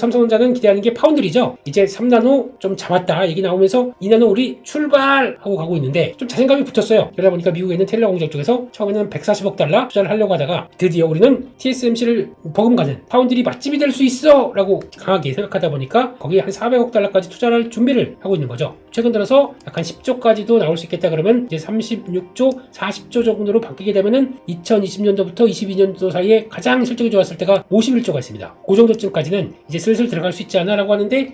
삼성전자는 기대하는 게 파운드리죠. 이제 3나노 좀 잡았다 얘기 나오면서 2나노 우리 출발하고 가고 있는데 좀 자신감이 붙었어요. 그러다 보니까 미국에 있는 텔레 공장 쪽에서 처음에는 140억 달러 투자를 하려고 하다가 드디어 우리는 TSMC를 버금가는 파운드리 맛집이 될 수 있어 라고 강하게 생각하다 보니까 거기에 한 400억 달러까지 투자를 할 준비를 하고 있는 거죠. 최근 들어서 약간 10조까지도 나올 수 있겠다 그러면 이제 36조, 40조 정도로 바뀌게 되면은 2020년도부터 22년도 사이에 가장 실적이 좋았을 때가 51조가 있습니다. 그 정도쯤까지는 이제 슬슬 들어갈 수 있지 않나 라고 하는데,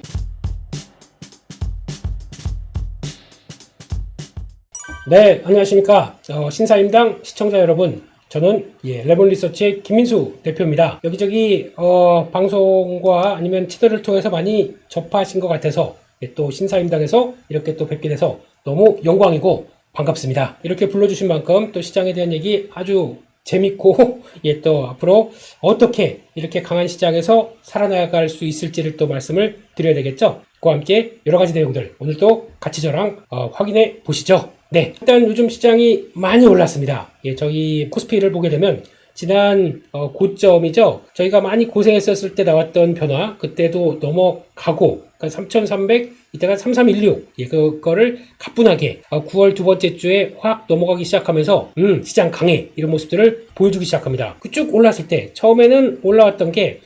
네, 안녕하십니까. 신사임당 시청자 여러분, 저는 레몬리서치의 김민수 대표입니다. 여기저기 방송과 아니면 치들을 통해서 많이 접하신 것 같아서 또 신사임당에서 이렇게 또 뵙게 돼서 너무 영광이고 반갑습니다. 이렇게 불러주신 만큼 또 시장에 대한 얘기 아주 재밌고 또 앞으로 어떻게 이렇게 강한 시장에서 살아나갈 수 있을지를 또 말씀을 드려야 되겠죠. 그와 함께 여러 가지 내용들 오늘 또 같이 저랑 확인해 보시죠. 네, 일단 요즘 시장이 많이 올랐습니다. 저희 코스피를 보게 되면 지난 고점이죠. 저희가 많이 고생했었을 때 나왔던 변화, 그때도 넘어가고, 그러니까 3,300, 이때가 3316, 그거를 가뿐하게 9월 두 번째 주에 확 넘어가기 시작하면서 시장 강해 이런 모습들을 보여주기 시작합니다. 쭉 올랐을 때 처음에는 올라왔던 게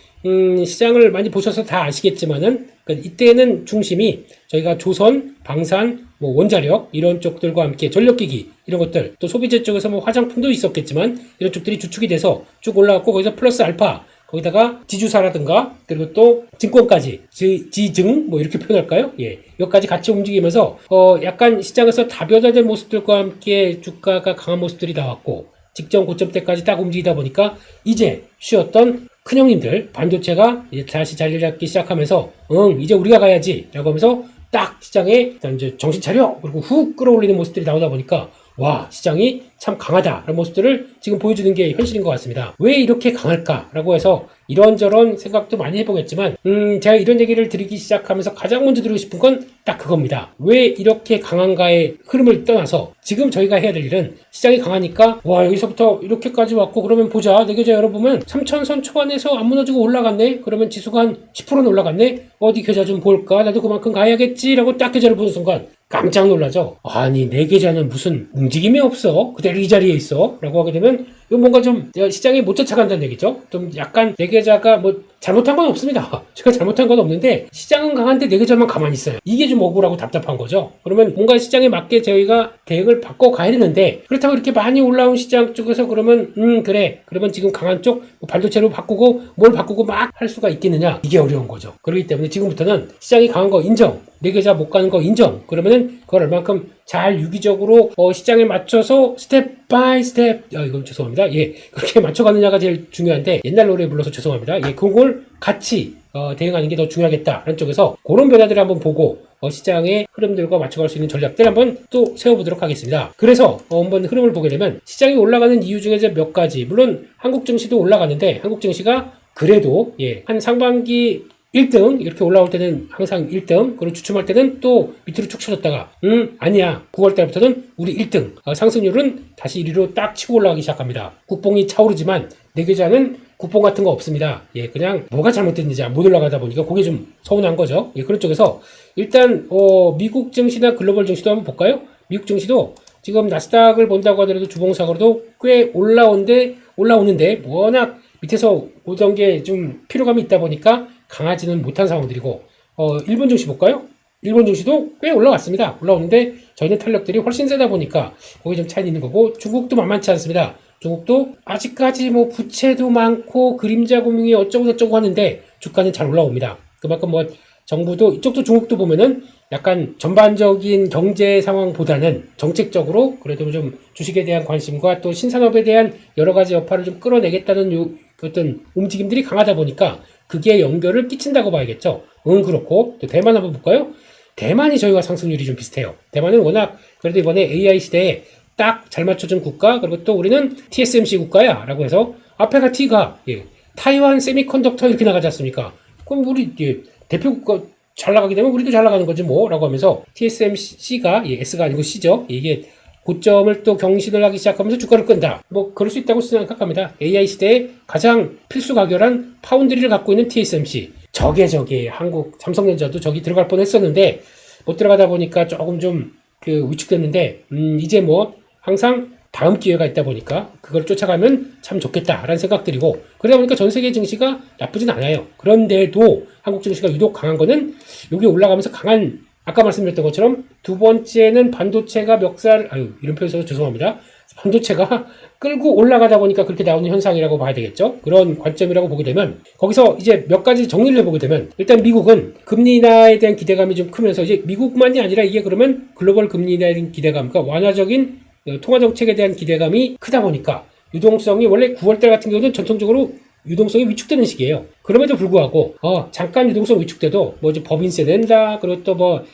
시장을 많이 보셔서 다 아시겠지만은 이때는 중심이 저희가 조선, 방산, 원자력 이런 쪽들과 함께 전력기기 이런 것들, 또 소비재 쪽에서 화장품도 있었겠지만 이런 쪽들이 주축이 돼서 쭉 올라왔고, 거기서 플러스 알파, 거기다가 지주사라든가 그리고 또 증권까지 지증 이렇게 표현할까요? 여기까지 같이 움직이면서 약간 시장에서 다변화된 모습들과 함께 주가가 강한 모습들이 나왔고, 직전 고점 때까지 딱 움직이다 보니까 이제 쉬었던 큰형님들 반도체가 이제 다시 자리를 잡기 시작하면서 이제 우리가 가야지 라고 하면서 딱 시장에 일단 이제 정신 차려 그리고 훅 끌어올리는 모습들이 나오다 보니까 와, 시장이 참 강하다 라는 모습들을 지금 보여주는 게 현실인 것 같습니다. 왜 이렇게 강할까 라고 해서 이런저런 생각도 많이 해보겠지만 제가 이런 얘기를 드리기 시작하면서 가장 먼저 드리고 싶은 건 딱 그겁니다. 왜 이렇게 강한가의 흐름을 떠나서 지금 저희가 해야 될 일은, 시장이 강하니까 와, 여기서부터 이렇게까지 왔고 그러면 보자, 내 계좌 열어보면 3,000선 초반에서 안 무너지고 올라갔네. 그러면 지수가 한 10%는 올라갔네. 어디 계좌 좀 볼까, 나도 그만큼 가야겠지 라고 딱 계좌를 보는 순간 깜짝 놀라죠. 아니, 내 계좌는 무슨 움직임이 없어, 그대로 이 자리에 있어 라고 하게 되면 이건 뭔가 좀 시장에 못 쫓아간다는 얘기죠. 좀 약간 내 계좌가 잘못한 건 없습니다. 제가 잘못한 건 없는데 시장은 강한데 내 계좌만 가만히 있어요. 이게 좀 억울하고 답답한 거죠. 그러면 뭔가 시장에 맞게 저희가 대응을 바꿔 가야 되는데, 그렇다고 이렇게 많이 올라온 시장 쪽에서 그러면 그래, 그러면 지금 강한 쪽 반도체로 바꾸고 뭘 바꾸고 막 할 수가 있겠느냐, 이게 어려운 거죠. 그렇기 때문에 지금부터는 시장이 강한 거 인정, 내 계좌 못 가는 거 인정, 그러면은 그걸 얼만큼 잘 유기적으로 시장에 맞춰서 스텝 바이 스텝, 이건 죄송합니다. 그렇게 맞춰가느냐가 제일 중요한데, 옛날 노래 불러서 죄송합니다. 그걸 같이 대응하는 게 더 중요하겠다라는 쪽에서 그런 변화들을 한번 보고 시장의 흐름들과 맞춰갈 수 있는 전략들 한번 또 세워보도록 하겠습니다. 그래서 한번 흐름을 보게 되면 시장이 올라가는 이유 중에 몇 가지, 물론 한국 증시도 올라가는데 한국 증시가 그래도 한 상반기 1등 이렇게 올라올 때는 항상 1등, 그리고 주춤할 때는 또 밑으로 쭉 쳐졌다가 아니야, 9월달부터는 우리 1등, 상승률은 다시 1위로 딱 치고 올라가기 시작합니다. 국뽕이 차오르지만 내 계좌는 국뽕 같은 거 없습니다. 그냥 뭐가 잘못됐는지 못 올라가다 보니까 그게 좀 서운한 거죠. 그런 쪽에서 일단 미국 증시나 글로벌 증시도 한번 볼까요? 미국 증시도 지금 나스닥을 본다고 하더라도 주봉상으로도 꽤 올라오는데 워낙 밑에서 오던 게 좀 피로감이 있다 보니까 강하지는 못한 상황들이고, 일본 증시 볼까요? 일본 증시도 꽤 올라왔습니다. 올라오는데 저희는 탄력들이 훨씬 세다 보니까 거기 좀 차이 있는 거고, 중국도 만만치 않습니다. 중국도 아직까지 부채도 많고 그림자 금융이 어쩌고 하는데 주가는 잘 올라옵니다. 그만큼 정부도, 이쪽도 중국도 보면은 약간 전반적인 경제 상황보다는 정책적으로 그래도 좀 주식에 대한 관심과 또 신산업에 대한 여러 가지 여파를 좀 끌어내겠다는 어떤 움직임들이 강하다 보니까 그게 연결을 끼친다고 봐야겠죠. 그렇고, 또 대만 한번 볼까요? 대만이 저희와 상승률이 좀 비슷해요. 대만은 워낙 그래도 이번에 AI 시대에 딱 잘 맞춰준 국가, 그리고 또 우리는 TSMC 국가야 라고 해서 앞에가 T가 타이완 세미컨덕터 이렇게 나가지 않습니까? 그럼 우리 대표국가 잘 나가게 되면 우리도 잘 나가는 거지 라고 하면서 TSMC가 S가 아니고 C죠. 이게 고점을 또 경신을 하기 시작하면서 주가를 끈다. 그럴 수 있다고 생각합니다. AI 시대에 가장 필수 가결한 파운드리를 갖고 있는 TSMC. 저게 한국 삼성전자도 저기 들어갈 뻔했었는데 못 들어가다 보니까 조금 좀 위축됐는데 이제 뭐 항상 다음 기회가 있다 보니까 그걸 쫓아가면 참 좋겠다라는 생각들이고, 그러다 보니까 전 세계 증시가 나쁘진 않아요. 그런데도 한국 증시가 유독 강한 거는 여기 올라가면서 강한, 아까 말씀드렸던 것처럼 두 번째는 반도체가 이런 표현 써서 죄송합니다. 반도체가 끌고 올라가다 보니까 그렇게 나오는 현상이라고 봐야 되겠죠. 그런 관점이라고 보게 되면, 거기서 이제 몇 가지 정리를 해보게 되면, 일단 미국은 금리 인하에 대한 기대감이 좀 크면서, 이제 미국만이 아니라 이게 그러면 글로벌 금리 인하에 대한 기대감, 그러니까 완화적인 통화정책에 대한 기대감이 크다 보니까 유동성이, 원래 9월달 같은 경우는 전통적으로 유동성이 위축되는 시기예요. 그럼에도 불구하고 잠깐 유동성 위축돼도 뭐 이제 법인세 낸다, 그리고 또 뭐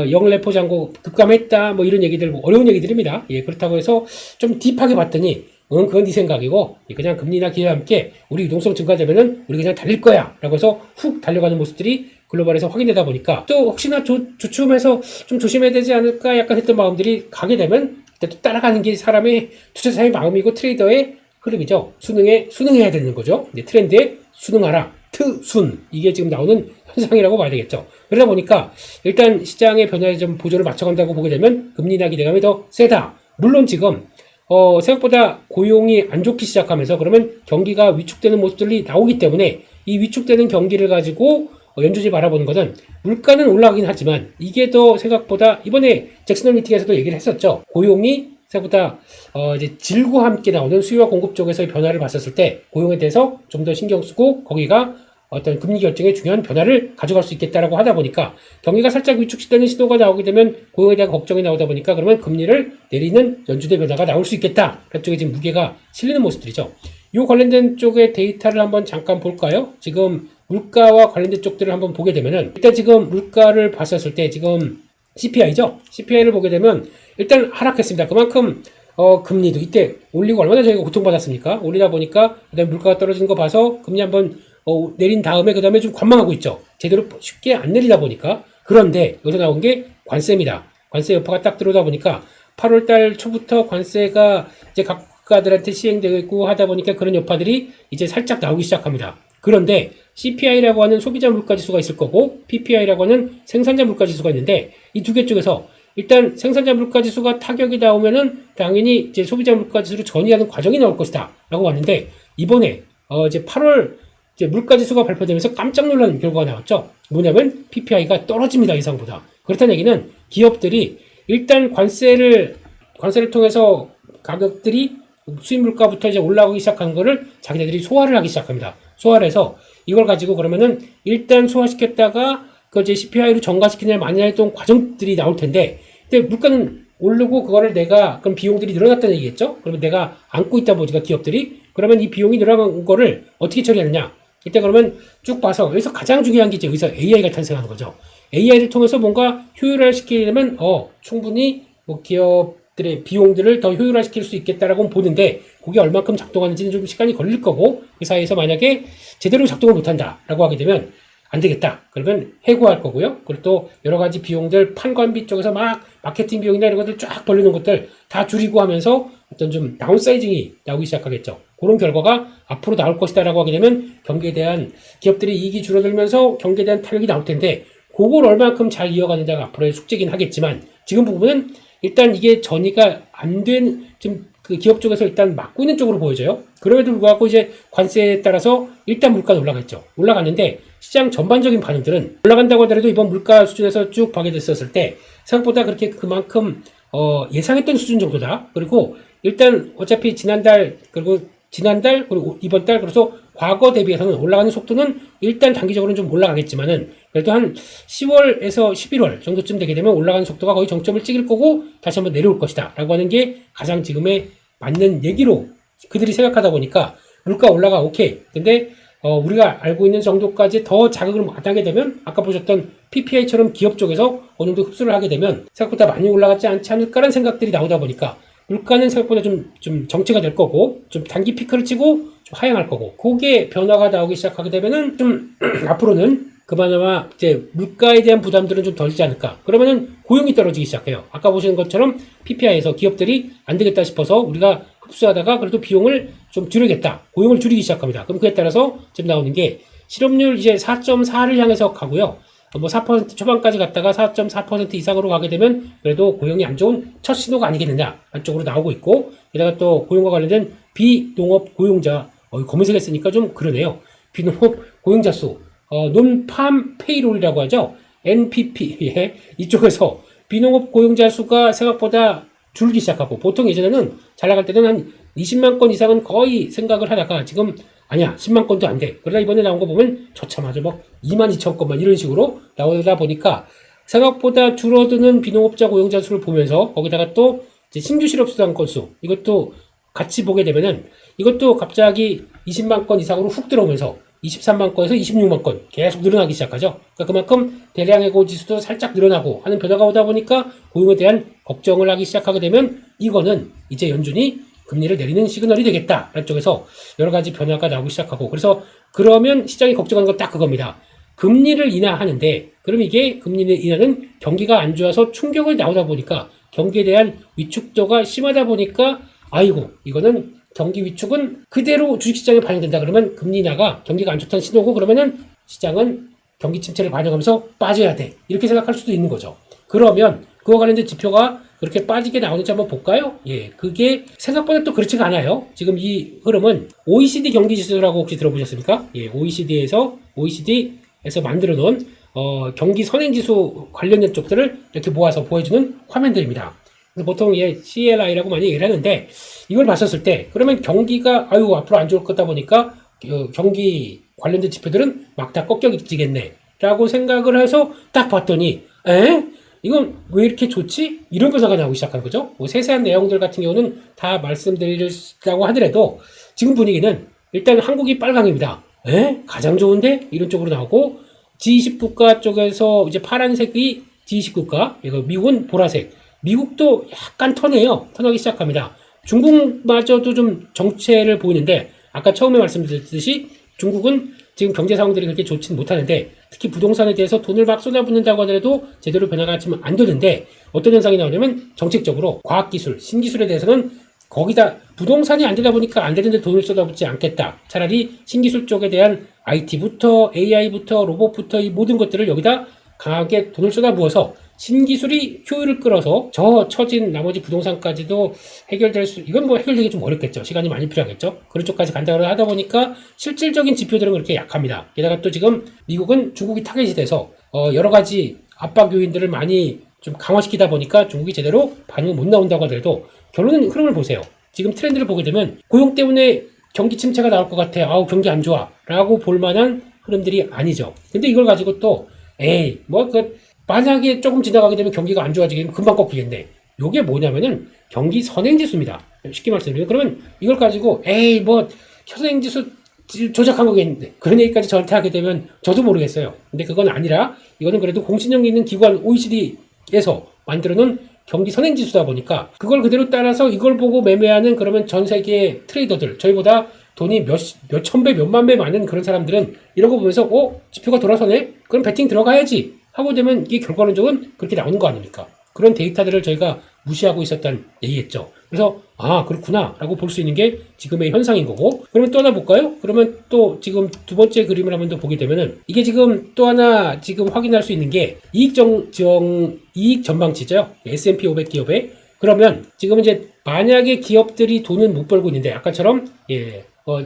영래포 잔고 급감했다, 뭐 이런 얘기들, 뭐 어려운 얘기들입니다. 예, 그렇다고 해서 좀 딥하게 봤더니 그건 네 생각이고, 그냥 금리나 기회와 함께 우리 유동성 증가되면은 우리 그냥 달릴 거야 라고 해서 훅 달려가는 모습들이 글로벌에서 확인되다 보니까, 또 혹시나 주춤해서 좀 조심해야 되지 않을까 약간 했던 마음들이 가게 되면 또 따라가는 게 사람의, 투자자의 마음이고 트레이더의 흐름이죠. 순응해야 되는 거죠. 트렌드에 순응하라. 트순. 이게 지금 나오는 현상이라고 봐야 되겠죠. 그러다 보니까 일단 시장의 변화에 좀 보조를 맞춰간다고 보게 되면 금리 인하 기대감이 더 세다. 물론 지금 생각보다 고용이 안 좋기 시작하면서, 그러면 경기가 위축되는 모습들이 나오기 때문에 이 위축되는 경기를 가지고 연준이 바라보는 것은, 물가는 올라가긴 하지만 이게 더 생각보다, 이번에 잭슨홀 미팅에서도 얘기를 했었죠. 고용이 생각보다 이제 질과 함께 나오는 수요와 공급 쪽에서의 변화를 봤었을 때 고용에 대해서 좀 더 신경 쓰고 거기가 어떤 금리 결정에 중요한 변화를 가져갈 수 있겠다라고 하다 보니까, 경기가 살짝 위축시되는 시도가 나오게 되면 고용에 대한 걱정이 나오다 보니까, 그러면 금리를 내리는 연준의 변화가 나올 수 있겠다. 그쪽에 지금 무게가 실리는 모습들이죠. 이 관련된 쪽의 데이터를 한번 잠깐 볼까요? 지금 물가와 관련된 쪽들을 한번 보게 되면은, 일단 지금 물가를 봤었을 때 지금 CPI죠. CPI를 보게 되면 일단 하락했습니다. 그만큼 금리도 이때 올리고 얼마나 저희가 고통받았습니까? 올리다 보니까 그다음에 물가가 떨어지는 거 봐서 금리 한번 내린 다음에 그다음에 좀 관망하고 있죠. 제대로 쉽게 안 내리다 보니까. 그런데 여기서 나온 게 관세입니다. 관세 여파가 딱 들어오다 보니까 8월달 초부터 관세가 이제 각 국가들한테 시행되고 있고 하다 보니까 그런 여파들이 이제 살짝 나오기 시작합니다. 그런데 CPI라고 하는 소비자 물가지수가 있을 거고, PPI라고 하는 생산자 물가지수가 있는데, 이 두 개 쪽에서 일단 생산자 물가지수가 타격이 나오면은 당연히 이제 소비자 물가지수를 전이하는 과정이 나올 것이다 라고 왔는데, 이번에 이제 8월 이제 물가지수가 발표되면서 깜짝 놀라는 결과가 나왔죠. 뭐냐면 PPI가 떨어집니다, 예상보다. 그렇다는 얘기는 기업들이 일단 관세를 통해서 가격들이 수입 물가부터 이제 올라오기 시작한 거를 자기네들이 소화를 하기 시작합니다. 소화를 해서 이걸 가지고 그러면은 일단 소화시켰다가 그걸 이제 CPI로 전가시키느냐 마느냐 했던 과정들이 나올 텐데, 근데 물가는 오르고 그거를 그럼 비용들이 늘어났다는 얘기겠죠? 그러면 내가 안고 있다 보니까 기업들이, 그러면 이 비용이 늘어난 거를 어떻게 처리하느냐? 이때 그러면 쭉 봐서 여기서 가장 중요한 게 이제 여기서 AI가 탄생하는 거죠. AI를 통해서 뭔가 효율화시키려면 충분히 뭐 기업들의 비용들을 더 효율화시킬 수 있겠다라고 보는데, 그게 얼마큼 작동하는지는 좀 시간이 걸릴 거고, 그 사이에서 만약에 제대로 작동을 못한다라고 하게 되면 안 되겠다. 그러면 해고할 거고요. 그리고 또 여러 가지 비용들, 판관비 쪽에서 막 마케팅 비용이나 이런 것들 쫙 벌리는 것들 다 줄이고 하면서 어떤 좀 다운사이징이 나오기 시작하겠죠. 그런 결과가 앞으로 나올 것이다라고 하게 되면 경기에 대한, 기업들이 이익이 줄어들면서 경기에 대한 타격이 나올 텐데, 그걸 얼마큼 잘 이어가느냐가 앞으로의 숙제긴 하겠지만, 지금 부분은 일단 이게 전이가 안 된, 지금 그 기업 쪽에서 일단 막고 있는 쪽으로 보여져요. 그럼에도 불구하고 이제 관세에 따라서 일단 물가는 올라갔죠. 올라갔는데 시장 전반적인 반응들은, 올라간다고 하더라도 이번 물가 수준에서 쭉 가게 됐었을 때 생각보다 그렇게 그만큼 예상했던 수준 정도다. 그리고 일단 어차피 지난달 그리고 이번 달, 그래서 과거 대비해서는 올라가는 속도는 일단 단기적으로는 좀 올라가겠지만은, 그래도 한 10월에서 11월 정도쯤 되게 되면 올라가는 속도가 거의 정점을 찍을 거고 다시 한번 내려올 것이다 라고 하는 게 가장 지금의 맞는 얘기로 그들이 생각하다 보니까, 물가 올라가 오케이. 근데 우리가 알고 있는 정도까지 더 자극을 못하게 되면, 아까 보셨던 PPI처럼 기업 쪽에서 어느 정도 흡수를 하게 되면 생각보다 많이 올라가지 않지 않을까라는 생각들이 나오다 보니까, 물가는 생각보다 좀 정체가 될 거고, 좀 단기 피크를 치고 좀 하향할 거고, 그게 변화가 나오기 시작하게 되면은 좀 앞으로는 그나마 이제 물가에 대한 부담들은 좀 덜지 않을까. 그러면은 고용이 떨어지기 시작해요. 아까 보시는 것처럼 PPI에서 기업들이 안 되겠다 싶어서 우리가 흡수하다가 그래도 비용을 좀 줄이겠다, 고용을 줄이기 시작합니다. 그럼 그에 따라서 지금 나오는 게 실업률 이제 4.4를 향해서 가고요. 뭐 4% 초반까지 갔다가 4.4% 이상으로 가게 되면 그래도 고용이 안 좋은 첫 신호가 아니겠느냐 안쪽으로 나오고 있고, 게다가 또 고용과 관련된 비농업 고용자 검은색에 쓰니까 좀 그러네요. 비농업 고용자 수 논팜 페이롤이라고 하죠. NPP 예, 이쪽에서 비농업 고용자 수가 생각보다 줄기 시작하고, 보통 예전에는 잘 나갈 때는 한 20만 건 이상은 거의 생각을 하다가 지금 아니야 10만 건도 안 돼. 그러다 이번에 나온 거 보면 저참하죠. 막 2만 2천 건만 이런 식으로 나오다 보니까 생각보다 줄어드는 비농업자 고용자 수를 보면서 거기다가 또 이제 신규 실업수당 건수 이것도 같이 보게 되면은 이것도 갑자기 20만 건 이상으로 훅 들어오면서 23만 건에서 26만 건 계속 늘어나기 시작하죠. 그러니까 그만큼 대량 해고 지수도 살짝 늘어나고 하는 변화가 오다 보니까 고용에 대한 걱정을 하기 시작하게 되면 이거는 이제 연준이 금리를 내리는 시그널이 되겠다 라는 쪽에서 여러 가지 변화가 나오기 시작하고, 그래서 그러면 시장이 걱정하는 건 딱 그겁니다. 금리를 인하하는데 그럼 이게 금리를 인하는 경기가 안 좋아서 충격을 나오다 보니까 경기에 대한 위축도가 심하다 보니까 아이고 이거는 경기 위축은 그대로 주식시장에 반영된다. 그러면 금리 인하가 경기가 안 좋다는 신호고, 그러면은 시장은 경기 침체를 반영하면서 빠져야 돼. 이렇게 생각할 수도 있는 거죠. 그러면 그와 관련된 지표가 그렇게 빠지게 나오는지 한번 볼까요? 예, 그게 생각보다 또 그렇지가 않아요. 지금 이 흐름은 OECD 경기지수라고 혹시 들어보셨습니까? 예, OECD에서 만들어 놓은 경기 선행지수 관련된 쪽들을 이렇게 모아서 보여주는 화면들입니다. 그래서 보통 CLI라고 많이 얘기를 하는데, 이걸 봤었을 때 그러면 경기가 앞으로 안 좋을 거다 보니까 경기 관련된 지표들은 막 다 꺾여지겠네 라고 생각을 해서 딱 봤더니 이건 왜 이렇게 좋지? 이런 변화가 나오기 시작한 거죠. 뭐 세세한 내용들 같은 경우는 다 말씀드리려고 하더라도 지금 분위기는 일단 한국이 빨강입니다. 가장 좋은데? 이런 쪽으로 나오고, G20 국가 쪽에서 이제 파란색이 G20 국가, 이거 미국은 보라색. 미국도 약간 턴하기 시작합니다. 중국마저도 좀 정체를 보이는데, 아까 처음에 말씀드렸듯이 중국은 지금 경제 상황들이 그렇게 좋지는 못하는데, 특히 부동산에 대해서 돈을 막 쏟아붓는다고 하더라도 제대로 변화가 지금 안 되는데, 어떤 현상이 나오냐면 정책적으로 과학기술, 신기술에 대해서는 거기다 부동산이 안 되다 보니까 안 되는데 돈을 쏟아붓지 않겠다. 차라리 신기술 쪽에 대한 IT부터 AI부터 로봇부터 이 모든 것들을 여기다 강하게 돈을 쏟아부어서 신기술이 효율을 끌어서 저 처진 나머지 부동산까지도 이건 뭐 해결되기 좀 어렵겠죠. 시간이 많이 필요하겠죠. 그런 쪽까지 간다고 하다 보니까 실질적인 지표들은 그렇게 약합니다. 게다가 또 지금 미국은 중국이 타겟이 돼서 여러 가지 압박 요인들을 많이 좀 강화시키다 보니까 중국이 제대로 반응이 못 나온다고 하더라도 결론은 흐름을 보세요. 지금 트렌드를 보게 되면 고용 때문에 경기 침체가 나올 것 같아. 경기 안 좋아. 라고 볼 만한 흐름들이 아니죠. 근데 이걸 가지고 또 만약에 조금 지나가게 되면 경기가 안 좋아지게 되면 금방 꺾이겠네. 요게 뭐냐면은 경기 선행지수입니다. 쉽게 말씀드리면, 그러면 이걸 가지고 선행지수 조작한 거겠는데 그런 얘기까지 저한테 하게 되면 저도 모르겠어요. 근데 그건 아니라 이거는 그래도 공신력 있는 기관 OECD에서 만들어놓은 경기 선행지수다 보니까 그걸 그대로 따라서 이걸 보고 매매하는, 그러면 전 세계 트레이더들, 저희보다 돈이 몇천 배, 몇만 배 많은 그런 사람들은 이런 거 보면서 지표가 돌아서네? 그럼 배팅 들어가야지 하고 되면 이게 결과론적은 그렇게 나오는 거 아닙니까? 그런 데이터들을 저희가 무시하고 있었다는 얘기겠죠. 그래서 그렇구나 라고 볼 수 있는 게 지금의 현상인 거고, 그러면 또 하나 볼까요? 그러면 또 지금 두 번째 그림을 한번 더 보게 되면은 이게 지금 또 하나 지금 확인할 수 있는 게 이익 전망치죠. S&P 500 기업에. 그러면 지금 이제 만약에 기업들이 돈은 못 벌고 있는데 아까처럼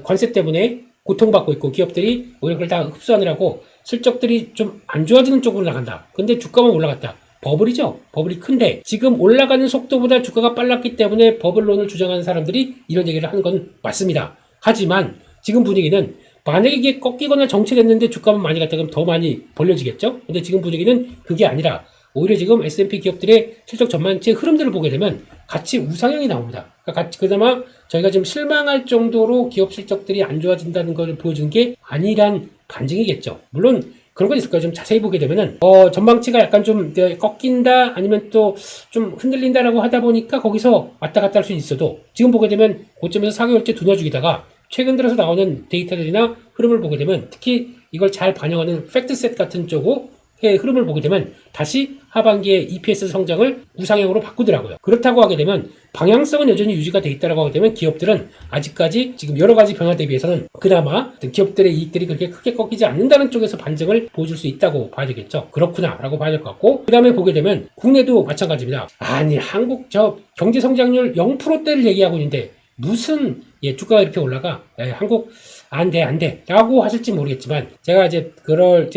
관세 때문에 고통받고 있고 기업들이 오히려 그걸 다 흡수하느라고 실적들이 좀 안 좋아지는 쪽으로 나간다. 근데 주가만 올라갔다. 버블이죠. 버블이 큰데 지금 올라가는 속도보다 주가가 빨랐기 때문에 버블론을 주장하는 사람들이 이런 얘기를 하는 건 맞습니다. 하지만 지금 분위기는 만약에 이게 꺾이거나 정체됐는데 주가만 많이 갔다 그러면 더 많이 벌려지겠죠. 근데 지금 분위기는 그게 아니라 오히려 지금 S&P 기업들의 실적 전망치 흐름들을 보게 되면 같이 우상향이 나옵니다. 그러니까 그나마 저희가 지금 실망할 정도로 기업 실적들이 안 좋아진다는 걸 보여준 게 아니란 반증이겠죠. 물론 그런 건 있을 거예요. 좀 자세히 보게 되면은 전망치가 약간 좀 꺾인다 아니면 또 좀 흔들린다라고 하다 보니까 거기서 왔다 갔다 할 수 있어도 지금 보게 되면 고점에서 4개월째 둔화주기다가 최근 들어서 나오는 데이터들이나 흐름을 보게 되면 특히 이걸 잘 반영하는 팩트셋 같은 쪽으로 흐름을 보게 되면 다시 하반기에 EPS 성장을 우상향으로 바꾸더라고요. 그렇다고 하게 되면 방향성은 여전히 유지가 돼 있다고 하게 되면 기업들은 아직까지 지금 여러 가지 변화 대비해서는 그나마 기업들의 이익들이 그렇게 크게 꺾이지 않는다는 쪽에서 반증을 보여줄 수 있다고 봐야 되겠죠. 그렇구나 라고 봐야 될 것 같고, 그 다음에 보게 되면 국내도 마찬가지입니다. 아니 한국 저 경제 성장률 0%대를 얘기하고 있는데 무슨 주가가 이렇게 올라가? 한국 안 돼 라고 하실지 모르겠지만, 제가 이제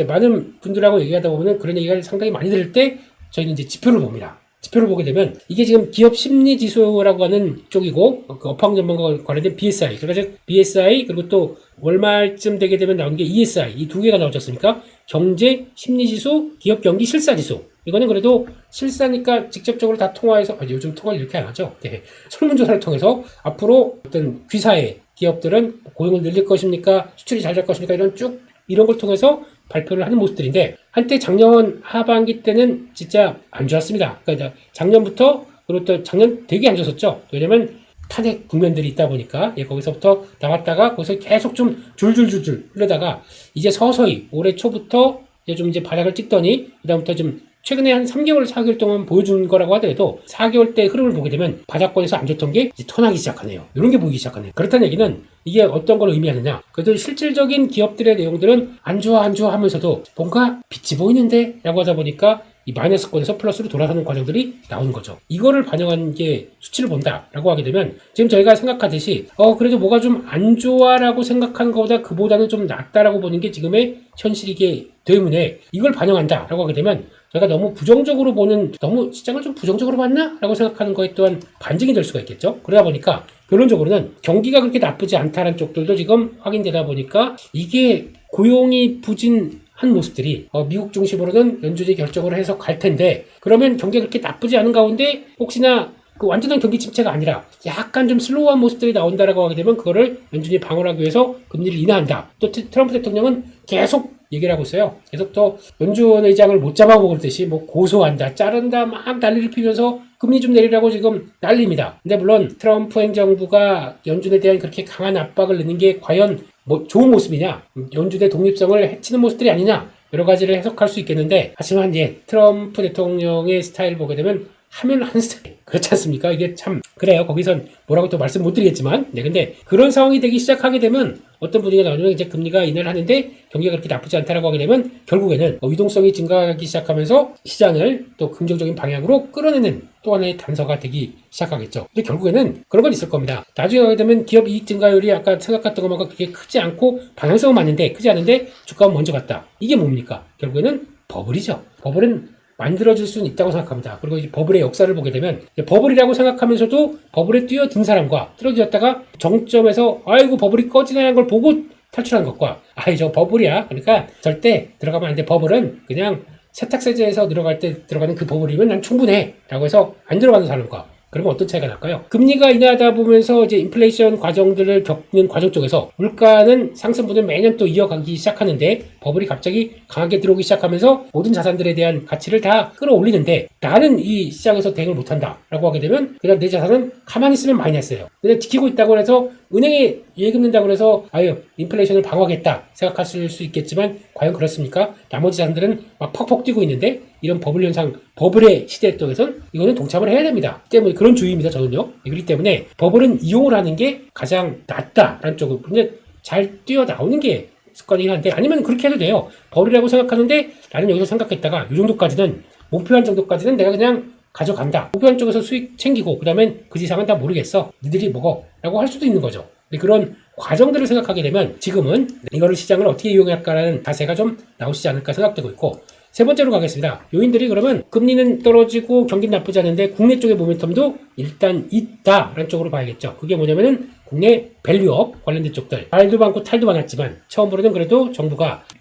많은 분들하고 얘기하다 보면은 그런 얘기가 상당히 많이 들을 때 저희는 이제 지표를 봅니다. 지표를 보게 되면 이게 지금 기업 심리 지수라고 하는 쪽이고, 그 업황 전망과 관련된 BSI, 그러니까 BSI 그리고 또 월말쯤 되게 되면 나오는 게 ESI, 이 두 개가 나오지 않습니까? 경제 심리 지수, 기업 경기 실사 지수. 이거는 그래도 실사니까 직접적으로 다 통화해서, 요즘 통화를 이렇게 안 하죠. 네. 설문조사를 통해서 앞으로 어떤 귀사의 기업들은 고용을 늘릴 것입니까? 수출이 잘 될 것입니까? 이런 걸 통해서 발표를 하는 모습들인데, 한때 작년 하반기 때는 진짜 안 좋았습니다. 그러니까 작년부터, 그리고 또 작년 되게 안 좋았었죠. 왜냐면 탄핵 국면들이 있다 보니까 거기서부터 나왔다가 거기서 계속 좀 줄줄줄줄 흐르다가 이제 서서히 올해 초부터 이제 바닥을 찍더니 그다음부터 좀 최근에 한 3개월, 4개월 동안 보여준 거라고 하더라도 4개월 때 흐름을 보게 되면 바닥권에서 안 좋던 게 이제 턴하기 시작하네요. 이런 게 보이기 시작하네요. 그렇다는 얘기는 이게 어떤 걸 의미하느냐? 그래도 실질적인 기업들의 내용들은 안 좋아 하면서도 뭔가 빛이 보이는데? 라고 하다 보니까 이 마이너스권에서 플러스로 돌아서는 과정들이 나오는 거죠. 이거를 반영한 게 수치를 본다라고 하게 되면 지금 저희가 생각하듯이 그래도 뭐가 좀 안 좋아라고 생각하는 것보다 그보다는 좀 낫다라고 보는 게 지금의 현실이기 때문에, 이걸 반영한다라고 하게 되면 저희가 너무 부정적으로 너무 시장을 좀 부정적으로 봤나? 라고 생각하는 거에 또한 반증이 될 수가 있겠죠. 그러다 보니까 결론적으로는 경기가 그렇게 나쁘지 않다는 쪽들도 지금 확인되다 보니까 이게 고용이 부진한 모습들이 미국 중심으로는 연준이 결정을 해서 갈 텐데, 그러면 경기가 그렇게 나쁘지 않은 가운데 혹시나 그 완전한 경기 침체가 아니라 약간 좀 슬로우한 모습들이 나온다라고 하게 되면 그거를 연준이 방어하기 위해서 금리를 인하한다. 또 트럼프 대통령은 계속 얘기를 하고 있어요. 계속 또 연준 의장을 못 잡아보고 그러듯이 고소한다, 자른다 막 난리를 피면서 금리 좀 내리라고 지금 난립니다. 근데 물론 트럼프 행정부가 연준에 대한 그렇게 강한 압박을 넣는 게 과연 좋은 모습이냐, 연준의 독립성을 해치는 모습들이 아니냐, 여러 가지를 해석할 수 있겠는데, 하지만 트럼프 대통령의 스타일 보게 되면 하면 하는 스타일, 그렇지 않습니까? 이게 참 그래요. 거기선 뭐라고 또 말씀 못 드리겠지만, 근데 그런 상황이 되기 시작하게 되면 어떤 분위기가 나오냐면 이제 금리가 인하를 하는데 경기가 그렇게 나쁘지 않다라고 하게 되면 결국에는 유동성이 증가하기 시작하면서 시장을 또 긍정적인 방향으로 끌어내는 또 하나의 단서가 되기 시작하겠죠. 근데 결국에는 그런 건 있을 겁니다. 나중에 가게 되면 기업 이익 증가율이 아까 생각했던 것만큼 그렇게 크지 않고 방향성은 맞는데 크지 않은데 주가가 먼저 갔다. 이게 뭡니까? 결국에는 버블이죠. 버블은 만들어질 수는 있다고 생각합니다. 그리고 이제 버블의 역사를 보게 되면 버블이라고 생각하면서도 버블에 뛰어든 사람과 떨어졌다가 정점에서 아이고 버블이 꺼지나는 걸 보고 탈출한 것과 저 버블이야, 그러니까 절대 들어가면 안 돼, 버블은 그냥 세탁세제에서 들어갈 때 들어가는 그 버블이면 난 충분해 라고 해서 안 들어가는 사람과, 그러면 어떤 차이가 날까요? 금리가 인하하다 보면서 이제 인플레이션 과정들을 겪는 과정 쪽에서 물가는 상승분을 매년 또 이어가기 시작하는데 버블이 갑자기 강하게 들어오기 시작하면서 모든 자산들에 대한 가치를 다 끌어올리는데, 나는 이 시장에서 대응을 못한다 라고 하게 되면 그냥 내 자산은 가만히 있으면 마이너스예요. 그냥 지키고 있다고 해서 은행에 예금 낸다고 해서 인플레이션을 방어하겠다 생각하실 수 있겠지만 과연 그렇습니까? 나머지 자산들은 막 퍽퍽 뛰고 있는데, 이런 버블 현상, 버블의 시대 속에서는 이거는 동참을 해야 됩니다. 때문에 그런 주의입니다, 저는요. 그렇기 때문에 버블은 이용을 하는 게 가장 낫다라는 쪽으로 근데 잘 뛰어나오는 게 습관이긴 한데, 아니면 그렇게 해도 돼요. 버블이라고 생각하는데 나는 여기서 생각했다가 이 정도까지는, 목표한 정도까지는 내가 그냥 가져간다. 목표한 쪽에서 수익 챙기고 그 다음엔 그 이상은 다 모르겠어, 니들이 먹어 라고 할 수도 있는 거죠. 근데 그런 과정들을 생각하게 되면 지금은 이거를 시장을 어떻게 이용할까라는 자세가 좀 나오시지 않을까 생각되고 있고, 세 번째로 가겠습니다. 요인들이 그러면 금리는 떨어지고 경기는 나쁘지 않은데 국내 쪽의 모멘텀도 일단 있다라는 쪽으로 봐야겠죠. 그게 뭐냐면은 국내 밸류업 관련된 쪽들, 말도 많고 탈도 많았지만 처음으로는 그래도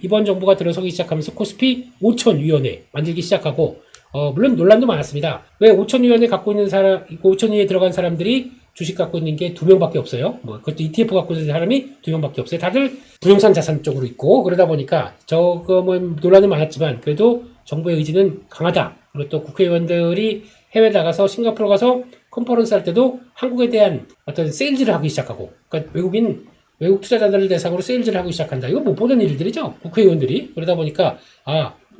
이번 정부가 들어서기 시작하면서 코스피 5천위원회 만들기 시작하고, 물론 논란도 많았습니다. 왜 5천위원회 갖고 있는 사람, 5천위에 들어간 사람들이 주식 갖고 있는 게 2명밖에 없어요. 그것도 ETF 갖고 있는 사람이 2명밖에 없어요. 다들 부동산 자산 쪽으로 있고, 그러다 보니까 논란은 많았지만 그래도 정부의 의지는 강하다. 그리고 또 국회의원들이 해외 나가서 싱가포르 가서 컨퍼런스 할 때도 한국에 대한 어떤 세일즈를 하기 시작하고, 그러니까 외국 투자자들을 대상으로 세일즈를 하기 시작한다. 이거 못 보던 일들이죠, 국회의원들이. 그러다 보니까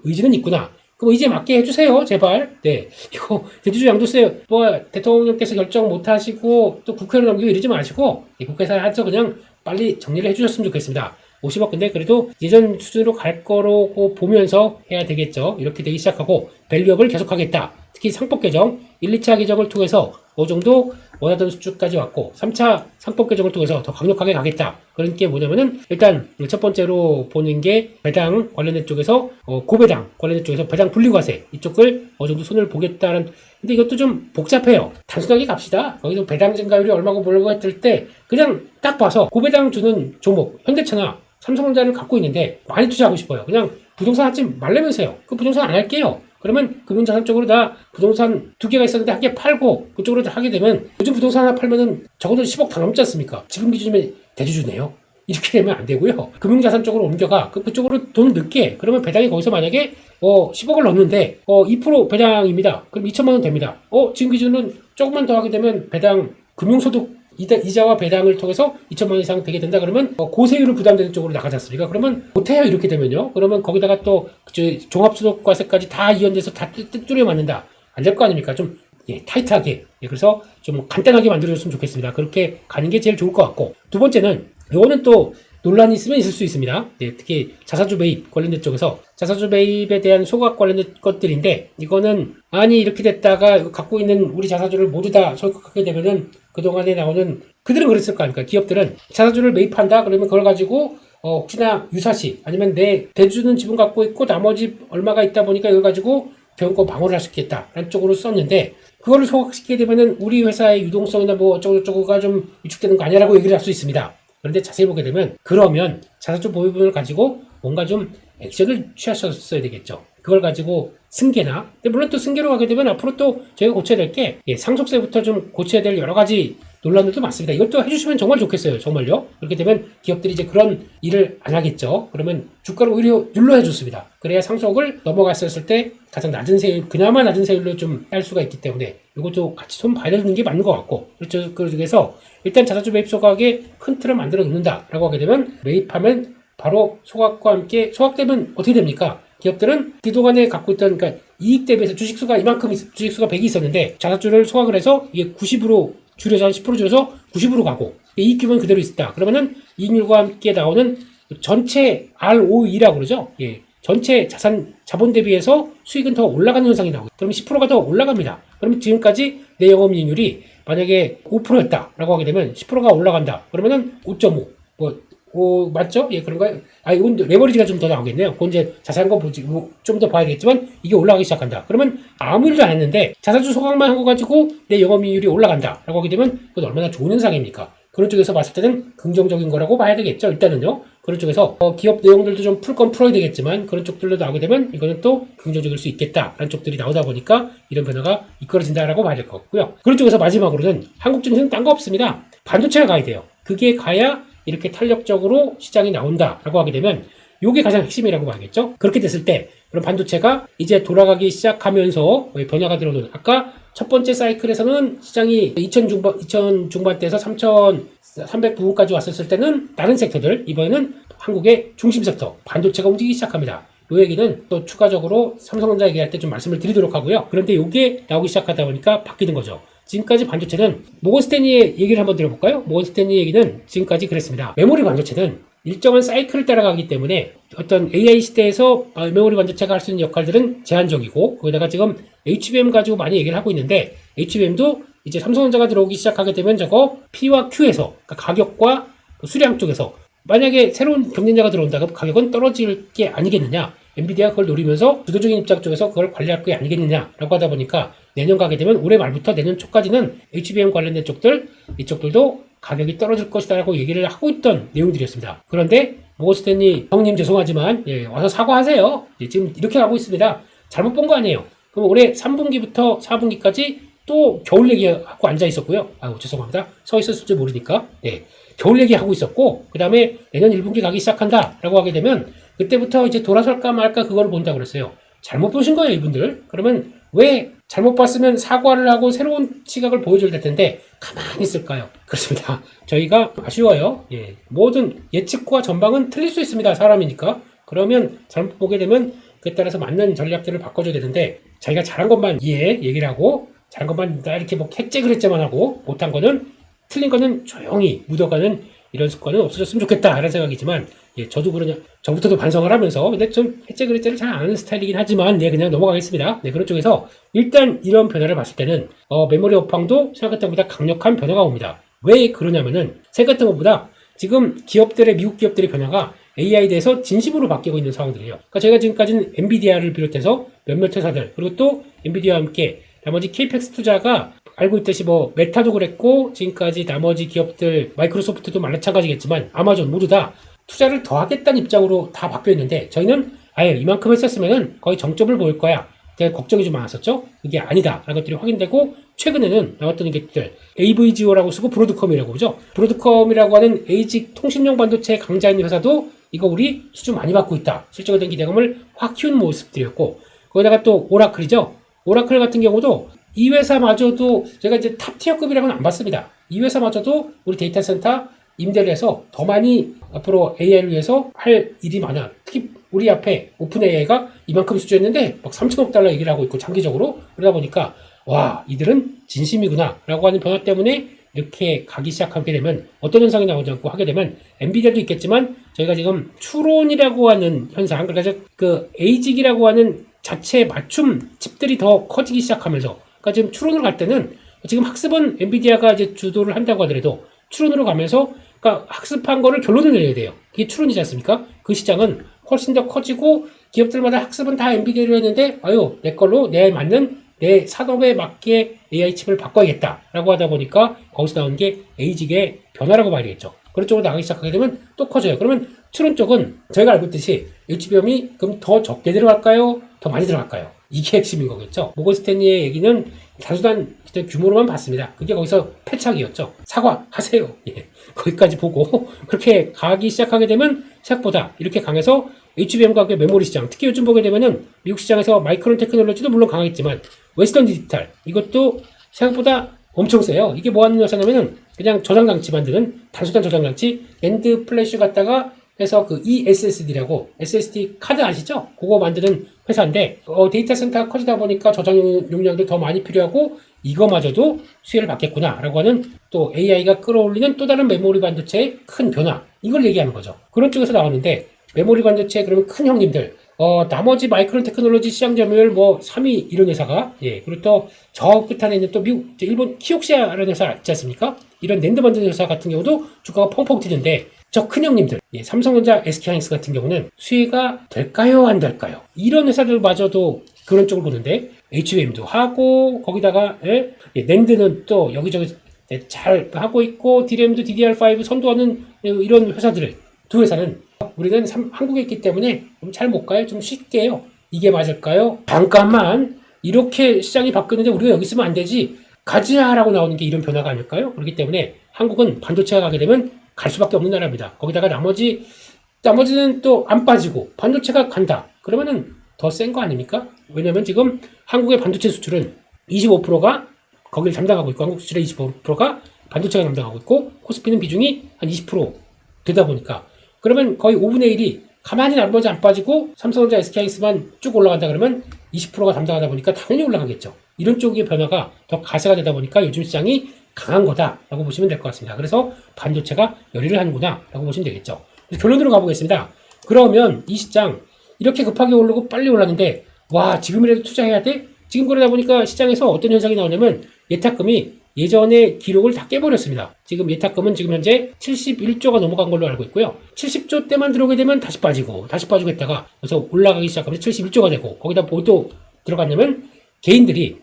의지는 있구나. 그럼 의지에 맞게 해주세요, 제발. 네. 이거, 대주주 양도세, 대통령께서 결정 못 하시고, 또 국회로 넘기고 이러지 마시고, 국회에서 해서 그냥 빨리 정리를 해주셨으면 좋겠습니다. 50억 근데 그래도 예전 수준으로 갈 거라고 보면서 해야 되겠죠. 이렇게 되기 시작하고, 밸류업을 계속하겠다. 특히 상법 개정, 1, 2차 개정을 통해서 어느 정도 원하던 수준까지 왔고 3차 상법 개정을 통해서 더 강력하게 가겠다. 그런 게 뭐냐면은 일단 첫 번째로 보는 게 배당 관련된 쪽에서 고배당 관련된 쪽에서 배당 분리과세 이쪽을 어느 정도 손을 보겠다는. 근데 이것도 좀 복잡해요. 단순하게 갑시다. 거기서 배당 증가율이 얼마고 뭐라고 했을 때 그냥 딱 봐서 고배당 주는 종목 현대차나 삼성전자를 갖고 있는데 많이 투자하고 싶어요. 그냥 부동산 하지 말라면서요. 그 부동산 안 할게요. 그러면 금융자산 쪽으로 다 부동산 2개가 있었는데 한 개 팔고 그쪽으로 다 하게 되면 요즘 부동산 하나 팔면은 적어도 10억 다 넘지 않습니까? 지금 기준이면 대주주네요. 이렇게 되면 안 되고요. 금융자산 쪽으로 옮겨가. 그쪽으로 돈 넣게. 그러면 배당이 거기서 만약에 10억을 넣었는데 2% 배당입니다. 그럼 2천만 원 됩니다. 지금 기준은 조금만 더 하게 되면 배당 금융소득 이자와 배당을 통해서 2천만 원 이상 되게 된다 그러면 고세율을 부담되는 쪽으로 나가지 않습니까? 그러면 못해요. 이렇게 되면요. 그러면 거기다가 또 종합소득과세까지 다 이연돼서 다 뚜려 맞는다. 안 될 거 아닙니까? 좀 타이트하게. 그래서 좀 간단하게 만들어줬으면 좋겠습니다. 그렇게 가는 게 제일 좋을 것 같고. 두 번째는 이거는 또 논란이 있으면 있을 수 있습니다. 특히 자사주 매입 관련된 쪽에서 자사주 매입에 대한 소각 관련된 것들인데 이거는 아니 이렇게 됐다가 갖고 있는 우리 자사주를 모두 다 소각하게 되면은 그동안에 나오는 그들은 그랬을 거 아닙니까? 기업들은 자사주를 매입한다 그러면 그걸 가지고 혹시나 유사시 아니면 내 대주주는 지분 갖고 있고 나머지 얼마가 있다 보니까 이걸 가지고 병권 방어를 할 수 있겠다라는 쪽으로 썼는데 그거를 소각시키게 되면은 우리 회사의 유동성이나 뭐 어쩌고저쩌고가 좀 위축되는 거 아니라고 얘기를 할 수 있습니다. 그런데 자세히 보게 되면 그러면 자사주 보유분을 가지고 뭔가 좀 액션을 취하셨어야 되겠죠. 그걸 가지고 승계나 물론 또 승계로 가게 되면 앞으로 또 저희가 고쳐야 될 게 상속세부터 좀 고쳐야 될 여러 가지 논란들도 많습니다. 이것도 해주시면 정말 좋겠어요. 정말요. 그렇게 되면 기업들이 이제 그런 일을 안 하겠죠. 그러면 주가를 오히려 눌러해 줬습니다. 그래야 상속을 넘어갔었을 때 가장 낮은 세율, 그나마 낮은 세율로 좀 할 수가 있기 때문에 이것도 같이 손 봐야 되는 게 맞는 것 같고 그렇죠. 그래서 일단 자사주 매입 소각에 큰 틀을 만들어 놓는다라고 하게 되면 매입하면 바로 소각과 함께 소각되면 어떻게 됩니까? 기업들은 그동안에 갖고 있던 그러니까 이익 대비해서 주식수가 이만큼 주식수가 100이 있었는데 자사주를 소각을 해서 이게 90으로 줄여서 한 10% 줄여서 90으로 가고 이익 규모는 그대로 있다. 그러면은 이익률과 함께 나오는 전체 ROE라고 그러죠. 전체 자본 대비해서 수익은 더 올라가는 현상이 나오고 그러면 10%가 더 올라갑니다. 그러면 지금까지 내 영업이익률이 만약에 5%였다라고 하게 되면 10%가 올라간다. 그러면은 5.5 맞죠? 그런가요? 이건 레버리지가 좀 더 나오겠네요. 그건 이제 자세한 거 보지, 좀 더 봐야 되겠지만, 이게 올라가기 시작한다. 그러면 아무 일도 안 했는데, 자사주 소각만 한 거 가지고 내 영업이익률이 올라간다. 라고 하게 되면, 그건 얼마나 좋은 현상입니까? 그런 쪽에서 봤을 때는 긍정적인 거라고 봐야 되겠죠. 일단은요. 그런 쪽에서, 기업 내용들도 좀 풀 건 풀어야 되겠지만, 그런 쪽들로 나오게 되면, 이거는 또 긍정적일 수 있겠다. 라는 쪽들이 나오다 보니까, 이런 변화가 이끌어진다라고 봐야 될 것 같고요. 그런 쪽에서 마지막으로는, 한국 증시는 딴 거 없습니다. 반도체가 가야 돼요. 그게 가야, 이렇게 탄력적으로 시장이 나온다라고 하게 되면 이게 가장 핵심이라고 봐야겠죠. 그렇게 됐을 때 그럼 반도체가 이제 돌아가기 시작하면서 변화가 들어오는 아까 첫 번째 사이클에서는 시장이 2000 중반대에서 3300 부근까지 왔었을 때는 다른 섹터들 이번에는 한국의 중심 섹터 반도체가 움직이기 시작합니다. 이 얘기는 또 추가적으로 삼성전자 얘기할 때 좀 말씀을 드리도록 하고요. 그런데 이게 나오기 시작하다 보니까 바뀌는 거죠. 지금까지 반도체는 모건스탠리의 얘기를 한번 들어볼까요? 모건스탠리 얘기는 지금까지 그랬습니다. 메모리 반도체는 일정한 사이클을 따라가기 때문에 어떤 AI 시대에서 메모리 반도체가 할 수 있는 역할들은 제한적이고 거기다가 지금 HBM 가지고 많이 얘기를 하고 있는데 HBM도 이제 삼성전자가 들어오기 시작하게 되면 저거 P와 Q에서 그러니까 가격과 수량 쪽에서 만약에 새로운 경쟁자가 들어온다 그럼 가격은 떨어질 게 아니겠느냐. 엔비디아가 그걸 노리면서 주도적인 입장 쪽에서 그걸 관리할 게 아니겠느냐라고 하다 보니까 내년 가게 되면 올해 말부터 내년 초까지는 HBM 관련된 쪽들 이쪽들도 가격이 떨어질 것이다라고 얘기를 하고 있던 내용들이었습니다. 그런데 모건스탠리 형님 죄송하지만 와서 사과하세요. 지금 이렇게 가고 있습니다. 잘못 본 거 아니에요. 그럼 올해 3분기부터 4분기까지 또 겨울 얘기하고 앉아 있었고요. 죄송합니다. 서 있었을지 모르니까. 겨울 얘기하고 있었고 그 다음에 내년 1분기 가기 시작한다라고 하게 되면 그때부터 이제 돌아설까 말까 그걸 본다고 그랬어요. 잘못 보신 거예요, 이분들. 그러면 왜 잘못 봤으면 사과를 하고 새로운 시각을 보여줘야 될 텐데 가만히 있을까요? 그렇습니다. 저희가 아쉬워요. 모든 예측과 전방은 틀릴 수 있습니다. 사람이니까. 그러면 잘못 보게 되면 그에 따라서 맞는 전략들을 바꿔줘야 되는데 자기가 잘한 것만 얘기를 하고 잘한 것만 나 이렇게 뭐 했제 그랬제만 하고 못한 거는 틀린 거는 조용히 묻어가는 이런 습관은 없어졌으면 좋겠다라는 생각이지만 저도 그러냐 저부터도 반성을 하면서 근데 좀 했제 그랬제를 잘 안 하는 스타일이긴 하지만 그냥 넘어가겠습니다. 그런 쪽에서 일단 이런 변화를 봤을 때는 메모리 업황도 생각했던 것보다 강력한 변화가 옵니다. 왜 그러냐면은 생각했던 것보다 지금 미국 기업들의 변화가 AI에 대해서 진심으로 바뀌고 있는 상황들이에요. 그러니까 저희가 지금까지는 엔비디아를 비롯해서 몇몇 회사들 그리고 또 엔비디아와 함께 나머지 케이펙스 투자가 알고 있듯이 뭐 메타도 그랬고 지금까지 나머지 기업들 마이크로소프트도 마찬가지겠지만 아마존 모두 다 투자를 더 하겠다는 입장으로 다 바뀌어 있는데 저희는 아예 이만큼 했었으면은 거의 정점을 보일 거야. 되게 걱정이 좀 많았었죠. 그게 아니다 라는 것들이 확인되고 최근에는 나왔던 것들 AVGO라고 쓰고 브로드컴이라고 그러죠. 브로드컴이라고 하는 에이직 통신용 반도체 강자인 회사도 이거 우리 수주 많이 받고 있다. 실적에 대한 기대감을 확 키우는 모습들이었고 거기다가 또 오라클이죠. 오라클 같은 경우도 이 회사마저도 제가 이제 탑티어급이라고는 안 봤습니다. 이 회사마저도 우리 데이터 센터 임대를 해서 더 많이 앞으로 AI를 위해서 할 일이 많아. 특히 우리 앞에 오픈 AI가 이만큼 수주했는데 막 3천억 달러 얘기를 하고 있고 장기적으로 그러다 보니까 와 이들은 진심이구나 라고 하는 변화 때문에 이렇게 가기 시작하게 되면 어떤 현상이 나오지 않고 하게 되면 엔비디아도 있겠지만 저희가 지금 추론이라고 하는 현상 그래서 그 에이직이라고 하는 자체 맞춤 칩들이 더 커지기 시작하면서 그러니까 지금 추론으로 갈 때는 지금 학습은 엔비디아가 이제 주도를 한다고 하더라도 추론으로 가면서 그러니까 학습한 거를 결론을 내려야 돼요. 그게 추론이지 않습니까? 그 시장은 훨씬 더 커지고 기업들마다 학습은 다 엔비디아로 했는데 내 걸로 내 맞는 내 산업에 맞게 AI 칩을 바꿔야겠다라고 하다 보니까 거기서 나온 게 에이직의 변화라고 봐야 되겠죠. 그런 쪽으로 나가기 시작하게 되면 또 커져요. 그러면 추론 쪽은 저희가 알고 있듯이 HBM이 그럼 더 적게 들어갈까요? 더 많이 들어갈까요? 이게 핵심인 거겠죠. 모건 스탠리의 얘기는 단순한 규모로만 봤습니다. 그게 거기서 패착이었죠. 사과하세요. 거기까지 보고 그렇게 가기 시작하게 되면 생각보다 이렇게 강해서 HBM과 메모리 시장, 특히 요즘 보게 되면은 미국 시장에서 마이크론 테크놀로지도 물론 강하겠지만 웨스턴 디지털 이것도 생각보다 엄청 세요. 이게 뭐 하는 회사냐면은 그냥 저장장치 만드는 단순한 저장장치 낸드 플래시 갖다가 해서 그 ESSD라고 SSD 카드 아시죠? 그거 만드는 회사인데 데이터 센터가 커지다 보니까 저장 용량도 더 많이 필요하고 이거마저도 수혜를 받겠구나 라고 하는 또 AI가 끌어올리는 또 다른 메모리 반도체의 큰 변화 이걸 얘기하는 거죠. 그런 쪽에서 나왔는데 메모리 반도체 그러면 큰 형님들 나머지 마이크론 테크놀로지 시장 점유율 뭐 3위 이런 회사가 그리고 또 저 끝안에 있는 또 미국 일본 키옥시아라는 회사 있지 않습니까? 이런 낸드 만드는 회사 같은 경우도 주가가 펑펑 튀는데 저 큰 형님들 삼성전자, SK하이닉스 같은 경우는 수혜가 될까요 안 될까요? 이런 회사들마저도 그런 쪽을 보는데 HBM도 하고 거기다가 낸드는 또 여기저기 잘 하고 있고 DRAM도 DDR5 선도하는 이런 회사들 두 회사는 우리는 한국에 있기 때문에 좀 잘 못 가요. 좀 쉽게요. 이게 맞을까요? 잠깐만 이렇게 시장이 바뀌었는데 우리가 여기 있으면 안 되지 가지라고 나오는 게 이런 변화가 아닐까요? 그렇기 때문에 한국은 반도체가 가게 되면 갈 수밖에 없는 나라입니다. 거기다가 나머지는 또 안 빠지고 반도체가 간다. 그러면은 더 센 거 아닙니까? 왜냐면 지금 한국의 반도체 수출은 25%가 거기를 담당하고 있고 한국 수출의 25%가 반도체가 담당하고 있고 코스피는 비중이 한 20% 되다 보니까 그러면 거의 5분의 1이 가만히 나머지 안 빠지고 삼성전자, SK하이닉스만 쭉 올라간다 그러면 20%가 담당하다 보니까 당연히 올라가겠죠. 이런 쪽의 변화가 더 가세가 되다 보니까 요즘 시장이 강한 거다라고 보시면 될 것 같습니다. 그래서 반도체가 열의를 하는구나 라고 보시면 되겠죠. 결론으로 가보겠습니다. 그러면 이 시장 이렇게 급하게 오르고 빨리 올랐는데 와 지금이라도 투자해야 돼? 지금 그러다 보니까 시장에서 어떤 현상이 나오냐면 예탁금이 예전에 기록을 다 깨버렸습니다. 지금 예탁금은 지금 현재 71조가 넘어간 걸로 알고 있고요. 70조 때만 들어오게 되면 다시 빠지고 했다가 그래서 올라가기 시작하면 71조가 되고 거기다 뭐 또 들어갔냐면 개인들이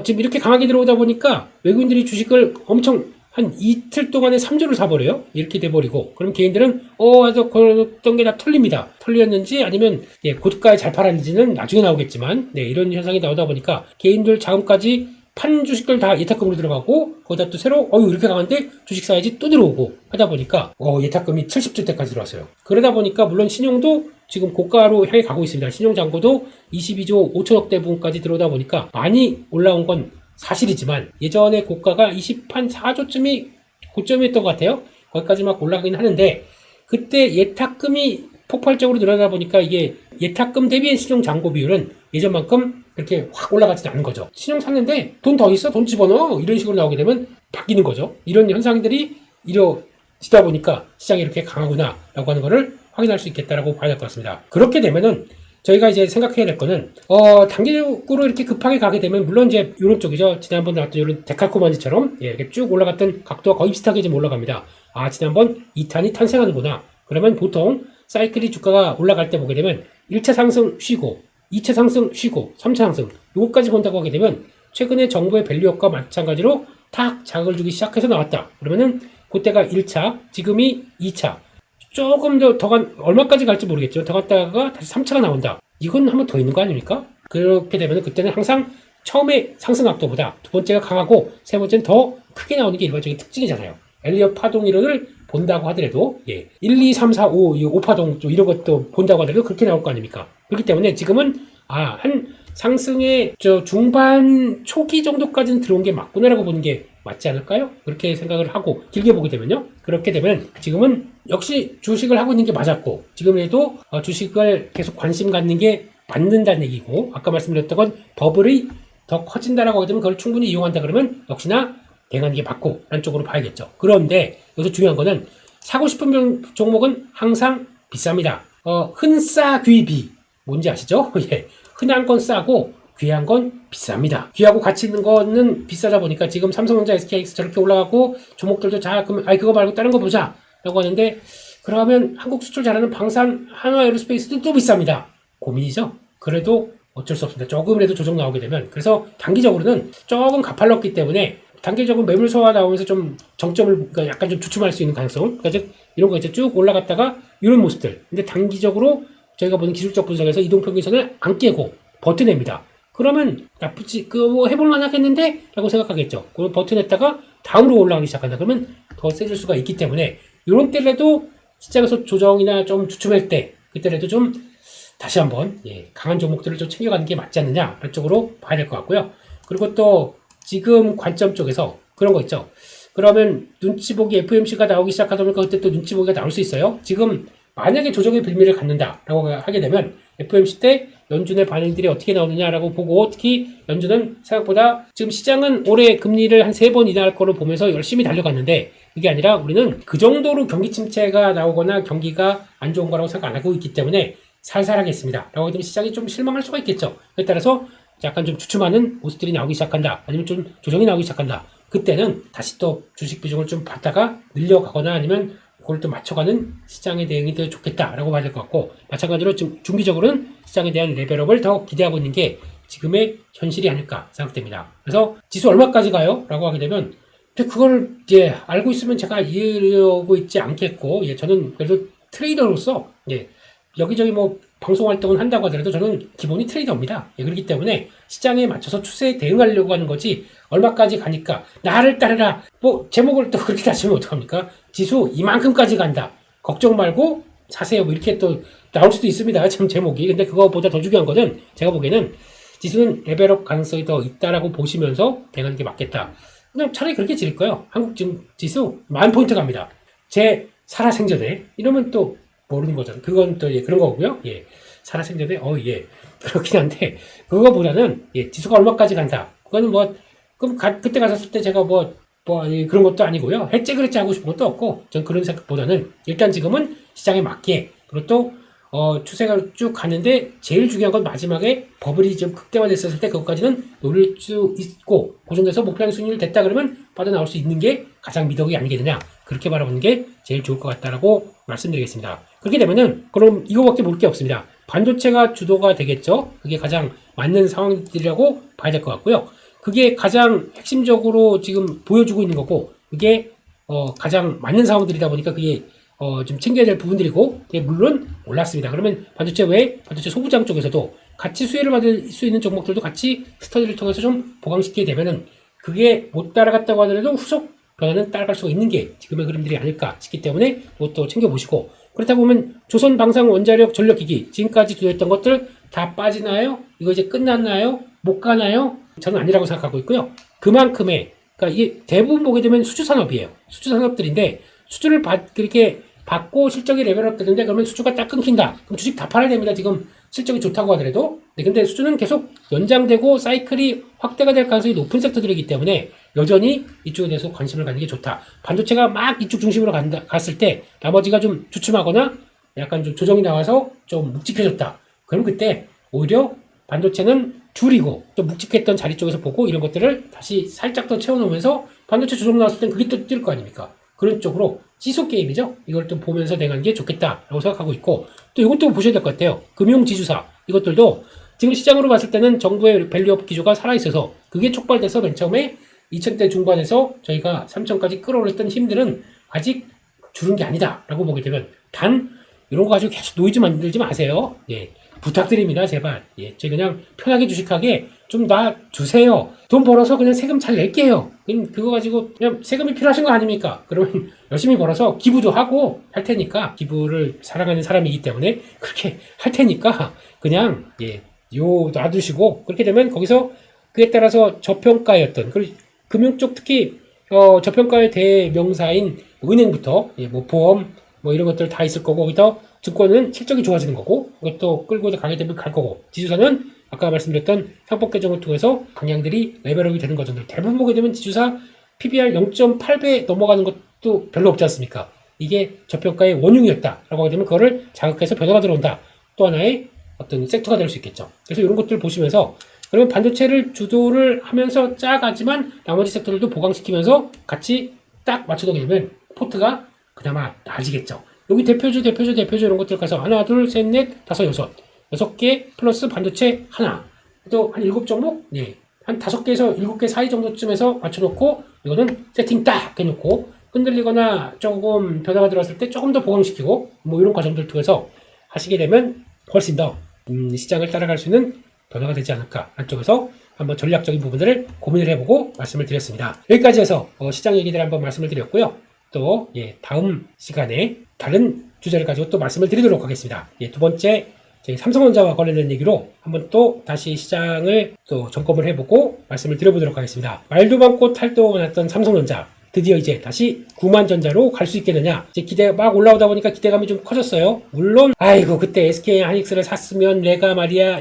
지금 이렇게 강하게 들어오다 보니까 외국인들이 주식을 엄청 한 이틀 동안에 3조를 사버려요. 이렇게 돼버리고 그럼 개인들은 아주 그랬던 게 다 털렸는지 아니면 고가에 잘 팔았는지는 나중에 나오겠지만 이런 현상이 나오다 보니까 개인들 자금까지 판 주식들 다 예탁금으로 들어가고 거기다 또 새로 이렇게 강한데 주식 사야지 또 들어오고 하다 보니까 예탁금이 70조 대까지 들어왔어요. 그러다 보니까 물론 신용도 지금 고가로 향해 가고 있습니다. 신용 잔고도 22조 5천억 대 부분까지 들어오다 보니까 많이 올라온 건 사실이지만 예전에 고가가 24조쯤이 고점이었던 것 같아요. 거기까지 막 올라가긴 하는데 그때 예탁금이 폭발적으로 늘어나다 보니까 이게 예탁금 대비 신용잔고 비율은 예전만큼 그렇게 확 올라가지 않는 거죠. 신용 샀는데 돈 더 있어? 돈 집어넣어? 이런 식으로 나오게 되면 바뀌는 거죠. 이런 현상들이 이뤄지다 보니까 시장이 이렇게 강하구나 라고 하는 거를 확인할 수 있겠다라고 봐야 될 것 같습니다. 그렇게 되면은 저희가 이제 생각해야 될 거는 단기적으로 이렇게 급하게 가게 되면 물론 이제 이런 쪽이죠. 지난번 나왔던 이런 데칼코마니처럼 이렇게 쭉 올라갔던 각도와 거의 비슷하게 지금 올라갑니다. 아, 지난번 2탄이 탄생하는구나. 그러면 보통 사이클이 주가가 올라갈 때 보게 되면 1차 상승 쉬고 2차 상승 쉬고 3차 상승 요거까지 본다고 하게 되면 최근에 정부의 밸류업과 마찬가지로 탁 자극을 주기 시작해서 나왔다. 그러면은 그때가 1차, 지금이 2차. 조금 얼마까지 갈지 모르겠죠. 더 갔다가 다시 3차가 나온다. 이건 한 번 더 있는 거 아닙니까? 그렇게 되면 그때는 항상 처음에 상승 각도보다 두 번째가 강하고 세 번째는 더 크게 나오는 게 일반적인 특징이잖아요. 엘리엇 파동 이론을 본다고 하더라도 1, 2, 3, 4, 5, 5파동 이런 것도 본다고 하더라도 그렇게 나올 거 아닙니까? 그렇기 때문에 지금은 한 상승의 중반 초기 정도까지는 들어온 게 맞구나라고 보는 게 맞지 않을까요? 그렇게 생각을 하고 길게 보게 되면요. 그렇게 되면 지금은 역시 주식을 하고 있는 게 맞았고 지금에도 주식을 계속 관심 갖는 게 맞는다는 얘기고 아까 말씀드렸던 건 버블이 더 커진다라고 하게 되면 그걸 충분히 이용한다 그러면 역시나 대응하는 게 맞고 라는 쪽으로 봐야겠죠. 그런데 여기서 중요한 거는 사고 싶은 종목은 항상 비쌉니다. 흔싸귀비 뭔지 아시죠? 예. 흔한 건 싸고 귀한 건 비쌉니다. 귀하고 가치 있는 거는 비싸다 보니까 지금 삼성전자, SKX 저렇게 올라가고 종목들도 그럼 그거 말고 다른 거 보자 라고 하는데 그러면 한국 수출 잘하는 방산, 한화에어로스페이스도 또 비쌉니다. 고민이죠? 그래도 어쩔 수 없습니다. 조금이라도 조정 나오게 되면 그래서 단기적으로는 조금 가팔랐기 때문에 단기적으로 매물 소화 나오면서 좀 정점을 그러니까 약간 좀 주춤할 수 있는 가능성 그러니까 즉 이런 거 이제 쭉 올라갔다가 이런 모습들 근데 단기적으로 저희가 보는 기술적 분석에서 이동평균선을 안 깨고 버텨냅니다. 그러면 나쁘지 뭐 해볼만 하겠는데 라고 생각하겠죠. 그럼 버텨냈다가 다음으로 올라가기 시작한다. 그러면 더 세질 수가 있기 때문에 이런 때라도 시장에서 조정이나 좀 주춤할 때 그때라도 좀 다시 한번 강한 종목들을 좀 챙겨가는 게 맞지 않느냐 그런 쪽으로 봐야 될 것 같고요. 그리고 또 지금 관점 쪽에서 그런 거 있죠. 그러면 눈치보기 FOMC가 나오기 시작하다 보니까 그때 또 눈치보기가 나올 수 있어요. 지금 만약에 조정의 빌미를 갖는다라고 하게 되면 FOMC 때 연준의 반응들이 어떻게 나오느냐라고 보고 특히 연준은 생각보다 지금 시장은 올해 금리를 한 3번 인하할 거로 보면서 열심히 달려갔는데 그게 아니라 우리는 그 정도로 경기 침체가 나오거나 경기가 안 좋은 거라고 생각 안 하고 있기 때문에 살살하겠습니다. 라고 하면 시장이 좀 실망할 수가 있겠죠. 그에 따라서 약간 좀 주춤하는 모습들이 나오기 시작한다. 아니면 좀 조정이 나오기 시작한다. 그때는 다시 또 주식 비중을 좀 받다가 늘려가거나 아니면 그걸 또 맞춰가는 시장의 대응이 더 좋겠다라고 봐야 될 것 같고 마찬가지로 좀 중기적으로는 시장에 대한 레벨업을 더 기대하고 있는 게 지금의 현실이 아닐까 생각됩니다. 그래서 지수 얼마까지 가요? 라고 하게 되면 그걸 알고 있으면 제가 이해하고 있지 않겠고 저는 그래도 트레이더로서 여기저기 뭐 방송 활동을 한다고 하더라도 저는 기본이 트레이더입니다. 그렇기 때문에 시장에 맞춰서 추세에 대응하려고 하는 거지 얼마까지 가니까 나를 따르라 뭐 제목을 또 그렇게 다시면 어떡합니까? 지수 이만큼까지 간다. 걱정 말고 사세요. 뭐 이렇게 또 나올 수도 있습니다. 참 제목이. 근데 그거보다 더 중요한 거는 제가 보기에는 지수는 레벨업 가능성이 더 있다라고 보시면서 대응하는 게 맞겠다. 그냥 차라리 그렇게 지을 거예요. 한국 지수 10,000포인트 갑니다. 제 살아생전에 이러면 또 모르는 거잖아요. 그건 또 그런 거고요. 살아생전에 그렇긴 한데 그거보다는 지수가 얼마까지 간다. 그거는 그럼 그때 갔을 때 제가 그런 것도 아니고요. 했지 그랬지 하고 싶은 것도 없고 전 그런 생각보다는 일단 지금은 시장에 맞게 그리고 또 추세가 쭉 가는데 제일 중요한 건 마지막에 버블이 좀 극대화됐을 때 그것까지는 노릴 수 있고 그 정도에서 목표량 수익률 됐다 그러면 빠져나올 수 있는 게 가장 미덕이 아니겠느냐 그렇게 바라보는 게 제일 좋을 것 같다라고 말씀드리겠습니다. 그렇게 되면은 그럼 이거밖에 볼 게 없습니다. 반도체가 주도가 되겠죠. 그게 가장 맞는 상황들이라고 봐야 될 것 같고요. 그게 가장 핵심적으로 지금 보여주고 있는 거고 그게 가장 맞는 상황들이다 보니까 그게 좀 챙겨야 될 부분들이고 물론 올랐습니다. 그러면 반도체 외에 반도체 소부장 쪽에서도 같이 수혜를 받을 수 있는 종목들도 같이 스터디를 통해서 좀 보강시키게 되면은 그게 못 따라갔다고 하더라도 후속 변화는 따라갈 수가 있는 게 지금의 흐름들이 아닐까 싶기 때문에 그것도 챙겨보시고 그렇다 보면 조선 방산 원자력 전력기기 지금까지 주도했던 것들 다 빠지나요? 이거 이제 끝났나요? 못 가나요? 저는 아니라고 생각하고 있고요. 그만큼의 그러니까 이게 대부분 보게 되면 수주산업이에요. 수주산업들인데 수주를 그렇게 받고 실적이 레벨업 되는데 그러면 수주가 딱 끊긴다. 그럼 주식 다 팔아야 됩니다. 지금 실적이 좋다고 하더라도 근데 수준은 계속 연장되고 사이클이 확대가 될 가능성이 높은 섹터들이기 때문에 여전히 이쪽에 대해서 관심을 갖는 게 좋다. 반도체가 막 이쪽 중심으로 갔을 때 나머지가 좀 주춤하거나 약간 좀 조정이 나와서 좀 묵직해졌다. 그럼 그때 오히려 반도체는 줄이고 좀 묵직했던 자리 쪽에서 보고 이런 것들을 다시 살짝 더 채워놓으면서 반도체 조정 나왔을 땐 그게 또 뛸 거 아닙니까? 그런 쪽으로 지수 게임이죠. 이걸 좀 보면서 내가는 게 좋겠다라고 생각하고 있고 또 이것도 보셔야 될 것 같아요. 금융지주사 이것들도 지금 시장으로 봤을 때는 정부의 밸류업 기조가 살아있어서 그게 촉발돼서 맨 처음에 2000대 중반에서 저희가 3000까지 끌어올렸던 힘들은 아직 줄은 게 아니다 라고 보게 되면 단 이런 거 가지고 계속 노이즈 만들지 마세요. 예, 부탁드립니다. 제발. 예, 제 그냥 편하게 주식하게 좀 놔주세요. 돈 벌어서 그냥 세금 잘 낼게요. 그거 가지고 그냥 세금이 필요하신 거 아닙니까? 그러면 열심히 벌어서 기부도 하고 할 테니까 기부를 사랑하는 사람이기 때문에 그렇게 할 테니까 그냥 놔두시고 그렇게 되면 거기서 그에 따라서 저평가였던 그리고 금융 쪽 특히 저평가의 대명사인 은행부터 뭐 보험 뭐 이런 것들 다 있을 거고 거기서 증권은 실적이 좋아지는 거고 이것도 끌고 가게 되면 갈 거고 지주사는 아까 말씀드렸던 상법 개정을 통해서 방향들이 레벨업이 되는 거잖아요. 대부분 보게 되면 지주사 PBR 0.8배 넘어가는 것도 별로 없지 않습니까? 이게 저평가의 원흉이었다라고 하게 되면 그거를 자극해서 변화가 들어온다. 또 하나의 어떤 섹터가 될 수 있겠죠. 그래서 이런 것들을 보시면서 그러면 반도체를 주도를 하면서 짜가지만 나머지 섹터들도 보강시키면서 같이 딱 맞춰놓게 되면 포트가 그나마 나아지겠죠. 여기 대표주 이런 것들 가서 하나, 둘, 셋, 넷, 다섯, 여섯 개 플러스 반도체 하나. 또 한 7종목? 네. 한 5개에서 7개 사이 정도쯤에서 맞춰놓고 이거는 세팅 딱 해놓고 흔들리거나 조금 변화가 들어왔을 때 조금 더 보강시키고 뭐 이런 과정들 통해서 하시게 되면 훨씬 더 시장을 따라갈 수 있는 변화가 되지 않을까 안쪽에서 한번 전략적인 부분들을 고민을 해보고 말씀을 드렸습니다. 여기까지 해서 시장 얘기들 한번 말씀을 드렸고요. 또 다음 시간에 다른 주제를 가지고 또 말씀을 드리도록 하겠습니다. 두 번째 저희 삼성전자와 관련된 얘기로 한번 또 다시 시장을 또 점검을 해보고 말씀을 드려보도록 하겠습니다. 말도 많고 탈도 많았던 삼성전자 드디어 이제 다시 9만전자로 갈 수 있겠느냐. 이제 기대가 막 올라오다 보니까 기대감이 좀 커졌어요. 물론 아이고 그때 SK 하이닉스를 샀으면 내가 말이야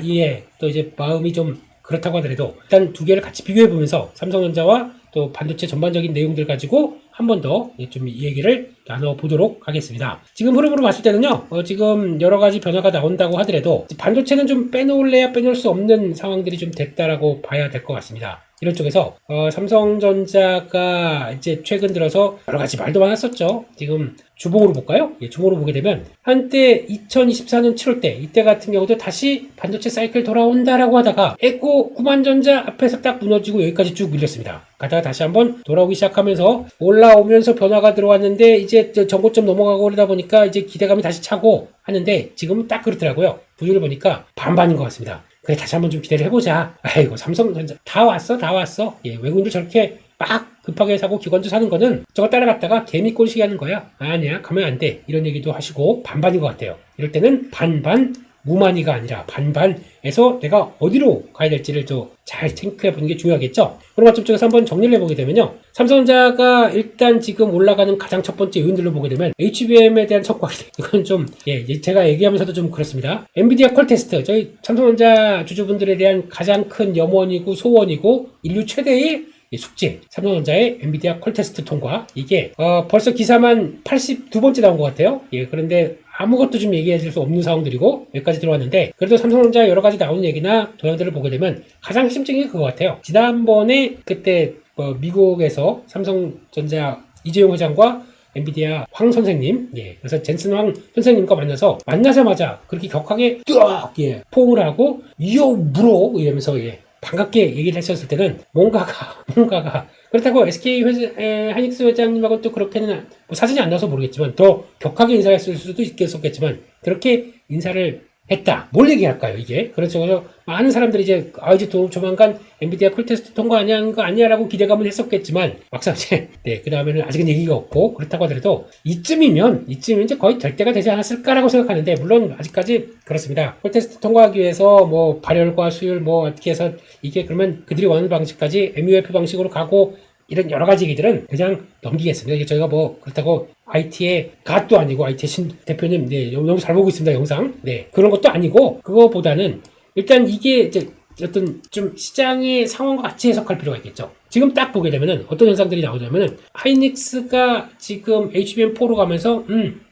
또 이제 마음이 좀 그렇다고 하더라도 일단 두 개를 같이 비교해보면서 삼성전자와 또 반도체 전반적인 내용들 가지고 한 번 더 좀 이 얘기를 나눠보도록 하겠습니다. 지금 흐름으로 봤을 때는요, 지금 여러 가지 변화가 나온다고 하더라도 반도체는 좀 빼놓을래야 빼놓을 수 없는 상황들이 좀 됐다라고 봐야 될 것 같습니다. 이런 쪽에서 삼성전자가 이제 최근 들어서 여러 가지 말도 많았었죠. 지금 주봉으로 볼까요? 주봉으로 보게 되면 한때 2024년 7월 때 이때 같은 경우도 다시 반도체 사이클 돌아온다라고 하다가 에코 9만전자 앞에서 딱 무너지고 여기까지 쭉 밀렸습니다. 가다가 다시 한번 돌아오기 시작하면서 올라오면서 변화가 들어왔는데 이제 전고점 넘어가고 그러다 보니까 이제 기대감이 다시 차고 하는데 지금은 딱 그렇더라고요. 분위기를 보니까 반반인 것 같습니다. 그래 다시 한번 좀 기대를 해보자. 아이고 삼성전자 다 왔어. 외국인들 저렇게 막 급하게 사고 기관도 사는 거는 저거 따라갔다가 개미꼴시기 하는 거야. 아니야 가면 안 돼. 이런 얘기도 하시고 반반인 것 같아요. 이럴 때는 반반 무만이가 아니라 반반에서 내가 어디로 가야 될지를 좀 잘 체크해 보는 게 중요하겠죠. 그런 관점 쪽에서 한번 정리를 해보게 되면요. 삼성전자가 일단 지금 올라가는 가장 첫 번째 요인들로 보게 되면 HBM에 대한 성과 이건 좀 제가 얘기하면서도 좀 그렇습니다. 엔비디아 퀄 테스트 저희 삼성전자 주주분들에 대한 가장 큰 염원이고 소원이고 인류 최대의 숙제 삼성전자의 엔비디아 퀄 테스트 통과 이게 벌써 기사만 82번째 나온 것 같아요. 그런데 아무것도 좀 얘기해 줄 수 없는 상황들이고 여기까지 들어왔는데 그래도 삼성전자 여러 가지 나오는 얘기나 동향들을 보게 되면 가장 핵심적인 게 그거 같아요. 지난번에 그때 미국에서 삼성전자 이재용 회장과 엔비디아 황 선생님, 그래서 젠슨 황 선생님과 만나자마자 그렇게 격하게 뚝 포옹을 하고 물어 이러면서 반갑게 얘기를 했었을 때는 뭔가가 그렇다고 SK 하이닉스 회장님하고 또 그렇게는 뭐 사진이 안 나와서 모르겠지만 더 격하게 인사했을 수도 있겠지만 그렇게 인사를 했다. 뭘 얘기할까요, 이게? 그래서 많은 사람들이 이제 조만간 엔비디아 쿨 테스트 통과하는 거 아니야라고 기대감을 했었겠지만 막상 이제 그 다음에는 아직은 얘기가 없고 그렇다고 하더라도 이쯤이면 이제 거의 될 때가 되지 않았을까라고 생각하는데 물론 아직까지 그렇습니다. 쿨 테스트 통과하기 위해서 뭐 발열과 수율 뭐 어떻게 해서 이게 그러면 그들이 원하는 방식까지 MUF 방식으로 가고 이런 여러 가지 얘기들은 그냥 넘기겠습니다. 이게 저희가 뭐 그렇다고 IT의 갓도 아니고 IT의 신 대표님, 네, 너무 잘 보고 있습니다, 영상. 네, 그런 것도 아니고, 그거보다는 일단 이게 이제 어떤 좀 시장의 상황과 같이 해석할 필요가 있겠죠. 지금 딱 보게 되면은 어떤 현상들이 나오냐면은 하이닉스가 지금 HBM4로 가면서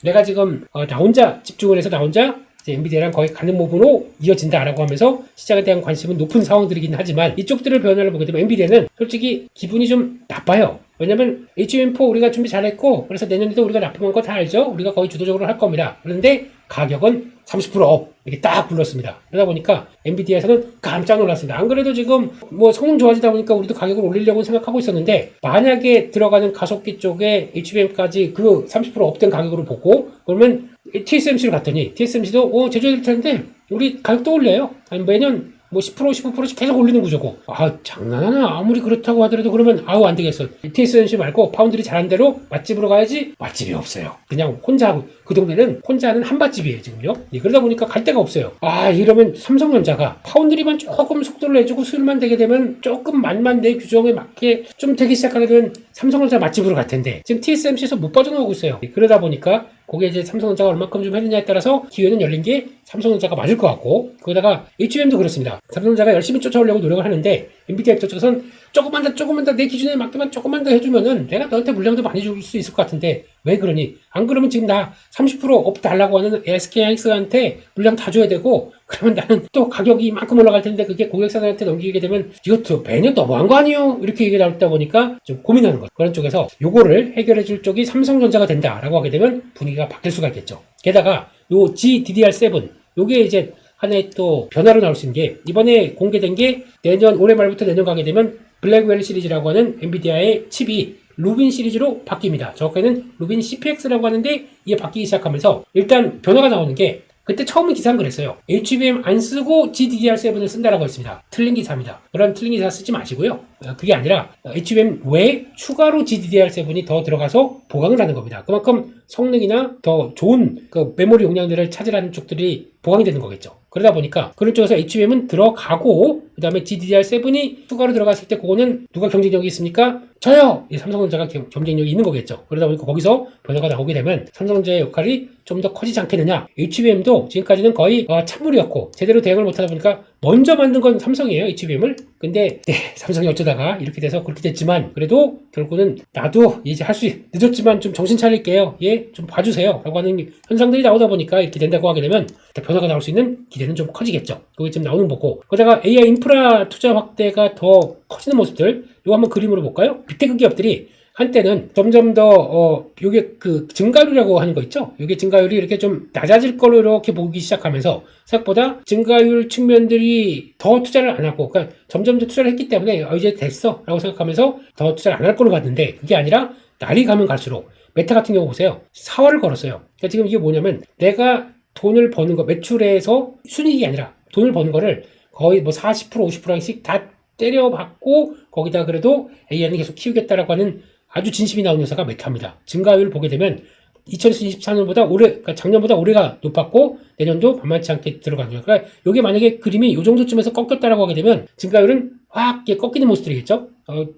내가 지금 나 혼자 집중을 해서 나 혼자 이제 엔비디아랑 거의 가는 모브로 이어진다라고 하면서 시장에 대한 관심은 높은 상황들이긴 하지만 이쪽들을 변화를 보게 되면 엔비디아는 솔직히 기분이 좀 나빠요. 왜냐면 HBM4 우리가 준비 잘했고 그래서 내년에도 우리가 납품한 거 다 알죠? 우리가 거의 주도적으로 할 겁니다. 그런데 가격은 30%업 이렇게 딱 불렀습니다. 그러다 보니까 엔비디아에서는 깜짝 놀랐습니다. 안 그래도 지금 뭐 성능 좋아지다 보니까 우리도 가격을 올리려고 생각하고 있었는데 만약에 들어가는 가속기 쪽에 HBM까지 그 30% 업된 가격으로 보고 그러면 TSMC를 갔더니 TSMC도 제조해야 될 텐데 우리 가격도 올려요. 아니 매년 뭐 10% 15%씩 계속 올리는 구조고 장난하나 아무리 그렇다고 하더라도 그러면 안 되겠어. TSMC 말고 파운드리 잘한 대로 맛집으로 가야지. 맛집이 없어요. 그냥 혼자 하고 그 동네는 혼자 하는 한밭집이에요 지금요. 그러다 보니까 갈 데가 없어요. 이러면 삼성전자가 파운드리만 조금 속도를 내주고 수율만 되게 되면 조금 만만 내 규정에 맞게 좀 되기 시작하게 되면 삼성전자 맛집으로 갈 텐데 지금 TSMC에서 못 빠져나오고 있어요. 그러다 보니까 거기에 이제 삼성전자가 얼마큼 좀 했느냐에 따라서 기회는 열린 게 삼성전자가 맞을 것 같고 거기다가 HBM도 그렇습니다. 삼성전자가 열심히 쫓아오려고 노력을 하는데 엔비디아 입장에서는 조금만 더 내 기준에 맞게만 조금만 더 해주면은 내가 너한테 물량도 많이 줄 수 있을 것 같은데 왜 그러니? 안 그러면 지금 나 30%업 달라고 하는 SK하이닉스한테 물량 다 줘야 되고 그러면 나는 또 가격이 이만큼 올라갈 텐데 그게 고객사들한테 넘기게 되면 이것도 매년 너무한 거 아니에요? 이렇게 얘기 나오다 보니까 좀 고민하는 거죠. 그런 쪽에서 요거를 해결해 줄 쪽이 삼성전자가 된다라고 하게 되면 분위기가 바뀔 수가 있겠죠. 게다가 요 GDDR7 요게 이제 하나의 또 변화로 나올 수 있는 게 이번에 공개된 게 내년 올해 말부터 내년 가게 되면 블랙웰 시리즈라고 하는 엔비디아의 칩이 루빈 시리즈로 바뀝니다. 정확하게는 루빈 CPX라고 하는데 이게 바뀌기 시작하면서 일단 변화가 나오는 게 그때 처음 기사는 그랬어요. HBM 안 쓰고 GDDR7을 쓴다라고 했습니다. 틀린 기사입니다. 그런 틀린 기사 쓰지 마시고요. 그게 아니라 HBM 외에 추가로 GDDR7이 더 들어가서 보강을 하는 겁니다. 그만큼 성능이나 더 좋은 그 메모리 용량들을 찾으라는 쪽들이 보강이 되는 거겠죠. 그러다 보니까 그런 쪽에서 HBM은 들어가고 그 다음에 GDDR7이 추가로 들어갔을 때 그거는 누가 경쟁력이 있습니까? 저요! 삼성전자가 경쟁력이 있는 거겠죠. 그러다 보니까 거기서 변화가 나오게 되면 삼성전자의 역할이 좀 더 커지지 않겠느냐. HBM도 지금까지는 거의 찬물이었고 제대로 대응을 못하다 보니까 먼저 만든 건 삼성이에요. HBM을. 근데 삼성이 어쩌다가 이렇게 돼서 그렇게 됐지만 그래도 결국은 나도 이제 할 수 늦었지만 좀 정신 차릴게요. 좀 봐주세요. 라고 하는 현상들이 나오다 보니까 이렇게 된다고 하게 되면 변화가 나올 수 있는 기대는 좀 커지겠죠. 그게 지금 나오는 거고 거기다가 AI 인프라 투자 확대가 더 커지는 모습들 이거 한번 그림으로 볼까요? 빅테크 기업들이 한때는 점점 더 요게 그 증가율이라고 하는 거 있죠? 요게 증가율이 이렇게 좀 낮아질 걸로 이렇게 보기 시작하면서 생각보다 증가율 측면들이 더 투자를 안 하고 그러니까 점점 더 투자를 했기 때문에 이제 됐어 라고 생각하면서 더 투자를 안 할 걸로 봤는데 그게 아니라 날이 가면 갈수록 메타 같은 경우 보세요. 사활을 걸었어요. 그러니까 지금 이게 뭐냐면 내가 돈을 버는 거 매출에서 순이익이 아니라 돈을 버는 거를 거의 뭐 40% 50%씩 다 때려받고 거기다 그래도 AI는 계속 키우겠다라고 하는 아주 진심이 나오는 회사가 메타입니다. 증가율 보게 되면 2024년보다 그러니까 작년보다 올해가 높았고 내년도 만만치 않게 들어가는 거예요. 그러니까 이게 만약에 그림이 이 정도쯤에서 꺾였다라고 하게 되면 증가율은 확 꺾이는 모습들이겠죠.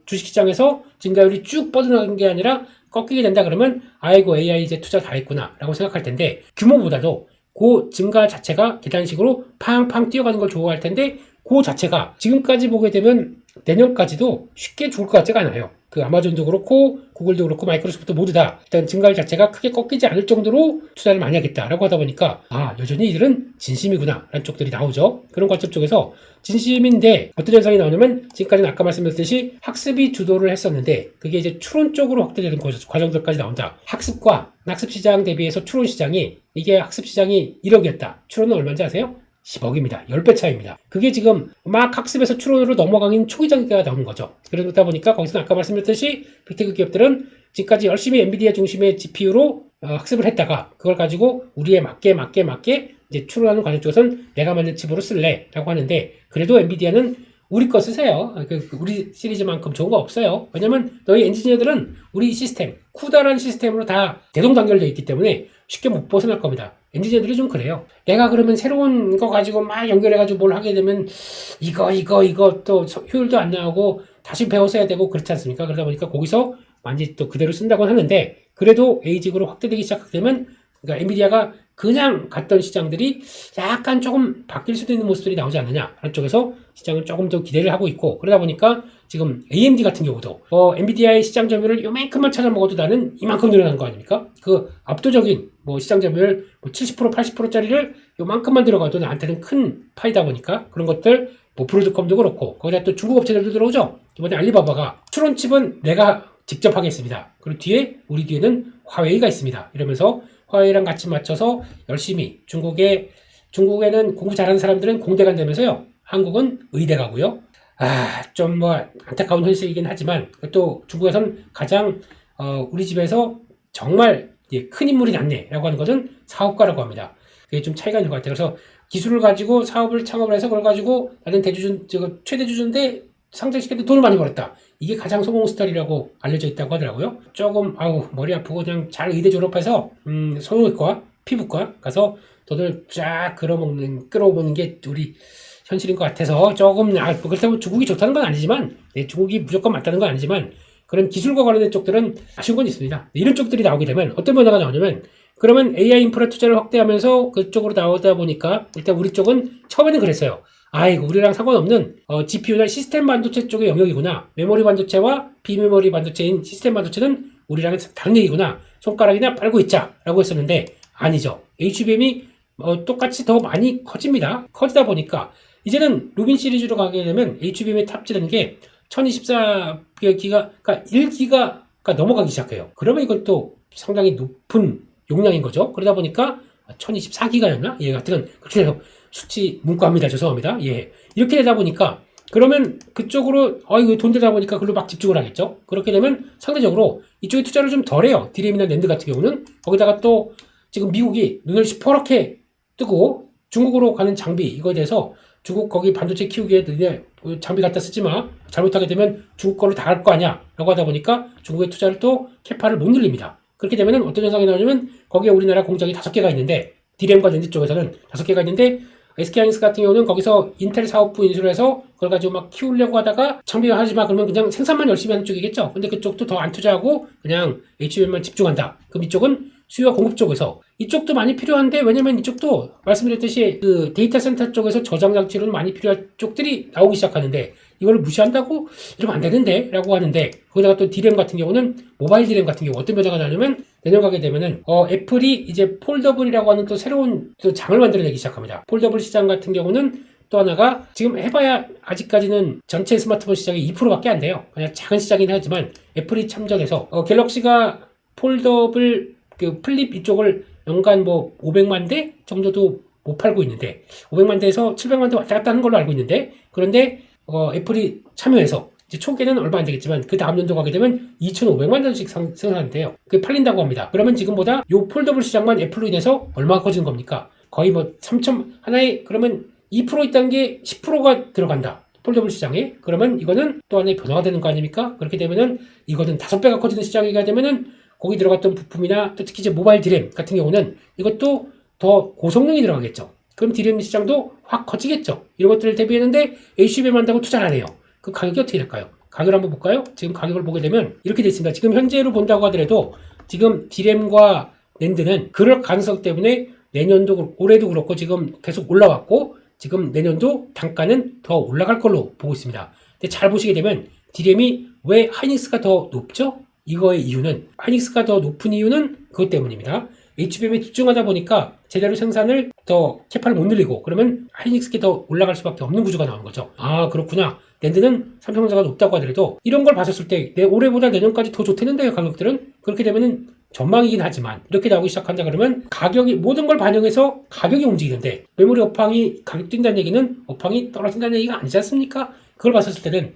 주식시장에서 증가율이 쭉 뻗어나가는 게 아니라 꺾이게 된다 그러면 아이고 AI 이제 투자 다 했구나라고 생각할 텐데 규모보다도 그 증가 자체가 계단식으로 팡팡 뛰어가는 걸 좋아할 텐데 그 자체가 지금까지 보게 되면 내년까지도 쉽게 죽을 것 같지가 않아요. 그 아마존도 그렇고 구글도 그렇고 마이크로소프트 모두 다 일단 증가율 자체가 크게 꺾이지 않을 정도로 투자를 많이 하겠다라고 하다 보니까 여전히 이들은 진심이구나 라는 쪽들이 나오죠. 그런 관점 쪽에서 진심인데 어떤 현상이 나오냐면 지금까지는 아까 말씀드렸듯이 학습이 주도를 했었는데 그게 이제 추론 쪽으로 확대되는 과정들까지 나온다. 학습과 낙습 시장 대비해서 추론 시장이 이게 학습 시장이 1억이었다. 추론은 얼마인지 아세요? 10억입니다. 10배 차이입니다. 그게 지금 막 학습에서 추론으로 넘어가는 초기 단계가 나오는 거죠. 그러다 보니까 거기서는 아까 말씀드렸듯이 빅테크 기업들은 지금까지 열심히 엔비디아 중심의 GPU로 학습을 했다가 그걸 가지고 우리에 맞게 이제 추론하는 과정 쪽에서는 내가 만든 칩으로 쓸래 라고 하는데 그래도 엔비디아는 우리 거 쓰세요. 우리 시리즈만큼 좋은 거 없어요. 왜냐면 너희 엔지니어들은 우리 시스템, 쿠다라는 시스템으로 다 대동단결되어 있기 때문에 쉽게 못 벗어날 겁니다. 엔지니어들이 좀 그래요. 내가 그러면 새로운 거 가지고 막 연결해가지고 뭘 하게 되면 이거 또 효율도 안 나오고 다시 배워서 해야 되고 그렇지 않습니까? 그러다 보니까 거기서 완전히 또 그대로 쓴다고 하는데 그래도 에이직으로 확대되기 시작하게 되면 그러니까 엔비디아가 그냥 갔던 시장들이 약간 조금 바뀔 수도 있는 모습들이 나오지 않느냐 하는 쪽에서 시장을 조금 더 기대를 하고 있고, 그러다 보니까 지금 AMD 같은 경우도 엔비디아의 시장 점유율을 요만큼만 찾아 먹어도 나는 이만큼 늘어난 거 아닙니까? 그 압도적인 시장 점유율 70% 80%짜리를 요만큼만 들어가도 나한테는 큰 파이다 보니까 그런 것들 브로드컴도 그렇고, 거기다 또 중국 업체들도 들어오죠. 이번에 알리바바가 추론칩은 내가 직접 하겠습니다. 그리고 우리 뒤에는 화웨이가 있습니다. 이러면서 화웨이랑 같이 맞춰서 열심히 중국에는 공부 잘하는 사람들은 공대 간다면서요. 한국은 의대 가고요. 좀 안타까운 현실이긴 하지만 또 중국에선 가장 우리 집에서 정말 큰 인물이 낫네라고 하는 것은 사업가라고 합니다. 그게 좀 차이가 있는 것 같아요. 그래서 기술을 가지고 사업을 창업을 해서 그걸 가지고 나는 최대 주주인데 상장시켰는데 돈을 많이 벌었다. 이게 가장 성공 스타일이라고 알려져 있다고 하더라고요. 조금 머리 아프고 그냥 잘 의대 졸업해서 성형외과, 피부과 가서 돈을 쫙 끌어오는 게 우리 현실인 것 같아서 조금 그렇다고 중국이 좋다는 건 아니지만 중국이 무조건 맞다는 건 아니지만 그런 기술과 관련된 쪽들은 아쉬운 건 있습니다. 이런 쪽들이 나오게 되면 어떤 변화가 나오냐면, 그러면 AI 인프라 투자를 확대하면서 그쪽으로 나오다 보니까 일단 우리 쪽은 처음에는 그랬어요. 이거 우리랑 상관없는 GPU나 시스템 반도체 쪽의 영역이구나. 메모리 반도체와 비메모리 반도체인 시스템 반도체는 우리랑은 다른 얘기구나. 손가락이나 빨고 있자라고 했었는데 아니죠. HBM이 똑같이 더 많이 커집니다. 커지다 보니까 이제는 루빈 시리즈로 가게 되면 HBM에 탑재되는 게 1024기가, 그러니까 1기가가 넘어가기 시작해요. 그러면 이것도 상당히 높은 용량인 거죠. 그러다 보니까 1024기가였나? 하여튼 그렇게 해서 수치 문과입니다. 죄송합니다. 이렇게 되다 보니까 그러면 그쪽으로 이거 돈 되다 보니까 그걸로 막 집중을 하겠죠. 그렇게 되면 상대적으로 이쪽에 투자를 좀 덜해요. 디램이나 낸드 같은 경우는. 거기다가 또 지금 미국이 눈을 시퍼렇게 뜨고 중국으로 가는 장비, 이거에 대해서 중국 거기 반도체 키우기에 장비 갖다 쓰지 마. 잘못하게 되면 중국 거로 다 할 거 아니야. 라고 하다 보니까 중국의 투자를 또 캐파를 못 늘립니다. 그렇게 되면 어떤 현상이 나오냐면 거기에 우리나라 공장이 5개가 있는데, 디램과 낸드 쪽에서는 5개가 있는데 SK하이닉스 같은 경우는 거기서 인텔 사업부 인수를 해서 그걸 가지고 막 키우려고 하다가 장비하지 마 그러면 그냥 생산만 열심히 하는 쪽이겠죠. 근데 그쪽도 더 안 투자하고 그냥 HBM만 집중한다. 그럼 이쪽은 수요와 공급 쪽에서 이쪽도 많이 필요한데, 왜냐면 이쪽도 말씀드렸듯이 그 데이터 센터 쪽에서 저장 장치로는 많이 필요할 쪽들이 나오기 시작하는데 이걸 무시한다고 이러면 안 되는데 라고 하는데, 거기다가 또 디램 같은 경우는 모바일 디램 같은 경우 어떤 변화가 나냐면 내년 가게 되면은 애플이 이제 폴더블이라고 하는 또 새로운 또 장을 만들어내기 시작합니다. 폴더블 시장 같은 경우는 또 하나가 지금 해봐야 아직까지는 전체 스마트폰 시장이 2%밖에 안 돼요. 그냥 작은 시장이긴 하지만 애플이 참전해서 갤럭시가 폴더블 그 플립 이쪽을 연간 500만 대 정도도 못 팔고 있는데 500만 대에서 700만 대 왔다 갔다 하는 걸로 알고 있는데, 그런데 애플이 참여해서 이제 초기에는 얼마 안 되겠지만 그 다음 연도 가게 되면 2,500만 대씩 생산한대요. 그게 팔린다고 합니다. 그러면 지금보다 요 폴더블 시장만 애플로 인해서 얼마가 커지는 겁니까? 거의 3천 하나에 그러면 2% 있다는 게 10%가 들어간다. 폴더블 시장에. 그러면 이거는 또 하나의 변화가 되는 거 아닙니까? 그렇게 되면은 이거는 5배가 커지는 시장이 가 되면은 거기 들어갔던 부품이나 또 특히 이제 모바일 디램 같은 경우는 이것도 더 고성능이 들어가겠죠. 그럼 디램 시장도 확 커지겠죠. 이런 것들을 대비했는데 HBM 한다고 투자를 안 해요. 그 가격이 어떻게 될까요? 가격을 한번 볼까요? 지금 가격을 보게 되면 이렇게 되어 있습니다. 지금 현재로 본다고 하더라도 지금 디램과 낸드는 그럴 가능성 때문에 내년도 올해도 그렇고 지금 계속 올라왔고 지금 내년도 단가는 더 올라갈 걸로 보고 있습니다. 근데 잘 보시게 되면 디램이 왜 하이닉스가 더 높죠? 이거의 이유는, 하이닉스가 더 높은 이유는 그것 때문입니다. HBM에 집중하다 보니까 제대로 생산을 더 캐파를 못 늘리고 그러면 하이닉스가 더 올라갈 수밖에 없는 구조가 나오는 거죠. 그렇구나. 낸드는 삼성전자가 높다고 하더라도 이런 걸 봤었을 때 내 올해보다 내년까지 더 좋다는데요, 가격들은. 그렇게 되면은 전망이긴 하지만 이렇게 나오기 시작한다 그러면 가격이 모든 걸 반영해서 가격이 움직이는데, 메모리 업황이 가격 뛴다는 얘기는 업황이 떨어진다는 얘기가 아니지 않습니까? 그걸 봤었을 때는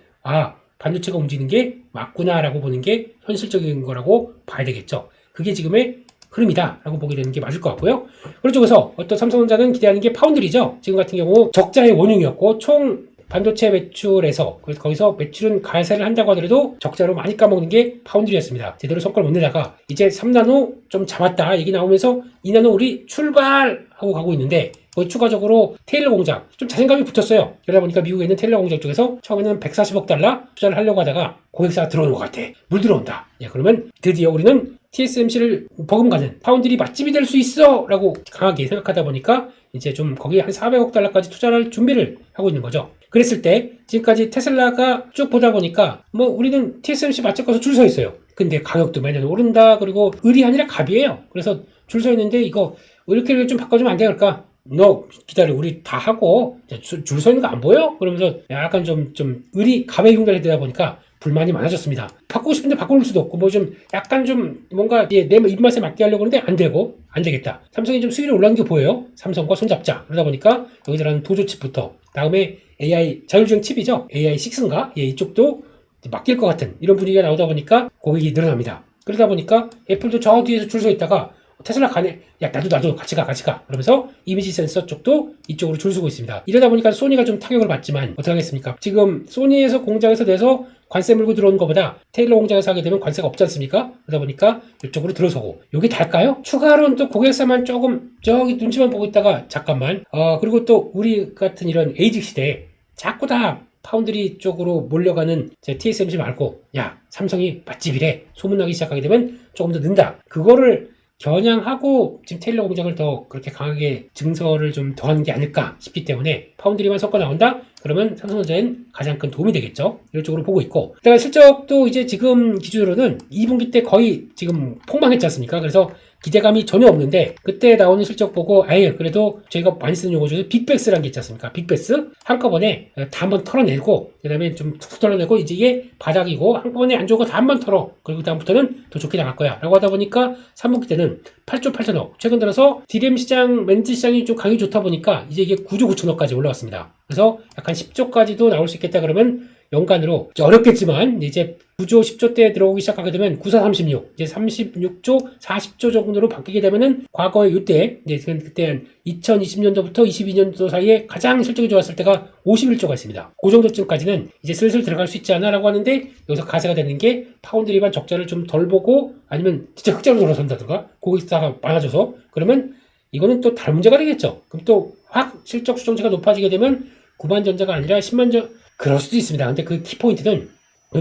반도체가 움직이는 게 맞구나라고 보는 게 현실적인 거라고 봐야 되겠죠. 그게 지금의 흐름이다라고 보게 되는 게 맞을 것 같고요. 그런 쪽에서 어떤 삼성전자는 기대하는 게 파운드리죠. 지금 같은 경우 적자의 원흉이었고 총 반도체 매출에서 거기서 매출은 가세를 한다고 하더라도 적자로 많이 까먹는 게 파운드리였습니다. 제대로 성과를 못 내다가 이제 3나노 좀 잡았다 얘기 나오면서 2나노 우리 출발 하고 가고 있는데 추가적으로 테일러 공장 좀 자신감이 붙었어요. 그러다 보니까 미국에 있는 테일러 공장 쪽에서 처음에는 140억 달러 투자를 하려고 하다가 고객사가 들어오는 것 같아. 물 들어온다. 그러면 드디어 우리는 TSMC를 버금가는 파운드리 맛집이 될 수 있어 라고 강하게 생각하다 보니까 이제 좀 거기에 한 400억 달러까지 투자를 할 준비를 하고 있는 거죠. 그랬을 때 지금까지 테슬라가 쭉 보다 보니까 뭐 우리는 TSMC 맛집 가서 줄 서 있어요. 근데 가격도 매년 오른다. 그리고 을이 아니라 갑이에요. 그래서 줄 서 있는데 이거 이렇게 좀 바꿔주면 안 될까? 너 기다려, 우리 다 하고 줄 서 있는 거 안 보여? 그러면서 약간 좀 을이 갑의 흉내를 내다 보니까 불만이 많아졌습니다. 바꾸고 싶은데 바꿀 수도 없고 뭐 좀 약간 좀 뭔가 내 입맛에 맞게 하려고 하는데 안 되고 안 되겠다. 삼성이 좀 수율이 올라간 게 보여요. 삼성과 손잡자. 그러다 보니까 여기 들어가는 도조칩부터 다음에 AI 자율주행 칩이죠. AI6인가? 이쪽도 맡길 것 같은 이런 분위기가 나오다 보니까 고객이 늘어납니다. 그러다 보니까 애플도 저 뒤에서 줄 서 있다가 테슬라 가네. 야, 나도 같이 가. 그러면서 이미지 센서 쪽도 이쪽으로 줄 서고 있습니다. 이러다 보니까 소니가 좀 타격을 받지만 어떻게 하겠습니까? 지금 소니에서 공장에서 내서 관세 물고 들어오는 것보다 테일러 공장에서 하게 되면 관세가 없지 않습니까? 그러다 보니까 이쪽으로 들어서고. 요게 달까요? 추가로는 또 고객사만 조금 저기 눈치만 보고 있다가 잠깐만. 그리고 또 우리 같은 이런 에이직 시대에 자꾸 다 파운드리 쪽으로 몰려가는 TSMC 말고 야, 삼성이 맛집이래 소문나기 시작하게 되면 조금 더 는다. 그거를 겨냥하고 지금 테일러 공장을 더 그렇게 강하게 증설을 좀 더하는 게 아닐까 싶기 때문에 파운드리만 섞어 나온다? 그러면 삼성전자엔 가장 큰 도움이 되겠죠. 이런 쪽으로 보고 있고, 그다음에 실적도 이제 지금 기준으로는 2분기 때 거의 지금 폭망했지 않습니까? 그래서 기대감이 전혀 없는데 그때 나오는 실적 보고 아예 그래도 저희가 많이 쓰는 용어 중에 빅베스라는 게 있지 않습니까? 빅베스 한꺼번에 다 한번 털어내고 그 다음에 좀 툭툭 털어내고 이제 이게 바닥이고 한꺼번에 안 좋은 거 다 한번 털어 그리고 다음부터는 더 좋게 나갈 거야 라고 하다 보니까 3분기 때는 8조 8천억 최근 들어서 DRAM 시장 멘트 시장이 좀 강이 좋다 보니까 이제 이게 9조 9천억까지 올라왔습니다. 그래서 약간 10조까지도 나올 수 있겠다 그러면 연간으로 어렵겠지만 이제 9조 10조대에 들어오기 시작하게 되면 94, 36 이제 36조 40조 정도로 바뀌게 되면은 과거에 이때 이제 그때 한 2020년도부터 22년도 사이에 가장 실적이 좋았을 때가 51조가 있습니다. 그 정도쯤까지는 이제 슬슬 들어갈 수 있지 않나 라고 하는데 여기서 가세가 되는 게 파운드리반 적자를 좀 덜 보고 아니면 진짜 흑자로 돌아선다든가 고객사가 많아져서 그러면 이거는 또 다른 문제가 되겠죠. 그럼 또 확 실적 수정치가 높아지게 되면 9만 전자가 아니라 10만 전 그럴 수도 있습니다. 근데 그 키포인트는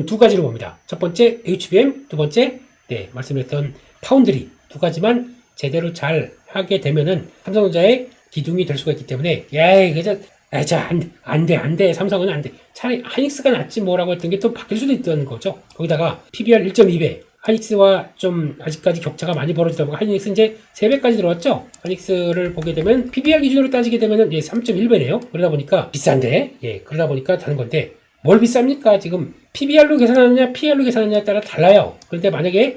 두 가지로 봅니다. 첫 번째 HBM, 두 번째 말씀드렸던 파운드리 두 가지만 제대로 잘 하게 되면은 삼성전자의 기둥이 될 수가 있기 때문에 안 돼. 삼성은 안 돼. 차라리 하이닉스가 낫지 뭐라고 했던 게 또 바뀔 수도 있다는 거죠. 거기다가 PBR 1.2배 하이닉스와 좀 아직까지 격차가 많이 벌어지다 보니까 하이닉스 이제 3배까지 들어왔죠. 하이닉스를 보게 되면 PBR 기준으로 따지게 되면은 3.1배네요. 그러다 보니까 비싼데 그러다 보니까 다른 건데 뭘 비쌉니까? 지금 PBR로 계산하느냐 PR로 계산하느냐에 따라 달라요. 그런데 만약에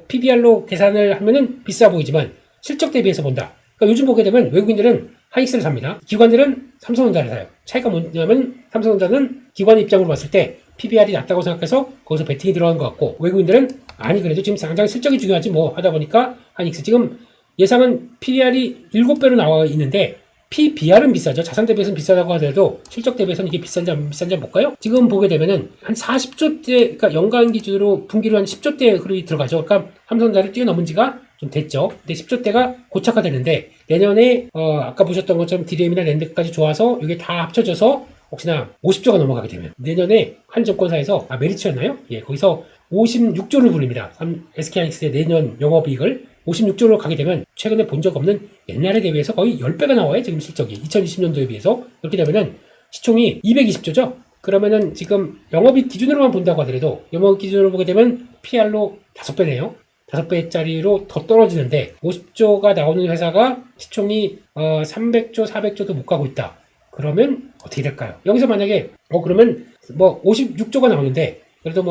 PBR로 계산을 하면은 비싸 보이지만 실적 대비해서 본다. 그러니까 요즘 보게 되면 외국인들은 하이닉스를 삽니다. 기관들은 삼성전자를 사요. 차이가 뭐냐면 삼성전자는 기관 입장으로 봤을 때 PBR이 낮다고 생각해서 거기서 베팅이 들어간 것 같고 외국인들은 아니 그래도 지금 당장 실적이 중요하지 뭐 하다 보니까 하이닉스 지금 예상은 PBR이 7배로 나와 있는데 PBR은 비싸죠. 자산 대비해서는 비싸다고 하더라도 실적 대비해서는 이게 비싼지 안 비싼지 볼까요? 지금 보게 되면은 한 40조대 그러니까 연간 기준으로 분기로 한 10조대 그룹이 들어가죠. 그러니까 삼성전자를 뛰어넘은 지가 좀 됐죠. 근데 10조대가 고착화되는데 내년에 아까 보셨던 것처럼 DRAM이나 랜드까지 좋아서 이게 다 합쳐져서 혹시나 50조가 넘어가게 되면 내년에 한 증권사에서 메리츠였나요? 거기서 56조를 불립니다. SK하이닉스의 내년 영업이익을 56조로 가게 되면 최근에 본 적 없는 옛날에 대비해서 거의 10배가 나와요. 지금 실적이 2020년도에 비해서 그렇게 되면은 시총이 220조죠. 그러면은 지금 영업이익 기준으로만 본다고 하더라도 영업이익 기준으로 보게 되면 PR로 5배네요. 5배짜리로 더 떨어지는데 50조가 나오는 회사가 시총이 300조, 400조도 못 가고 있다. 그러면 어떻게 될까요? 여기서 만약에 그러면 56조가 나오는데 그래도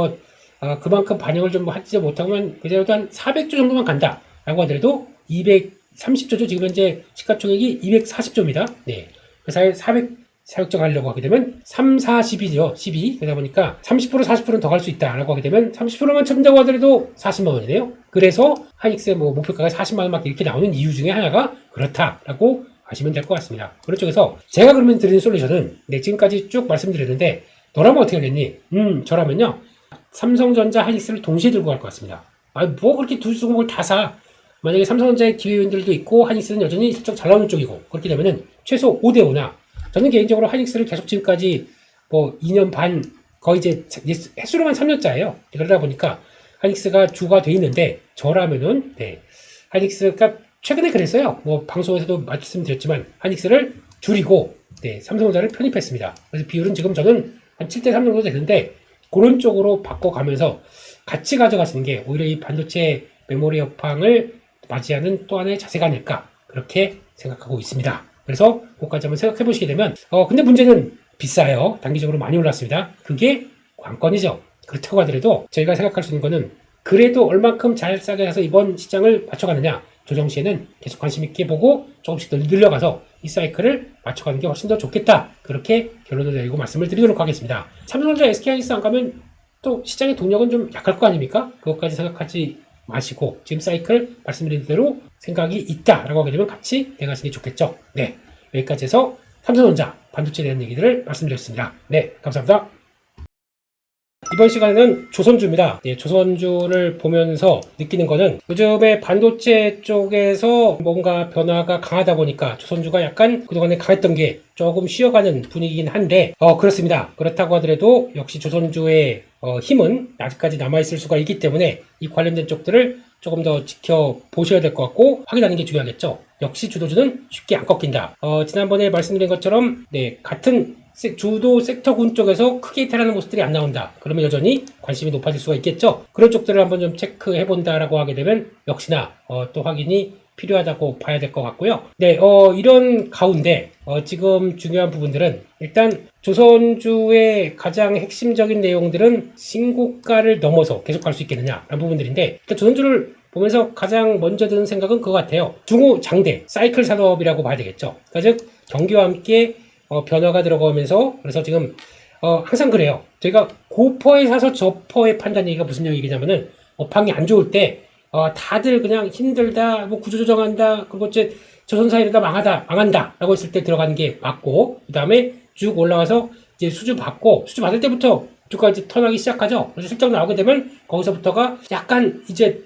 그만큼 반영을 좀 하지 못하면 그래도 한 400조 정도만 간다 라고 하더라도 230조죠. 지금 현재 시가총액이 240조입니다. 회사에 400조 가려고 하게 되면 3, 4, 10이죠. 12. 그러다 보니까 30% 40%는 더 갈 수 있다라고 하게 되면 30%만 참는다고 하더라도 40만 원이네요. 그래서 하이닉스의 목표가가 40만 원 막 이렇게 나오는 이유 중에 하나가 그렇다라고 하시면 될 것 같습니다. 그런 쪽에서 제가 그러면 드리는 솔루션은 지금까지 쭉 말씀드렸는데 너라면 어떻게 하겠니? 저라면요. 삼성전자 하이닉스를 동시에 들고 갈 것 같습니다. 뭐 그렇게 두 종목을 다 사. 만약에 삼성전자의 기회 요인들도 있고 하이닉스는 여전히 실적 잘 나오는 쪽이고 그렇게 되면은 최소 5대5나 저는 개인적으로 하이닉스를 계속 지금까지 뭐 2년 반 거의 이제 횟수로만 3년짜예요. 그러다 보니까 하이닉스가 주가 돼 있는데 저라면은 하이닉스가 최근에 그랬어요. 뭐 방송에서도 말씀드렸지만 하이닉스를 줄이고 삼성전자를 편입했습니다. 그래서 비율은 지금 저는 한 7대3 정도 되는데 그런 쪽으로 바꿔가면서 같이 가져가시는 게 오히려 이 반도체 메모리 여팡을 맞이하는 또 하나의 자세가 아닐까 그렇게 생각하고 있습니다. 그래서 그것까지 한번 생각해 보시게 되면 근데 문제는 비싸요. 단기적으로 많이 올랐습니다. 그게 관건이죠. 그렇다고 하더라도 저희가 생각할 수 있는 거는 그래도 얼만큼 잘 싸게 해서 이번 시장을 맞춰가느냐 조정 시에는 계속 관심 있게 보고 조금씩 더 늘려가서 이 사이클을 맞춰가는 게 훨씬 더 좋겠다. 그렇게 결론을 내리고 말씀을 드리도록 하겠습니다. 삼성전자 SK하이닉스 안 가면 또 시장의 동력은 좀 약할 거 아닙니까? 그것까지 생각하지 마시고 지금 사이클 말씀드린 대로 생각이 있다라고 하게 되면 같이 대가시는 게 좋겠죠. 네, 여기까지 해서 삼성전자 반도체에 대한 얘기들을 말씀드렸습니다. 네, 감사합니다. 이번 시간에는 조선주입니다. 조선주를 보면서 느끼는 거는 요즘에 반도체 쪽에서 뭔가 변화가 강하다 보니까 조선주가 약간 그동안에 강했던 게 조금 쉬어가는 분위기긴 한데 그렇습니다. 그렇다고 하더라도 역시 조선주의 힘은 아직까지 남아있을 수가 있기 때문에 이 관련된 쪽들을 조금 더 지켜보셔야 될 것 같고 확인하는 게 중요하겠죠. 역시 주도주는 쉽게 안 꺾인다. 지난번에 말씀드린 것처럼 같은 주도 섹터군 쪽에서 크게 이탈하는 모습들이 안 나온다. 그러면 여전히 관심이 높아질 수가 있겠죠. 그런 쪽들을 한번 좀 체크해 본다라고 하게 되면 역시나 또 확인이 필요하다고 봐야 될 것 같고요. 네, 이런 가운데 지금 중요한 부분들은 일단 조선주의 가장 핵심적인 내용들은 신고가를 넘어서 계속 갈 수 있겠느냐라는 부분들인데 일단 조선주를 보면서 가장 먼저 드는 생각은 그거 같아요. 중후장대 사이클 산업이라고 봐야 되겠죠. 그러니까 즉 경기와 함께 변화가 들어가면서 그래서 지금 항상 그래요. 저희가 고퍼에 사서 저퍼에 판단 얘기가 무슨 얘기냐면은 업황이 안 좋을 때 다들 그냥 힘들다, 뭐 구조조정한다, 그리고 이제 조선사 이러다 망한다 라고 했을 때 들어가는 게 맞고 그 다음에 쭉 올라가서 이제 수주 받을 때부터 주가 이제 턴하기 시작하죠. 그래서 실적 나오게 되면 거기서부터가 약간 이제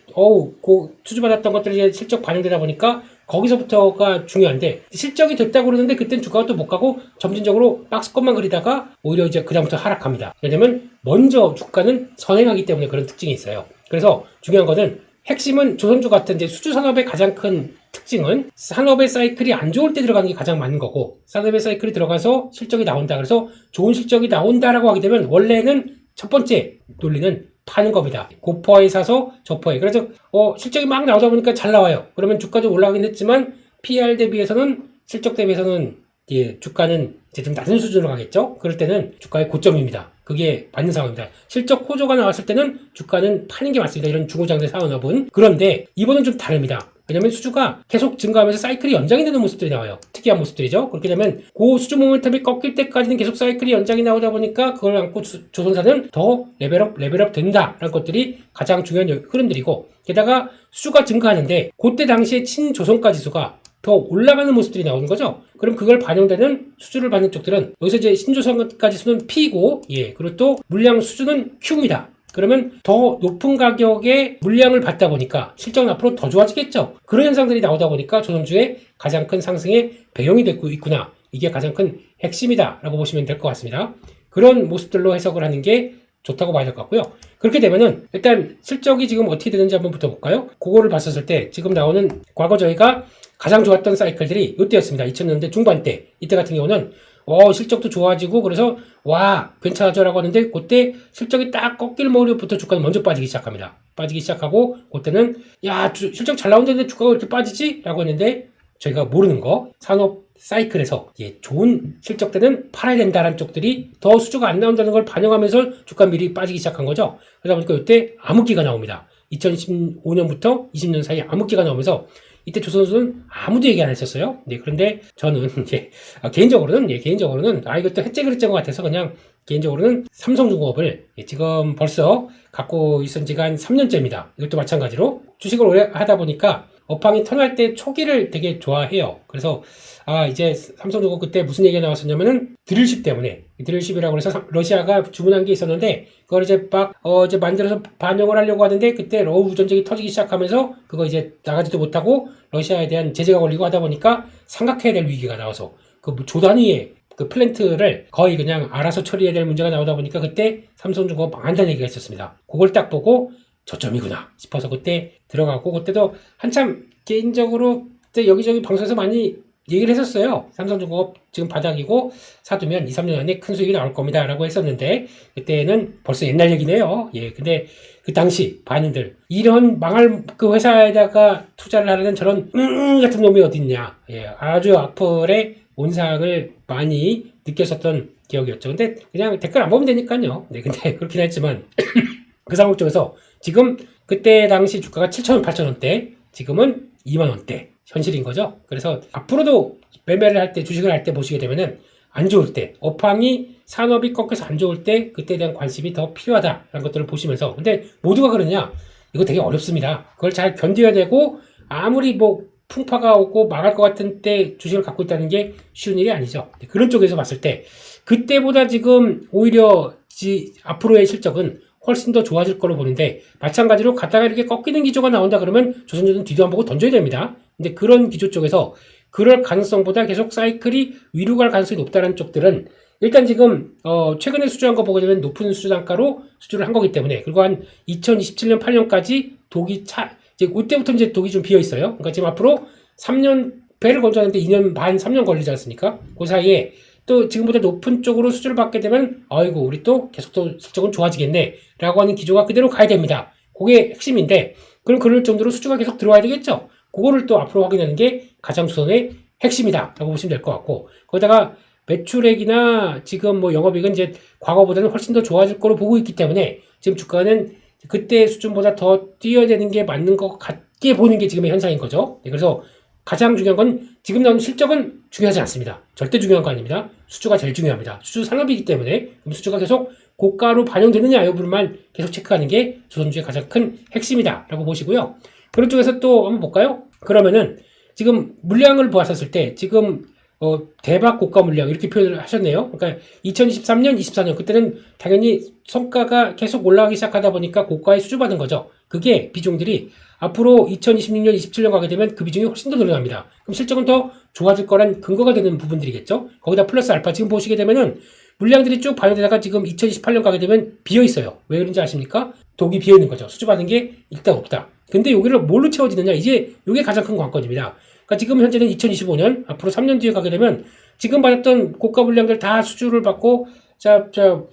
수주 받았던 것들이 이제 실적 반영되다 보니까 거기서부터가 중요한데 실적이 됐다고 그러는데 그땐 주가가 또 못 가고 점진적으로 박스권만 그리다가 오히려 이제 그다음부터 하락합니다. 왜냐면 먼저 주가는 선행하기 때문에 그런 특징이 있어요. 그래서 중요한 거는 핵심은 조선주 같은 이제 수주 산업의 가장 큰 특징은 산업의 사이클이 안 좋을 때 들어가는 게 가장 맞는 거고 산업의 사이클이 들어가서 실적이 나온다. 그래서 좋은 실적이 나온다라고 하게 되면 원래는 첫 번째 논리는 파는 겁니다. 고퍼에 사서 저퍼에. 그래서 실적이 막 나오다 보니까 잘 나와요. 그러면 주가도 올라가긴 했지만 PER 대비해서는 실적 대비해서는 주가는 이제 좀 낮은 수준으로 가겠죠. 그럴 때는 주가의 고점입니다. 그게 맞는 상황입니다. 실적 호조가 나왔을 때는 주가는 파는 게 맞습니다. 이런 중고장대 산업은. 그런데 이번은 좀 다릅니다. 왜냐면 수주가 계속 증가하면서 사이클이 연장이 되는 모습들이 나와요. 특이한 모습들이죠. 그렇게 되면 그 수주 모멘텀이 꺾일 때까지는 계속 사이클이 연장이 나오다 보니까 그걸 안고 조선사는 더 레벨업 된다라는 것들이 가장 중요한 흐름들이고 게다가 수주가 증가하는데 그때 당시에 친조선가 지수가 더 올라가는 모습들이 나오는 거죠. 그럼 그걸 반영되는 수주를 받는 쪽들은 여기서 이제 신조선가 지수는 P고 그리고 또 물량 수주는 Q입니다. 그러면 더 높은 가격에 물량을 받다 보니까 실적은 앞으로 더 좋아지겠죠. 그런 현상들이 나오다 보니까 조선주의 가장 큰 상승의 배경이 되고 있구나. 이게 가장 큰 핵심이다라고 보시면 될 것 같습니다. 그런 모습들로 해석을 하는 게 좋다고 봐야 될 것 같고요. 그렇게 되면은 일단 실적이 지금 어떻게 되는지 한번 붙어볼까요? 그거를 봤었을 때 지금 나오는 과거 저희가 가장 좋았던 사이클들이 이때였습니다. 2000년대 중반 때. 이때 같은 경우는 실적도 좋아지고 그래서 괜찮아져라고 하는데 그때 실적이 딱 꺾일 무렵부터 주가는 먼저 빠지기 시작합니다. 빠지기 시작하고 그때는 실적 잘 나오는데 주가가 왜 이렇게 빠지지? 라고 했는데 저희가 모르는 거 산업 사이클에서 좋은 실적 때는 팔아야 된다는 쪽들이 더 수주가 안 나온다는 걸 반영하면서 주가 미리 빠지기 시작한 거죠. 그러다 보니까 이때 암흑기가 나옵니다. 2015년부터 20년 사이에 암흑기가 나오면서 이때 조선주는 아무도 얘기 안 했었어요. 그런데 저는 개인적으로는 이것도 해째그릇째인 것 같아서 그냥 개인적으로는 삼성중공업을 지금 벌써 갖고 있은 지가 한 3년째입니다. 이것도 마찬가지로 주식을 오래 하다 보니까 업황이 턴할 때 초기를 되게 좋아해요. 그래서 이제 삼성중공 그때 무슨 얘기가 나왔었냐면은 드릴십 때문에, 드릴십이라고 해서 러시아가 주문한 게 있었는데 그걸 이제 이제 만들어서 반영을 하려고 하는데 그때 러우 전쟁이 터지기 시작하면서 그거 이제 나가지도 못하고 러시아에 대한 제재가 걸리고 하다 보니까 삼각해야 될 위기가 나와서 그 조 단위의 그 플랜트를 거의 그냥 알아서 처리해야 될 문제가 나오다 보니까 그때 삼성중공 망한다는 얘기가 있었습니다. 그걸 딱 보고 저점이구나 싶어서 그때 들어가고, 그때도 한참 개인적으로 그때 여기저기 방송에서 많이 얘기를 했었어요. 삼성중공업 지금 바닥이고 사두면 2, 3년 안에 큰 수익이 나올 겁니다 라고 했었는데 그때는 벌써 옛날 얘기네요. 예, 근데 그 당시 반인들 이런 망할 그 회사에다가 투자를 하려는 저런 같은 놈이 어딨냐, 예, 아주 악플의 온상을 많이 느꼈었던 기억이었죠. 근데 그냥 댓글 안 보면 되니까요. 네, 근데 그렇긴 했지만 그 상황 쪽에서 지금 그때 당시 주가가 7,000원, 8,000원대, 지금은 2만원대 현실인 거죠. 그래서 앞으로도 매매를 할 때, 주식을 할 때 보시게 되면은 안 좋을 때, 업황이 산업이 꺾여서 안 좋을 때 그때에 대한 관심이 더 필요하다라는 것들을 보시면서, 근데 모두가 그러냐? 이거 되게 어렵습니다. 그걸 잘 견뎌야 되고 아무리 뭐 풍파가 오고 망할 것 같은 때 주식을 갖고 있다는 게 쉬운 일이 아니죠. 그런 쪽에서 봤을 때 그때보다 지금 오히려 앞으로의 실적은 훨씬 더 좋아질 거로 보는데, 마찬가지로 갔다가 이렇게 꺾이는 기조가 나온다 그러면 조선주는 뒤도 안 보고 던져야 됩니다. 근데 그런 기조 쪽에서 그럴 가능성보다 계속 사이클이 위로 갈 가능성이 높다는 쪽들은 일단 지금 최근에 수주한 거 보게 되면 높은 수주 단가로 수주를 한 거기 때문에, 그리고 한 2027년 8년까지 독이 이제 그때부터 이제 독이 좀 비어 있어요. 그러니까 지금 앞으로 3년 배를 건조하는데 2년 반, 3년 걸리지 않습니까? 그 사이에 또 지금보다 높은 쪽으로 수주를 받게 되면 아이고 우리 또 계속 또 실적은 좋아지겠네 라고 하는 기조가 그대로 가야 됩니다. 그게 핵심인데, 그럼 그럴 정도로 수주가 계속 들어와야 되겠죠. 그거를 또 앞으로 확인하는 게 가장 우선의 핵심이다 라고 보시면 될 것 같고, 거기다가 매출액이나 지금 뭐 영업이익은 이제 과거보다는 훨씬 더 좋아질 거로 보고 있기 때문에 지금 주가는 그때 수준보다 더 뛰어내는 게 맞는 것 같게 보는 게 지금의 현상인 거죠. 그래서 가장 중요한 건 지금 나오는 실적은 중요하지 않습니다. 절대 중요한 거 아닙니다. 수주가 제일 중요합니다. 수주 산업이기 때문에 그럼 수주가 계속 고가로 반영되느냐 여부만 계속 체크하는 게 조선주의 가장 큰 핵심이다 라고 보시고요. 그런 쪽에서 또 한번 볼까요? 그러면은 지금 물량을 보았었을 때 지금 대박 고가 물량 이렇게 표현을 하셨네요. 그러니까 2023년, 24년 그때는 당연히 성과가 계속 올라가기 시작하다 보니까 고가에 수주받은 거죠. 그게 비중들이 앞으로 2026년, 27년 가게 되면 그 비중이 훨씬 더 늘어납니다. 그럼 실적은 더 좋아질 거란 근거가 되는 부분들이겠죠. 거기다 플러스 알파 지금 보시게 되면은 물량들이 쭉 반영되다가 지금 2028년 가게 되면 비어 있어요. 왜 그런지 아십니까? 독이 비어 있는 거죠. 수주받은 게 일단 없다. 근데 여기를 뭘로 채워지느냐? 이제 이게 가장 큰 관건입니다. 그러니까 지금 현재는 2025년, 앞으로 3년 뒤에 가게 되면 지금 받았던 고가 물량들 다 수주를 받고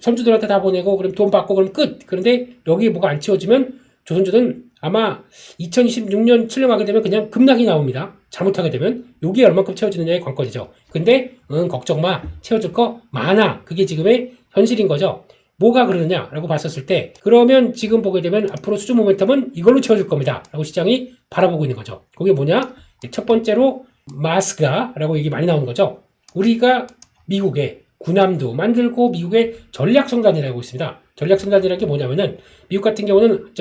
선주들한테 다 보내고 그럼 돈 받고 그럼 끝. 그런데 여기 뭐가 안 채워지면 조선주는 아마 2026년 7년 가게 되면 그냥 급락이 나옵니다. 잘못하게 되면 여기에 얼만큼 채워지느냐의 관건이죠. 근데 걱정 마. 채워줄 거 많아. 그게 지금의 현실인 거죠. 뭐가 그러느냐라고 봤었을 때, 그러면 지금 보게 되면 앞으로 수주 모멘텀은 이걸로 채워줄 겁니다 라고 시장이 바라보고 있는 거죠. 그게 뭐냐? 첫 번째로 마스가라고 얘기 많이 나오는 거죠. 우리가 미국에 군함도 만들고 미국의 전략성단이라고 있습니다. 전략성단이라는 게 뭐냐면은 미국 같은 경우는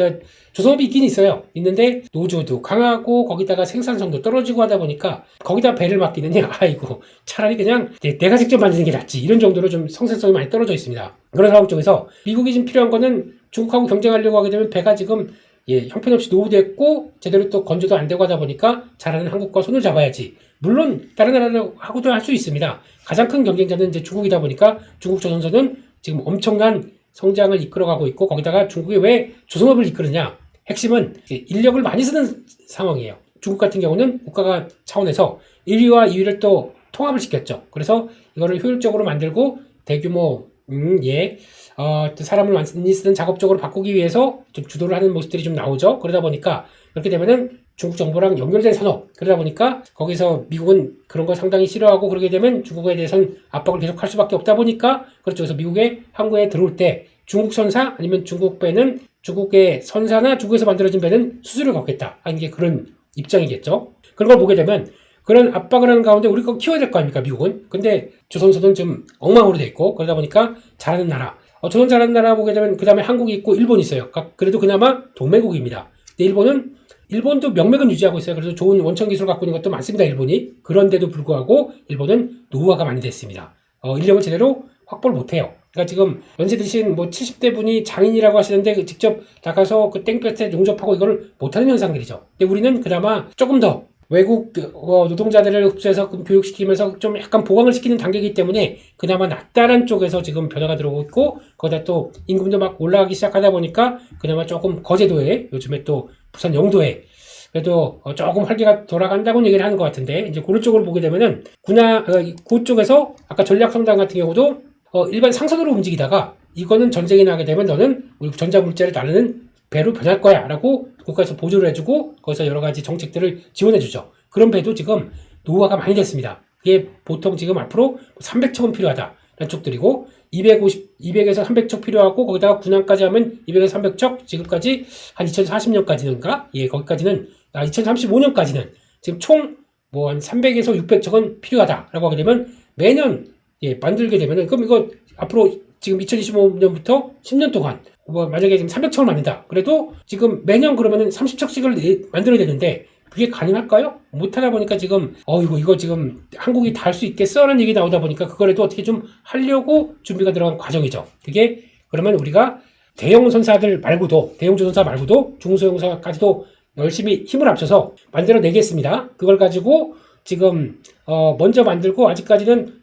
조선업이 있긴 있어요. 있는데 노조도 강하고 거기다가 생산성도 떨어지고 하다 보니까 거기다 배를 맡기느냐, 아이고 차라리 그냥 내가 직접 만드는 게 낫지, 이런 정도로 좀 생산성이 많이 떨어져 있습니다. 그런 상황 쪽에서 미국이 지금 필요한 거는 중국하고 경쟁하려고 하게 되면 배가 지금 형편없이 노후됐고 제대로 또 건조도 안 되고 하다 보니까 잘하는 한국과 손을 잡아야지. 물론 다른 나라하고도 할 수 있습니다. 가장 큰 경쟁자는 이제 중국이다 보니까 중국 조선소는 지금 엄청난 성장을 이끌어가고 있고, 거기다가 중국이 왜 조선업을 이끌느냐? 핵심은 인력을 많이 쓰는 상황이에요. 중국 같은 경우는 국가가 차원에서 1위와 2위를 또 통합을 시켰죠. 그래서 이거를 효율적으로 만들고 대규모 사람을 많이 쓰는 작업 쪽으로 바꾸기 위해서 좀 주도를 하는 모습들이 좀 나오죠. 그러다 보니까 그렇게 되면은 중국 정부랑 연결된 산업, 그러다 보니까 거기서 미국은 그런 거 상당히 싫어하고, 그러게 되면 중국에 대해서는 압박을 계속 할 수밖에 없다 보니까, 그렇죠. 그래서 미국에 항구에 들어올 때 중국 선사 아니면 중국 배는 중국의 선사나 중국에서 만들어진 배는 수수료를 걷겠다 하는 게 그런 입장이겠죠. 그런 걸 보게 되면 그런 압박을 하는 가운데 우리 거 키워야 될 거 아닙니까, 미국은? 근데 조선소는 좀 엉망으로 돼 있고, 그러다 보니까 잘하는 나라, 조선 잘하는 나라 보게 되면 그 다음에 한국이 있고 일본이 있어요. 그래도 그나마 동맹국입니다. 근데 일본은 일본도 명맥은 유지하고 있어요. 그래서 좋은 원천 기술을 갖고 있는 것도 많습니다. 일본이. 그런데도 불구하고 일본은 노후화가 많이 됐습니다. 인력을 제대로 확보를 못해요. 그러니까 지금 연세 드신 뭐 70대 분이 장인이라고 하시는데 직접 나가서 그 땡볕에 용접하고 이걸 못하는 현상들이죠. 근데 우리는 그나마 조금 더 외국 노동자들을 흡수해서 교육시키면서 좀 약간 보강을 시키는 단계이기 때문에 그나마 낫다란 쪽에서 지금 변화가 들어오고 있고, 거기다 또 임금도 막 올라가기 시작하다 보니까 그나마 조금 거제도에, 요즘에 또 부산 영도에 그래도 조금 활기가 돌아간다고 얘기를 하는 것 같은데, 이제 그런 쪽으로 보게 되면은 그쪽에서 아까 전략성당 같은 경우도 일반 상선으로 움직이다가 이거는 전쟁이 나게 되면 너는 우리 전자물자를 나르는 배로 변할 거야 라고 국가에서 보조를 해주고 거기서 여러 가지 정책들을 지원해주죠. 그런 배도 지금 노후화가 많이 됐습니다. 이게 보통 지금 앞으로 300척은 필요하다라는 쪽들이고, 200에서 300척 필요하고, 거기다가 군함까지 하면 200에서 300척, 지금까지 한 2040년까지는가? 예, 거기까지는, 2035년까지는 지금 총 뭐 한 300에서 600척은 필요하다라고 하게 되면 매년 예, 만들게 되면은, 그럼 이거 앞으로 지금 2025년부터 10년 동안 만약에 지금 300척을 만든다. 그래도 지금 매년 그러면은 30척씩을 만들어야 되는데 그게 가능할까요? 못하다 보니까 지금 이거 지금 한국이 다 할 수 있겠어? 라는 얘기 나오다 보니까 그거라도 어떻게 좀 하려고 준비가 들어간 과정이죠. 그게 그러면 우리가 대형 선사들 말고도, 대형 조선사 말고도 중소형사까지도 열심히 힘을 합쳐서 만들어내겠습니다. 그걸 가지고 지금 먼저 만들고, 아직까지는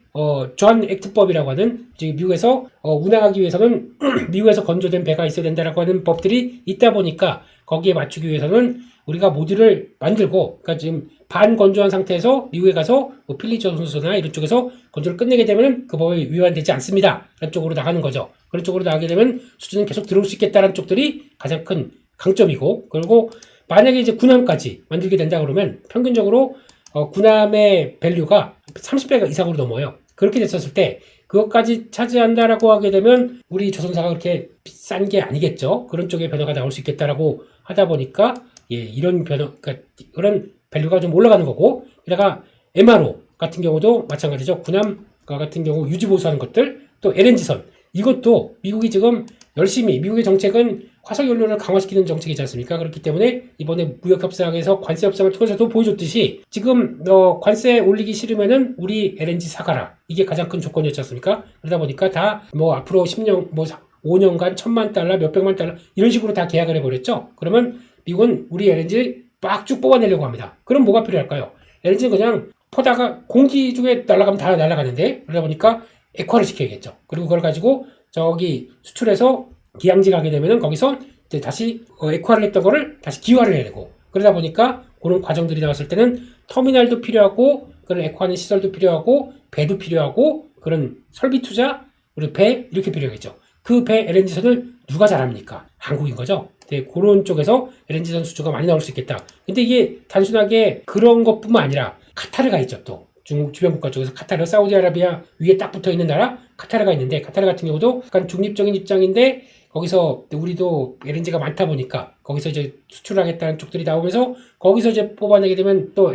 존 액트법이라고 하는, 지금 미국에서 운항하기 위해서는 미국에서 건조된 배가 있어야 된다라고 하는 법들이 있다 보니까 거기에 맞추기 위해서는 우리가 모듈을 만들고, 그러니까 지금 반건조한 상태에서 미국에 가서 뭐 필리 조선소나 이런 쪽에서 건조를 끝내게 되면 그 법에 위반되지 않습니다. 그런 쪽으로 나가는 거죠. 그런 쪽으로 나가게 되면 수준은 계속 들어올 수 있겠다는 쪽들이 가장 큰 강점이고, 그리고 만약에 이제 군함까지 만들게 된다 그러면 평균적으로 군함의 밸류가 30배 이상으로 넘어요. 그렇게 됐었을 때 그것까지 차지한다라고 하게 되면 우리 조선사가 그렇게 비싼 게 아니겠죠. 그런 쪽에 변화가 나올 수 있겠다라고 하다 보니까 예, 이런 그러니까 그런 밸류가 좀 올라가는 거고, 게다가 MRO 같은 경우도 마찬가지죠. 군함과 같은 경우 유지 보수하는 것들, 또 LNG선, 이것도 미국이 지금 열심히, 미국의 정책은 화석 연료를 강화시키는 정책이지 않습니까? 그렇기 때문에 이번에 무역 협상에서 관세 협상을 통해서도 보여줬듯이 지금 관세 올리기 싫으면은 우리 LNG 사가라, 이게 가장 큰 조건이었지 않습니까? 그러다 보니까 다 뭐 앞으로 10년 뭐 5년간 1,000만 달러, 몇백만 달러 이런 식으로 다 계약을 해버렸죠. 그러면 미국은 우리 LNG 빡 쭉 뽑아내려고 합니다. 그럼 뭐가 필요할까요? LNG는 그냥 퍼다가 공기 중에 날아가면 다 날아가는데, 그러다 보니까 액화를 시켜야겠죠. 그리고 그걸 가지고 저기 수출해서 기항지 가게 되면은 거기서 이제 다시 액화를 했던 거를 다시 기화를 해야 되고, 그러다 보니까 그런 과정들이 나왔을 때는 터미널도 필요하고, 그런 액화하는 시설도 필요하고, 배도 필요하고, 그런 설비 투자, 그리고 배 이렇게 필요하겠죠. 그 배 LNG선을 누가 잘합니까? 한국인 거죠. 네, 그런 쪽에서 LNG선 수주가 많이 나올 수 있겠다. 근데 이게 단순하게 그런 것뿐만 아니라 카타르가 있죠. 또 중국 주변 국가 쪽에서 카타르, 사우디아라비아 위에 딱 붙어 있는 나라 카타르가 있는데, 카타르 같은 경우도 약간 중립적인 입장인데 거기서 우리도 LNG가 많다 보니까 거기서 이제 수출하겠다는 쪽들이 나오면서 거기서 이제 뽑아내게 되면 또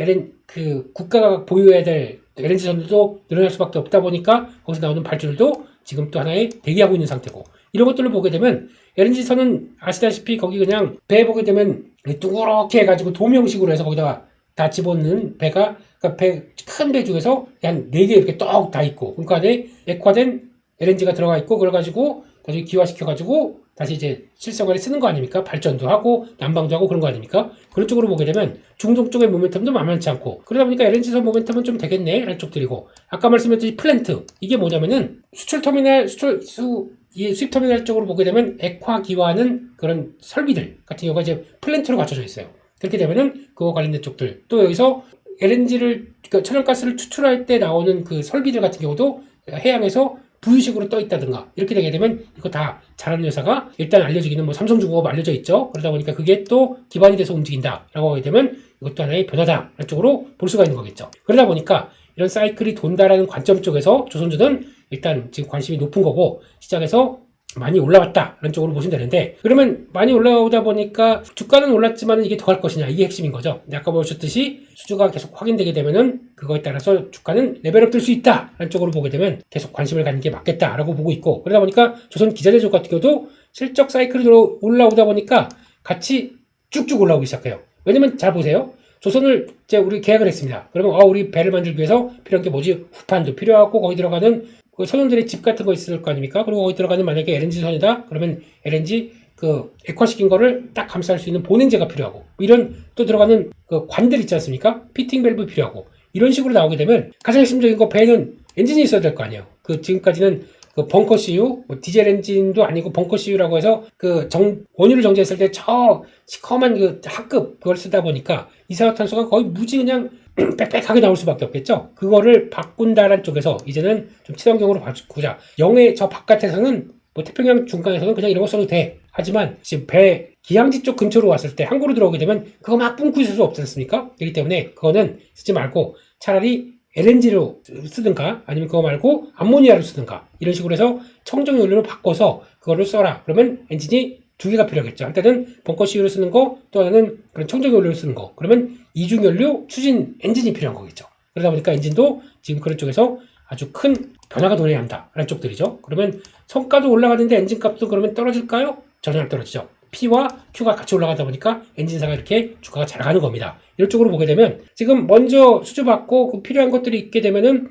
국가가 보유해야 될 LNG선들도 늘어날 수밖에 없다 보니까 거기서 나오는 발주들도 지금 또 하나의 대기하고 있는 상태고, 이런 것들을 보게 되면 LNG선은 아시다시피 거기 그냥 배 보게 되면 둥그렇게 해가지고 도명식으로 해서 거기다가 다 집어넣는 배가, 그러니까 큰 배 중에서 한 4개 이렇게 떡 다 있고, 그러니까 안에 액화된 LNG가 들어가 있고, 그걸 가지고 나중에 기화시켜가지고 다시 이제 실생활에 쓰는 거 아닙니까? 발전도 하고 난방도 하고 그런 거 아닙니까? 그런 쪽으로 보게 되면 중동 쪽의 모멘텀도 만만치 않고, 그러다 보니까 LNG선 모멘텀은 좀 되겠네 라는 쪽들이고, 아까 말씀드렸듯이 플랜트, 이게 뭐냐면은 수출 터미널, 수입 터미널 쪽으로 보게 되면 액화 기화하는 그런 설비들 같은 경우가 이제 플랜트로 갖춰져 있어요. 그렇게 되면은 그거 관련된 쪽들, 또 여기서 LNG를, 그러니까 천연가스를 추출할 때 나오는 그 설비들 같은 경우도 해양에서 부유식으로 떠 있다든가 이렇게 되게 되면 이거 다 잘하는 회사가 일단 알려지기는 뭐 삼성중공업 알려져 있죠. 그러다 보니까 그게 또 기반이 돼서 움직인다라고 하게 되면 이것도 하나의 변화다 라는 쪽으로 볼 수가 있는 거겠죠. 그러다 보니까 이런 사이클이 돈다라는 관점 쪽에서 조선주는 일단 지금 관심이 높은 거고, 시장에서 많이 올라왔다라는 쪽으로 보시면 되는데, 그러면 많이 올라오다 보니까 주가는 올랐지만 이게 더 갈 것이냐, 이게 핵심인 거죠. 아까 보셨듯이 수주가 계속 확인되게 되면은 그거에 따라서 주가는 레벨업 될 수 있다라는 쪽으로 보게 되면 계속 관심을 갖는 게 맞겠다라고 보고 있고, 그러다 보니까 조선 기자재족 같은 경우도 실적 사이클이 올라오다 보니까 같이 쭉쭉 올라오기 시작해요. 왜냐면 잘 보세요. 조선을 이제 우리 계약을 했습니다. 그러면 우리 배를 만들기 위해서 필요한 게 뭐지? 후판도 필요하고 거기 들어가는 그 선원들의 집 같은 거 있을 거 아닙니까? 그리고 거기 들어가는 만약에 LNG 선이다. 그러면 LNG 그 액화시킨 거를 딱 감쌀 수 있는 보냉제가 필요하고 이런 또 들어가는 그 관들 있지 않습니까? 피팅 밸브 필요하고 이런 식으로 나오게 되면 가장 핵심적인 거 배는 엔진이 있어야 될 거 아니에요. 그 지금까지는 그 벙커 CU, 뭐 디젤 엔진도 아니고 벙커 CU라고 해서 그 원유를 정제했을 때 저 시커먼 그 하급 그걸 쓰다 보니까 이산화탄소가 거의 무지 그냥 빽빽하게 나올 수밖에 없겠죠. 그거를 바꾼다는 쪽에서 이제는 좀 친환경으로 바꾸자. 영해 저 바깥에서는 뭐 태평양 중간에서는 그냥 이런 거 써도 돼. 하지만 지금 배 기항지 쪽 근처로 왔을 때 항구로 들어오게 되면 그거 막 뿜고 있을 수 없지 않습니까? 그렇기 때문에 그거는 쓰지 말고 차라리 LNG로 쓰든가 아니면 그거 말고 암모니아를 쓰든가 이런 식으로 해서 청정 연료로 바꿔서 그거를 써라. 그러면 엔진이 두 개가 필요하겠죠. 한때는 벙커 CU를 쓰는 거, 또 하나는 그런 청정 연료를 쓰는 거. 그러면 이중 연료 추진 엔진이 필요한 거겠죠. 그러다 보니까 엔진도 지금 그런 쪽에서 아주 큰 변화가 도래해야 한다라는 쪽들이죠. 그러면 성과도 올라가는데 엔진 값도 그러면 떨어질까요? 전혀 안 떨어지죠. P와 Q가 같이 올라가다 보니까 엔진사가 이렇게 주가가 잘 가는 겁니다. 이런 쪽으로 보게 되면 지금 먼저 수주받고 그 필요한 것들이 있게 되면은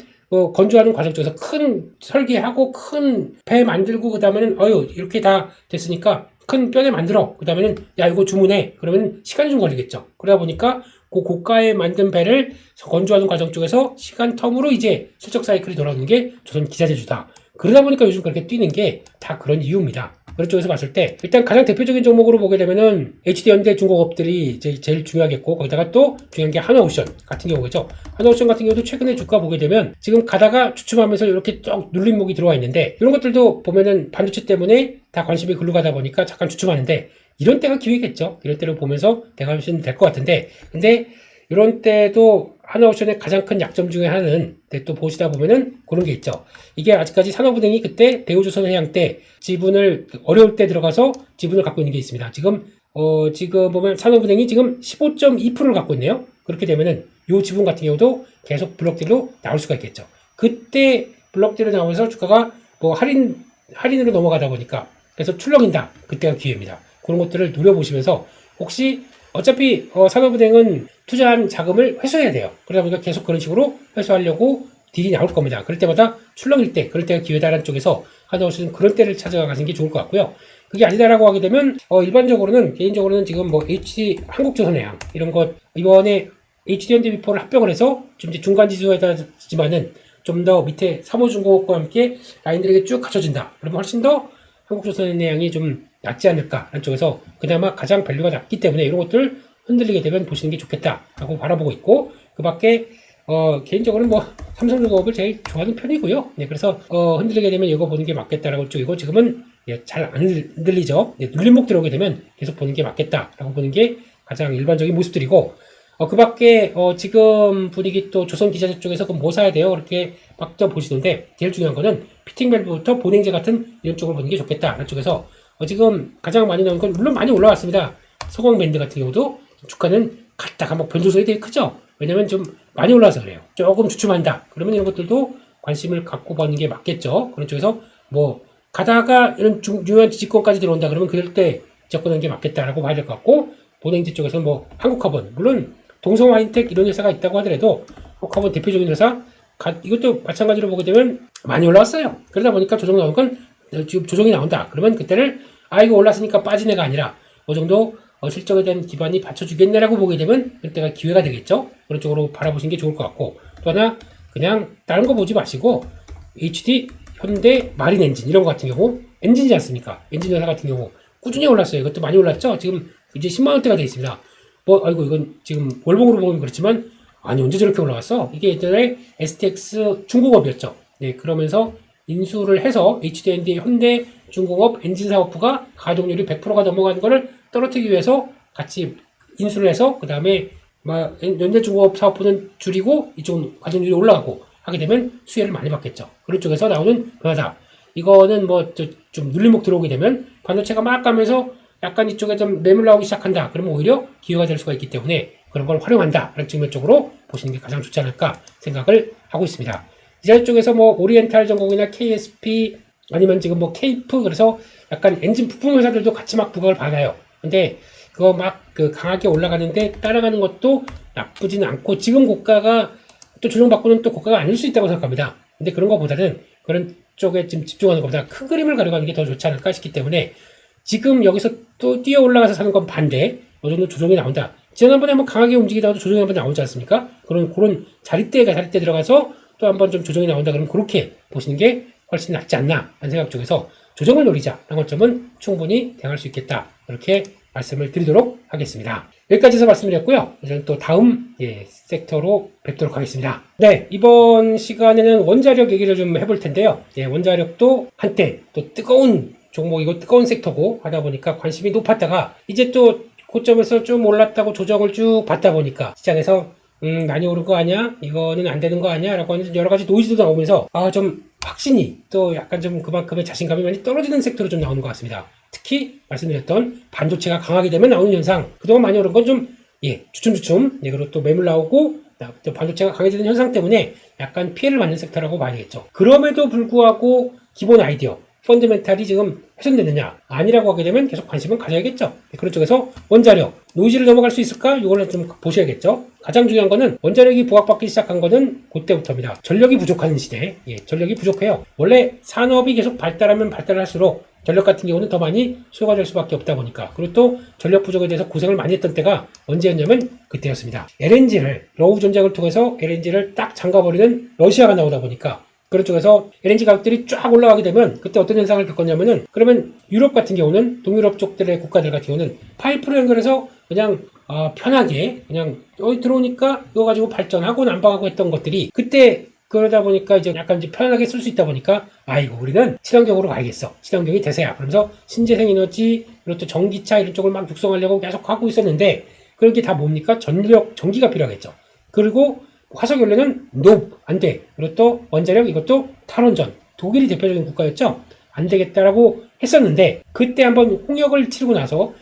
건조하는 과정 쪽에서 큰 설계하고 큰 배 만들고 그 다음에는 이렇게 다 됐으니까 큰 뼈대 만들어. 그 다음에는 야 이거 주문해. 그러면 시간이 좀 걸리겠죠. 그러다 보니까 그 고가에 만든 배를 건조하는 과정 쪽에서 시간 텀으로 이제 실적 사이클이 돌아오는 게 조선 기자재주다. 그러다 보니까 요즘 그렇게 뛰는 게 다 그런 이유입니다. 그런 쪽에서 봤을 때 일단 가장 대표적인 종목으로 보게 되면은 HD현대 중공업들이 이제 제일 중요하겠고 거기다가 또 중요한 게 한화오션 같은 경우겠죠. 한화오션 같은 경우도 최근에 주가 보게 되면 지금 가다가 주춤하면서 이렇게 쭉 눌림목이 들어와 있는데 이런 것들도 보면은 반도체 때문에 다 관심이 글로 가다 보니까 잠깐 주춤하는데 이런 때가 기회겠죠. 이런 때를 보면서 대감시는 될 것 같은데 근데 이런 때도 한화오션의 가장 큰 약점 중에 하나는 또 보시다 보면은 그런 게 있죠. 이게 아직까지 산업은행이 그때 대우조선해양 때 지분을 어려울 때 들어가서 지분을 갖고 있는 게 있습니다. 지금 보면 산업은행이 지금 15.2%를 갖고 있네요. 그렇게 되면은 요 지분 같은 경우도 계속 블록딜로 나올 수가 있겠죠. 그때 블록딜로 나오면서 주가가 뭐 할인으로 넘어가다 보니까 그래서 출렁인다. 그때가 기회입니다. 그런 것들을 노려보시면서 혹시 어차피 산업은행은 투자한 자금을 회수해야 돼요. 그러다 보니까 계속 그런 식으로 회수하려고 딜이 나올 겁니다. 그럴 때마다 출렁일 때, 그럴 때가 기회다라는 쪽에서 한화오션은 그런 때를 찾아가시는 게 좋을 것 같고요. 그게 아니다라고 하게 되면 개인적으로는 지금 뭐 한국조선해양 이런 것 이번에 HD현대비포를 합병을 해서 좀 이제 중간 지수에다지만은 좀 더 밑에 삼호중공업과 함께 라인들에게 쭉 갖춰진다. 그러면 훨씬 더 한국조선해양이 좀 낫지 않을까 쪽에서 그나마 가장 밸류가 낮기 때문에 이런 것들 흔들리게 되면 보시는 게 좋겠다라고 바라보고 있고 그 밖에 개인적으로는 뭐 삼성중공업을 제일 좋아하는 편이고요. 네, 그래서 흔들리게 되면 이거 보는 게 맞겠다라고 쪽이고 지금은 잘 안 흔들리죠. 네, 눌림목 들어오게 되면 계속 보는 게 맞겠다라고 보는 게 가장 일반적인 모습들이고 그 밖에 지금 분위기 또 조선기자재 쪽에서 그럼 뭐 사야 돼요? 그렇게 막 보시던데 제일 중요한 거는 피팅 밸브부터 보냉제 같은 이런 쪽을 보는 게 좋겠다. 이런 쪽에서 지금 가장 많이 나온 건 물론 많이 올라왔습니다. 서광밴드 같은 경우도 주가는 갔다가 막 변동성이 되게 크죠. 왜냐면 좀 많이 올라와서 그래요. 조금 주춤한다. 그러면 이런 것들도 관심을 갖고 보는 게 맞겠죠. 그런 쪽에서 뭐 가다가 이런 중요한 지지권까지 들어온다 그러면 그럴 때 접근하는 게 맞겠다라고 봐야 될 것 같고 보냉제 쪽에서는 뭐 한국카본 물론 동성화인텍 이런 회사가 있다고 하더라도 한국카본 대표적인 회사 이것도 마찬가지로 보게 되면 많이 올라왔어요. 그러다 보니까 조정 나온 건 지금 조정이 나온다. 그러면 그때를 이거 올랐으니까 빠진 애가 아니라 어느 정도 실적에 대한 기반이 받쳐주겠네라고 보게 되면 그때가 기회가 되겠죠. 그런 쪽으로 바라보시는 게 좋을 것 같고 또 하나 그냥 다른 거 보지 마시고 HD, 현대, 마린 엔진 이런 거 같은 경우 엔진이지 않습니까? 엔진 회사 같은 경우 꾸준히 올랐어요. 이것도 많이 올랐죠. 지금 이제 10만 원대가 되어 있습니다. 이건 지금 월봉으로 보면 그렇지만 아니 언제 저렇게 올라갔어? 이게 예전에 STX 중공업이었죠. 네, 그러면서 인수를 해서 HDND 현대 중공업 엔진 사업부가 가동률이 100%가 넘어가는 것을 떨어뜨리기 위해서 같이 인수를 해서 그 다음에 현대 중공업 사업부는 줄이고 이쪽은 가동률이 올라가고 하게 되면 수혜를 많이 받겠죠. 그런 쪽에서 나오는 변화다. 이거는 좀 눌림목 들어오게 되면 반도체가 막 가면서 약간 이쪽에 좀 매물 나오기 시작한다. 그러면 오히려 기회가 될 수가 있기 때문에 그런 걸 활용한다. 라는 측면 쪽으로 보시는 게 가장 좋지 않을까 생각을 하고 있습니다. 이 자리 쪽에서 뭐 오리엔탈 전공이나 KSP 아니면 지금 뭐 케이프 그래서 약간 엔진 부품 회사들도 같이 막 부각을 받아요. 근데 그거 막 그 강하게 올라가는데 따라가는 것도 나쁘지는 않고 지금 고가가 또 조정받고는 또 고가가 아닐 수 있다고 생각합니다. 근데 그런 것보다는 그런 쪽에 지금 집중하는 것보다 큰 그림을 가려가는 게 더 좋지 않을까 싶기 때문에 지금 여기서 또 뛰어 올라가서 사는 건 반대. 어느 정도 조정이 나온다. 지난번에 한번 강하게 움직이다가도 조정이 한번 나오지 않습니까? 그런 자리대 들어가서 또 한번 좀 조정이 나온다. 그러면 그렇게 보시는 게 훨씬 낫지 않나 하는 생각 쪽에서 조정을 노리자라는 관점은 충분히 대응할 수 있겠다. 이렇게 말씀을 드리도록 하겠습니다. 여기까지 해서 말씀드렸고요. 저는 또 다음 섹터로 뵙도록 하겠습니다. 네, 이번 시간에는 원자력 얘기를 좀 해볼 텐데요. 원자력도 한때 또 뜨거운 종목이고 뜨거운 섹터고 하다 보니까 관심이 높았다가 이제 또 고점에서 좀 올랐다고 조정을 쭉 받다 보니까 시장에서 많이 오른 거 아니야? 이거는 안 되는 거 아니야? 라고 하는 여러 가지 노이즈도 나오면서 좀 확신이 또 약간 좀 그만큼의 자신감이 많이 떨어지는 섹터로 좀 나오는 것 같습니다. 특히 말씀드렸던 반도체가 강하게 되면 나오는 현상, 그동안 많이 오른 건 좀 주춤주춤 그리고 또 매물 나오고 또 반도체가 강해지는 현상 때문에 약간 피해를 받는 섹터라고 봐야겠죠. 그럼에도 불구하고 기본 아이디어 펀드멘탈이 지금 훼손되느냐? 아니라고 하게 되면 계속 관심은 가져야겠죠. 그런 쪽에서 원자력, 노이즈를 넘어갈 수 있을까? 이거는 좀 보셔야겠죠. 가장 중요한 거는 원자력이 부각받기 시작한 거는 그때부터입니다. 전력이 부족한 시대, 전력이 부족해요. 원래 산업이 계속 발달하면 발달할수록 전력 같은 경우는 더 많이 소요가 될 수밖에 없다 보니까, 그리고 또 전력 부족에 대해서 고생을 많이 했던 때가 언제였냐면 그때였습니다. LNG를 러우 전쟁을 통해서 LNG를 딱 잠가버리는 러시아가 나오다 보니까 그런 쪽에서 LNG 가격들이 쫙 올라가게 되면 그때 어떤 현상을 겪었냐면은, 그러면 유럽 같은 경우는 동유럽 쪽들의 국가들 같은 경우는 파이프로 연결해서 그냥 편하게 그냥 들어오니까 이거 가지고 발전하고 난방하고 했던 것들이 그때 그러다 보니까 이제 약간 이제 편하게 쓸 수 있다 보니까 아이고 우리는 친환경으로 가야겠어. 친환경이 대세야. 그러면서 신재생 에너지 그리고 또 전기차 이런 쪽을 막 육성하려고 계속 하고 있었는데, 그런 게 다 뭡니까? 전기가 필요하겠죠. 그리고 화석연료는 안 돼. 그리고 또 원자력 이것도 탈원전. 독일이 대표적인 국가였죠. 안 되겠다라고 했었는데 그때 한번 홍역을 치르고 나서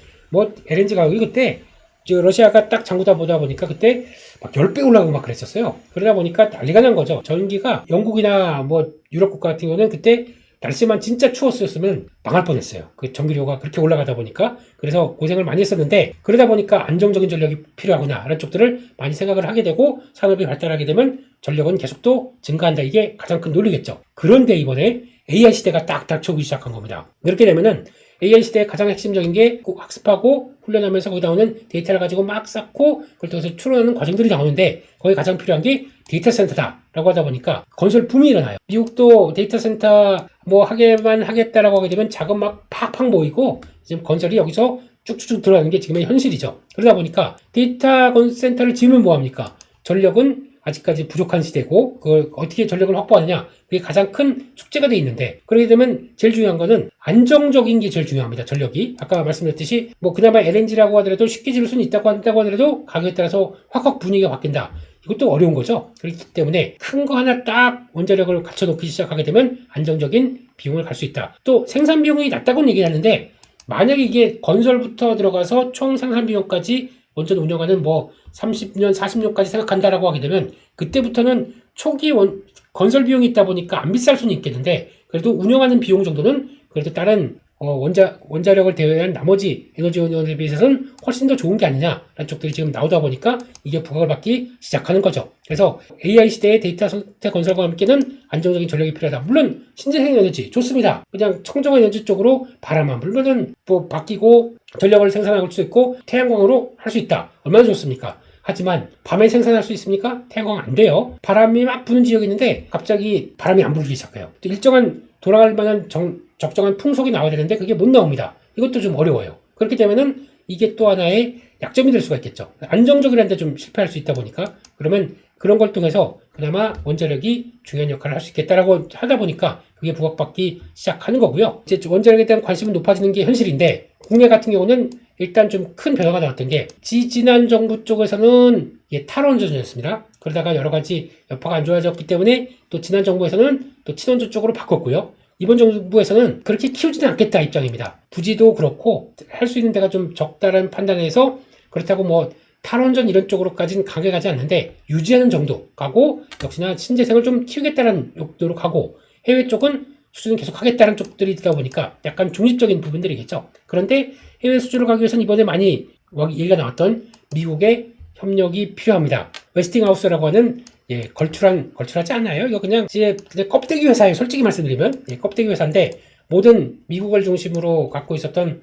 LNG 가격이 그때 러시아가 딱 잠그다 보다 보니까 그때 막 10배 올라가고 막 그랬었어요. 그러다 보니까 난리가 난 거죠. 전기가 영국이나 유럽 국가 같은 경우는 그때 날씨만 진짜 추웠었으면 망할 뻔했어요. 그 전기료가 그렇게 올라가다 보니까. 그래서 고생을 많이 했었는데, 그러다 보니까 안정적인 전력이 필요하구나 라는 쪽들을 많이 생각을 하게 되고, 산업이 발달하게 되면 전력은 계속 또 증가한다. 이게 가장 큰 논리겠죠. 그런데 이번에 AI 시대가 딱 닥쳐오기 시작한 겁니다. 이렇게 되면은 AI 시대의 가장 핵심적인 게 꼭 학습하고 훈련하면서 거기 나오는 데이터를 가지고 막 쌓고 그걸 통해서 추론하는 과정들이 나오는데, 거기 가장 필요한 게 데이터 센터다라고 하다 보니까 건설 붐이 일어나요. 미국도 데이터 센터 하겠다라고 하게 되면 자금 막 팍팍 모이고 지금 건설이 여기서 쭉쭉쭉 들어가는 게 지금의 현실이죠. 그러다 보니까 데이터 센터를 지으면 뭐합니까? 전력은 아직까지 부족한 시대고, 그걸 어떻게 전력을 확보하느냐, 그게 가장 큰 숙제가 돼 있는데, 그렇게 되면 제일 중요한 거는 안정적인 게 제일 중요합니다. 전력이 아까 말씀드렸듯이 그나마 LNG라고 하더라도 쉽게 지을 수는 있다고 한다고 하더라도 가격에 따라서 확 분위기가 바뀐다. 이것도 어려운 거죠. 그렇기 때문에 큰 거 하나 딱 원자력을 갖춰놓기 시작하게 되면 안정적인 비용을 갈 수 있다. 또 생산 비용이 낮다고는 얘기하는데, 만약에 이게 건설부터 들어가서 총 생산 비용까지 원전 운영하는 30년, 40년까지 생각한다라고 하게 되면 그때부터는 초기 건설 비용이 있다 보니까 안 비쌀 수는 있겠는데, 그래도 운영하는 비용 정도는 그래도 다른 원자력을 제외한 나머지 에너지원에 비해서는 훨씬 더 좋은 게 아니냐라는 쪽들이 지금 나오다 보니까 이게 부각을 받기 시작하는 거죠. 그래서 AI 시대의 데이터 생태 건설과 함께는 안정적인 전력이 필요하다. 물론 신재생 에너지 좋습니다. 그냥 청정 에너지 쪽으로 바람만 불면은 바뀌고 전력을 생산할 수 있고 태양광으로 할 수 있다. 얼마나 좋습니까? 하지만 밤에 생산할 수 있습니까? 태양광 안 돼요. 바람이 막 부는 지역이 있는데 갑자기 바람이 안 불기 시작해요. 또 일정한 돌아갈 만한 적정한 풍속이 나와야 되는데 그게 못 나옵니다. 이것도 좀 어려워요. 그렇기 때문에는 이게 또 하나의 약점이 될 수가 있겠죠. 안정적이라는데 좀 실패할 수 있다 보니까, 그러면 그런 걸 통해서 그나마 원자력이 중요한 역할을 할 수 있겠다라고 하다 보니까 그게 부각받기 시작하는 거고요. 이제 원자력에 대한 관심은 높아지는 게 현실인데, 국내 같은 경우는 일단 좀 큰 변화가 나왔던 게 지난 정부 쪽에서는 탈원전이었습니다. 그러다가 여러 가지 여파가 안 좋아졌기 때문에 또 지난 정부에서는 또 친원전 쪽으로 바꿨고요. 이번 정부에서는 그렇게 키우지는 않겠다 입장입니다. 부지도 그렇고 할 수 있는 데가 좀 적다라는 판단에서 그렇다고 탈원전 이런 쪽으로까지는 가게 가지 않는데 유지하는 정도 가고, 역시나 신재생을 좀 키우겠다는 욕도로 가고, 해외 쪽은 수주는 계속 하겠다는 쪽들이 있다 보니까 약간 중립적인 부분들이겠죠. 그런데 해외 수주를 가기 위해서는 이번에 많이 얘기가 나왔던 미국의 협력이 필요합니다. 웨스팅하우스라고 하는 걸출하지 않나요? 이거 그냥 껍데기 회사예요. 솔직히 말씀드리면 껍데기 회사인데 모든 미국을 중심으로 갖고 있었던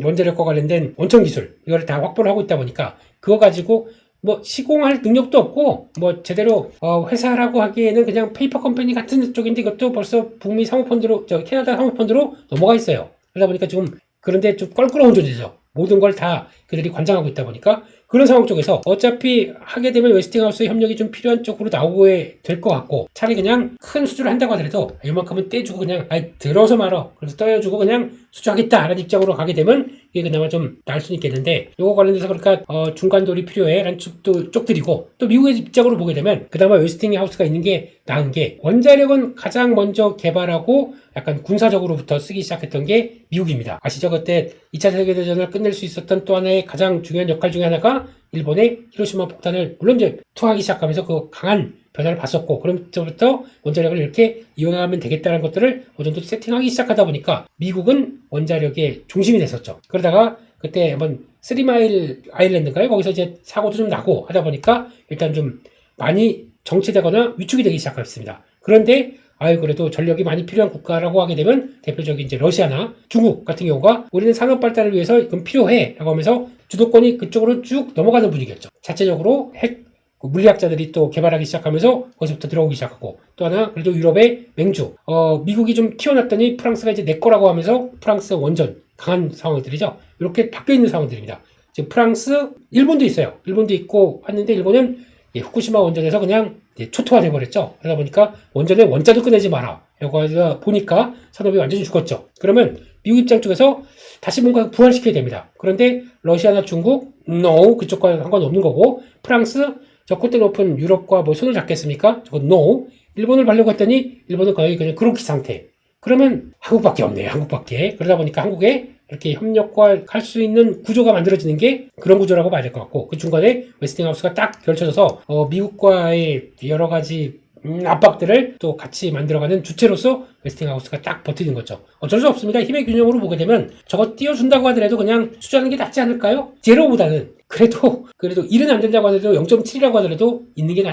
원자력과 관련된 원천 기술 이거를 다 확보를 하고 있다 보니까 그거 가지고 뭐 시공할 능력도 없고 뭐 제대로 회사라고 하기에는 그냥 페이퍼 컴퍼니 같은 쪽인데 이것도 벌써 북미 사모펀드로 캐나다 사모펀드로 넘어가 있어요. 그러다 보니까 지금 그런데 좀 껄끄러운 존재죠. 모든 걸 다 그들이 관장하고 있다 보니까 그런 상황 쪽에서 어차피 하게 되면 웨스팅하우스 협력이 좀 필요한 쪽으로 나오게 될 것 같고 차라리 그냥 큰 수주를 한다고 하더라도 이만큼은 떼주고 그냥 들어서 말어 그래서 떠여주고 그냥 수주하겠다라는 입장으로 가게 되면 이게 그나마 좀 나을 수는 있겠는데 요거 관련돼서 그러니까 중간돌이 필요해 라는 쪽들이고 또 미국의 입장으로 보게 되면 그나마 웨스팅하우스가 있는 게 나은 게 원자력은 가장 먼저 개발하고 약간 군사적으로부터 쓰기 시작했던 게 미국입니다. 아시죠? 그때 2차 세계대전을 끝낼 수 있었던 또 하나의 가장 중요한 역할 중에 하나가 일본의 히로시마 폭탄을 물론 이제 투하하기 시작하면서 그 강한 변화를 봤었고 그럼부터 원자력을 이렇게 이용하면 되겠다는 것들을 어느 정도 세팅하기 시작하다 보니까 미국은 원자력의 중심이 됐었죠. 그러다가 그때 한번 3마일 아일랜드인가요? 거기서 이제 사고도 좀 나고 하다 보니까 일단 좀 많이 정체되거나 위축이 되기 시작했습니다. 그런데 그래도 전력이 많이 필요한 국가라고 하게 되면 대표적인 이제 러시아나 중국 같은 경우가 우리는 산업 발달을 위해서 이건 필요해 라고 하면서 주도권이 그쪽으로 쭉 넘어가는 분위기였죠. 자체적으로 핵 물리학자들이 또 개발하기 시작하면서 거기서부터 들어오기 시작하고 또 하나 그래도 유럽의 맹주 미국이 좀 키워놨더니 프랑스가 이제 내 거라고 하면서 프랑스 원전 강한 상황들이죠. 이렇게 바뀌어 있는 상황들입니다. 지금 프랑스, 일본도 있어요. 일본도 있고 했는데 일본은 후쿠시마 원전에서 그냥 초토화돼 버렸죠. 그러다 보니까 원전에 원자도 꺼내지 마라 라고 하다 보니까 산업이 완전히 죽었죠. 그러면 미국 입장 쪽에서 다시 뭔가 부활시켜야 됩니다. 그런데 러시아나 중국, no 그쪽과 상관없는 거고 프랑스 저 콧대 높은 유럽과 뭐 손을 잡겠습니까? 저거 no. 일본을 가려고 했더니 일본은 거의 그냥 그로키 상태. 그러면 한국밖에 없네요. 한국밖에. 그러다 보니까 한국에 이렇게 협력과 할 수 있는 구조가 만들어지는 게 그런 구조라고 봐야 될 것 같고 그 중간에 웨스팅하우스가 딱 결쳐져서 미국과의 여러 가지 압박들을 또 같이 만들어가는 주체로서 웨스팅하우스가 딱 버티는 거죠. 어쩔 수 없습니다. 힘의 균형으로 보게 되면 저거 띄워준다고 하더라도 그냥 수주하는 게 낫지 않을까요? 제로보다는 그래도 1은 안 된다고 하더라도 0.7이라고 하더라도 있는 게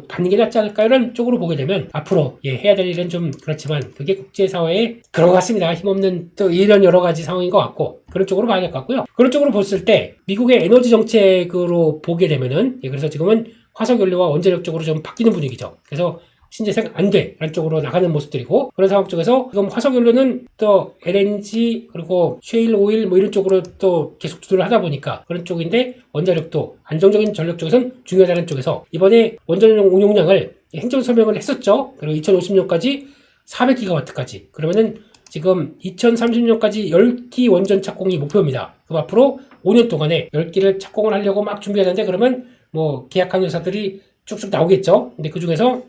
받는 게 낫지 않을까요? 라는 쪽으로 보게 되면 앞으로 해야 될 일은 좀 그렇지만 그게 국제사회에 그런 것 같습니다. 힘없는 또 이런 여러 가지 상황인 것 같고 그런 쪽으로 봐야 될 것 같고요. 그런 쪽으로 봤을 때 미국의 에너지 정책으로 보게 되면은 그래서 지금은 화석연료와 원자력 쪽으로 좀 바뀌는 분위기죠. 그래서 신재생 안 돼 라는 쪽으로 나가는 모습들이고 그런 상황 쪽에서 지금 화석연료는 또 LNG 그리고 셰일 오일 뭐 이런 쪽으로 또 계속 주도를 하다 보니까 그런 쪽인데 원자력도 안정적인 전력 쪽에선 중요하다는 쪽에서 이번에 원자력 운용량을 행정 설명을 했었죠. 그리고 2050년까지 400기가와트까지 그러면은 지금 2030년까지 10기 원전 착공이 목표입니다. 그럼 앞으로 5년 동안에 10기를 착공을 하려고 막 준비하는데 그러면 뭐 계약한 회사들이 쭉쭉 나오겠죠. 근데 그 중에서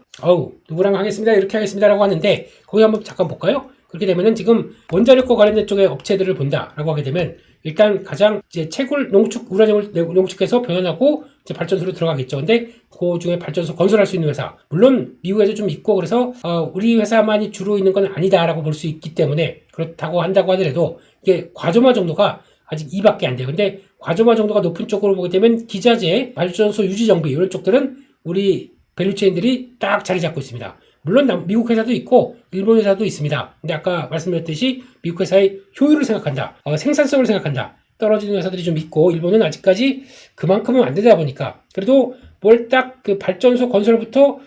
누구랑 하겠습니다 이렇게 하겠습니다라고 하는데 거기 한번 잠깐 볼까요? 그렇게 되면은 지금 원자력과 관련된 쪽의 업체들을 본다라고 하게 되면 일단 가장 이제 채굴 농축 우라늄을 농축해서 변환하고 이제 발전소로 들어가겠죠. 근데 그 중에 발전소 건설할 수 있는 회사 물론 미국에도 좀 있고 그래서 우리 회사만이 주로 있는 건 아니다라고 볼 수 있기 때문에 그렇다고 한다고 하더라도 이게 과점화 정도가 아직 2밖에 안 돼요. 근데 과점화 정도가 높은 쪽으로 보게 되면 기자재, 발전소 유지 정비 이런 쪽들은 우리 밸류체인들이 딱 자리 잡고 있습니다. 물론 미국 회사도 있고 일본 회사도 있습니다. 근데 아까 말씀드렸듯이 미국 회사의 효율을 생각한다. 생산성을 생각한다. 떨어지는 회사들이 좀 있고 일본은 아직까지 그만큼은 안 되다 보니까 그래도 뭘 딱 그 발전소 건설부터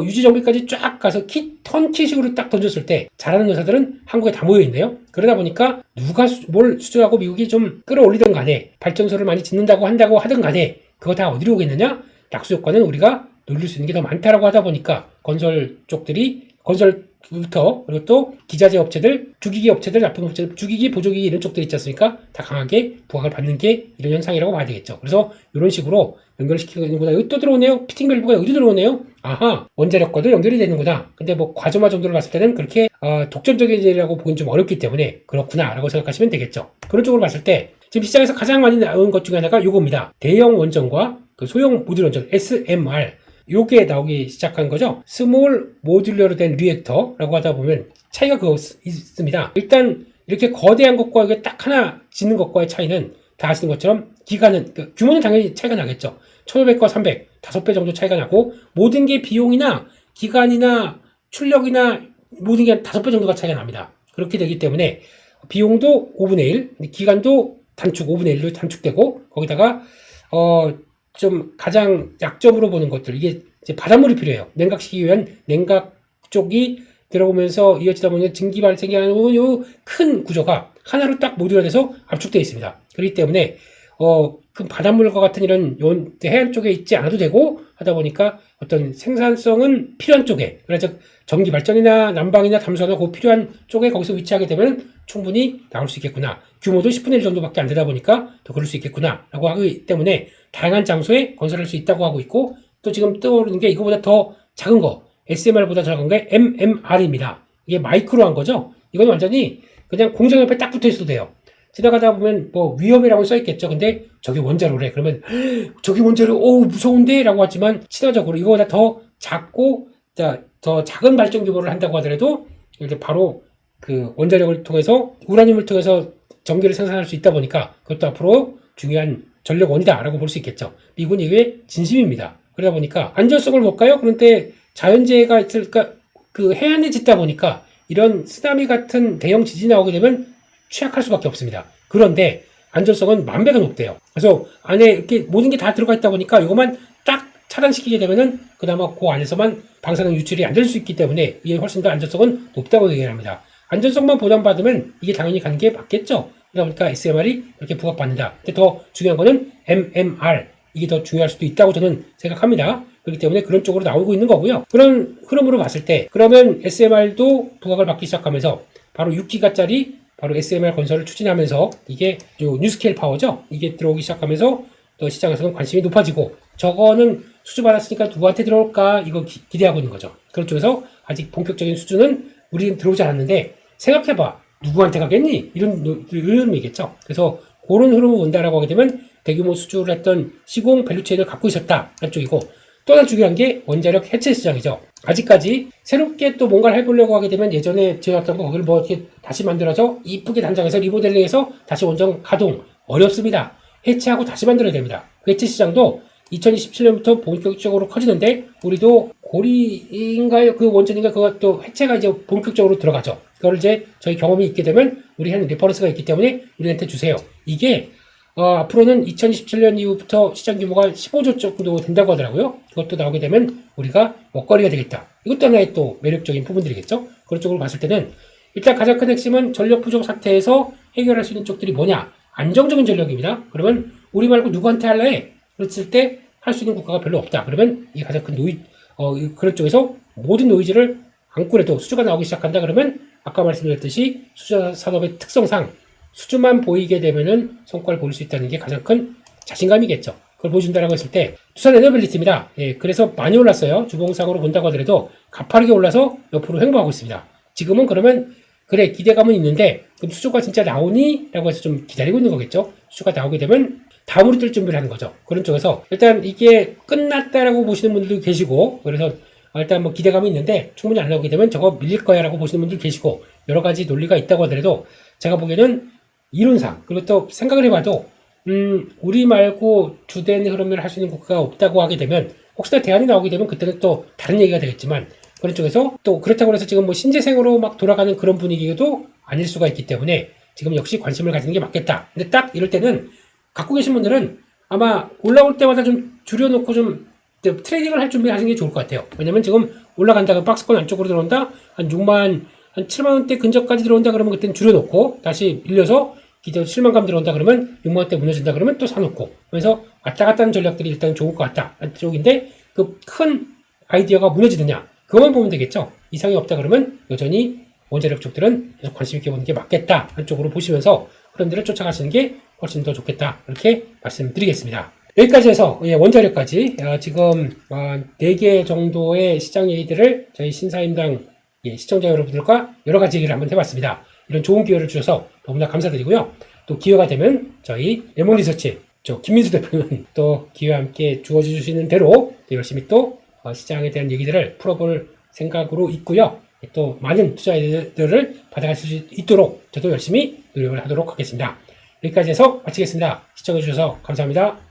유지 정비까지 쫙 가서 턴키식으로 딱 던졌을 때 잘하는 회사들은 한국에 다 모여있네요. 그러다 보니까 누가 뭘 수주하고 미국이 좀 끌어올리든 간에 발전소를 많이 짓는다고 한다고 하든 간에 그거 다 어디로 오겠느냐? 낙수 효과는 우리가 놀릴 수 있는 게 더 많다라고 하다 보니까 건설 쪽들이 건설부터 그리고 또 기자재 업체들, 주기기 업체들, 납품 업체들, 주기기, 보조기기 이런 쪽들 있지 않습니까? 다 강하게 부각을 받는 게 이런 현상이라고 봐야 되겠죠. 그래서 이런 식으로 연결시키는구나. 여기 또 들어오네요. 피팅 밸브가 여기도 들어오네요. 아하, 원자력과도 연결이 되는구나. 근데 뭐 과점화 정도를 봤을 때는 그렇게 독점적인 일이라고 보기는 좀 어렵기 때문에 그렇구나라고 생각하시면 되겠죠. 그런 쪽으로 봤을 때 지금 시장에서 가장 많이 나온 것 중에 하나가 요겁니다. 대형 원전과 그 소형 모듈 원전 SMR 요게 나오기 시작한 거죠. 스몰 모듈러로 된 리액터라고 하다 보면 차이가 그거 있습니다. 일단 이렇게 거대한 것과 이게 딱 하나 짓는 것과의 차이는 다 아시는 것처럼 기간은 규모는 당연히 차이가 나겠죠. 1500과 300, 5배 정도 차이가 나고 모든 게 비용이나 기간이나 출력이나 모든 게 5배 정도가 차이가 납니다. 그렇게 되기 때문에 비용도 5분의 1, 기간도 단축 5분의 1로 단축되고 거기다가 좀 가장 약점으로 보는 것들 이게 이제 바닷물이 필요해요. 냉각시키기 위한 냉각 쪽이 들어오면서 이어지다 보면 증기 발생이 하는 큰 구조가 하나로 딱 모듈화 돼서 압축되어 있습니다. 그렇기 때문에 그 바닷물과 같은 이런 해안 쪽에 있지 않아도 되고 하다 보니까 어떤 생산성은 필요한 쪽에, 그래서 전기 발전이나 난방이나 담수화나 그 필요한 쪽에 거기서 위치하게 되면 충분히 나올 수 있겠구나. 규모도 10분의 1 정도밖에 안 되다 보니까 더 그럴 수 있겠구나 라고 하기 때문에 다양한 장소에 건설할 수 있다고 하고 있고, 또 지금 떠오르는 게 이거보다 더 작은 거, SMR보다 작은 게 MMR입니다. 이게 마이크로 한 거죠. 이건 완전히 그냥 공장 옆에 딱 붙어 있어도 돼요. 지나가다 보면 뭐 위험이라고 써있겠죠. 근데 저게 원자로래. 그러면 저게 원자로, 무서운데? 라고 하지만 친화적으로 이거보다 더 작고 더 작은 발전 규모를 한다고 하더라도 이제 바로 그 원자력을 통해서 우라늄을 통해서 전기를 생산할 수 있다 보니까 그것도 앞으로 중요한 전력원이다 라고 볼 수 있겠죠. 미군 이게 진심입니다. 그러다 보니까 안전성을 볼까요? 그런데 자연재해가 있을까, 그 해안에 짓다 보니까 이런 쓰나미 같은 대형 지진이 나오게 되면 취약할 수밖에 없습니다. 그런데 안전성은 만 배가 높대요. 그래서 안에 이렇게 모든 게 다 들어가 있다 보니까 이것만 딱 차단시키게 되면은 그나마 그 안에서만 방사능 유출이 안 될 수 있기 때문에 이게 훨씬 더 안전성은 높다고 얘기를 합니다. 안전성만 보장받으면 이게 당연히 가는 게 맞겠죠. 그러다 보니까 SMR이 이렇게 부각받는다. 근데 더 중요한 거는 MMR, 이게 더 중요할 수도 있다고 저는 생각합니다. 그렇기 때문에 그런 쪽으로 나오고 있는 거고요. 그런 흐름으로 봤을 때 그러면 SMR도 부각을 받기 시작하면서 바로 6기가짜리 바로 SMR 건설을 추진하면서 이게 뉴스케일 파워죠. 이게 들어오기 시작하면서 또 시장에서는 관심이 높아지고, 저거는 수주 받았으니까 누구한테 들어올까 이거 기대하고 있는 거죠. 그런 쪽에서 아직 본격적인 수주는 우리는 들어오지 않았는데 생각해봐, 누구한테 가겠니? 이런 흐름이겠죠. 그래서 그런 흐름을 본다라고 하게 되면 대규모 수주를 했던 시공 밸류체인을 갖고 있었다 한쪽이고, 또 하나 중요한 게 원자력 해체 시장이죠. 아직까지 새롭게 또 뭔가를 해보려고 하게 되면 예전에 지어왔던 거 거기를 뭐 이렇게 다시 만들어서 이쁘게 단장해서 리모델링해서 다시 원전 가동 어렵습니다. 해체하고 다시 만들어야 됩니다. 그 해체 시장도 2027년부터 본격적으로 커지는데 우리도 고리인가요? 그 원전인가 그것도 해체가 이제 본격적으로 들어가죠. 그걸 이제 저희 경험이 있게 되면 우리 한 레퍼런스가 있기 때문에 우리한테 주세요. 이게 앞으로는 2027년 이후부터 시장 규모가 15조 정도 된다고 하더라고요. 그것도 나오게 되면 우리가 먹거리가 되겠다. 이것도 하나의 또 매력적인 부분들이겠죠. 그런 쪽으로 봤을 때는 일단 가장 큰 핵심은 전력 부족 사태에서 해결할 수 있는 쪽들이 뭐냐? 안정적인 전력입니다. 그러면 우리 말고 누구한테 할래? 그랬을 때 할 수 있는 국가가 별로 없다. 그러면 이게 가장 큰 그런 쪽에서 모든 노이즈를 안고래도 수주가 나오기 시작한다. 그러면 아까 말씀드렸듯이 수주 산업의 특성상 수주만 보이게 되면은 성과를 보일 수 있다는 게 가장 큰 자신감이겠죠. 그걸 보여준다라고 했을 때 두산 에너빌리티입니다. 그래서 많이 올랐어요. 주봉상으로 본다고 하더라도 가파르게 올라서 옆으로 횡보하고 있습니다. 지금은 그러면 그래 기대감은 있는데 그럼 수주가 진짜 나오니? 라고 해서 좀 기다리고 있는 거겠죠. 수주가 나오게 되면 다음으로 뛸 준비를 하는 거죠. 그런 쪽에서 일단 이게 끝났다라고 보시는 분들도 계시고, 그래서 일단 뭐 기대감이 있는데 충분히 안 나오게 되면 저거 밀릴 거야 라고 보시는 분들 계시고, 여러 가지 논리가 있다고 하더라도 제가 보기에는 이론상, 그리고 또 생각을 해봐도 우리 말고 주된 흐름을 할 수 있는 국가가 없다고 하게 되면 혹시나 대안이 나오게 되면 그때는 또 다른 얘기가 되겠지만, 그런 쪽에서 또 그렇다고 해서 지금 뭐 신재생으로 막 돌아가는 그런 분위기도 아닐 수가 있기 때문에 지금 역시 관심을 가지는 게 맞겠다. 근데 딱 이럴 때는 갖고 계신 분들은 아마 올라올 때마다 좀 줄여놓고 좀 트레이딩을 할 준비 하시는 게 좋을 것 같아요. 왜냐면 지금 올라간다가 박스권 안쪽으로 들어온다, 한 6만, 한 7만원대 근접까지 들어온다 그러면 그때는 줄여놓고 다시 밀려서 기대로 7만감 들어온다 그러면 6만원대 무너진다 그러면 또 사놓고, 그래서 왔다 갔다 하는 전략들이 일단 좋을 것 같다 쪽인데, 그 큰 아이디어가 무너지느냐 그것만 보면 되겠죠. 이상이 없다 그러면 여전히 원자력 쪽들은 계속 관심 있게 보는 게 맞겠다 한쪽으로 보시면서 흐름들을 쫓아가시는 게 훨씬 더 좋겠다, 이렇게 말씀드리겠습니다. 여기까지 해서 원자력까지 지금 4개 정도의 시장 얘기들을 저희 신사임당 시청자 여러분들과 여러 가지 얘기를 한번 해봤습니다. 이런 좋은 기회를 주셔서 너무나 감사드리고요. 또 기회가 되면 저희 레몬리서치 김민수 대표는 또 기회와 함께 주어주시는 대로 또 열심히 또 시장에 대한 얘기들을 풀어볼 생각으로 있고요. 또 많은 투자 아이디어들을 받아갈 수 있도록 저도 열심히 노력을 하도록 하겠습니다. 여기까지 해서 마치겠습니다. 시청해주셔서 감사합니다.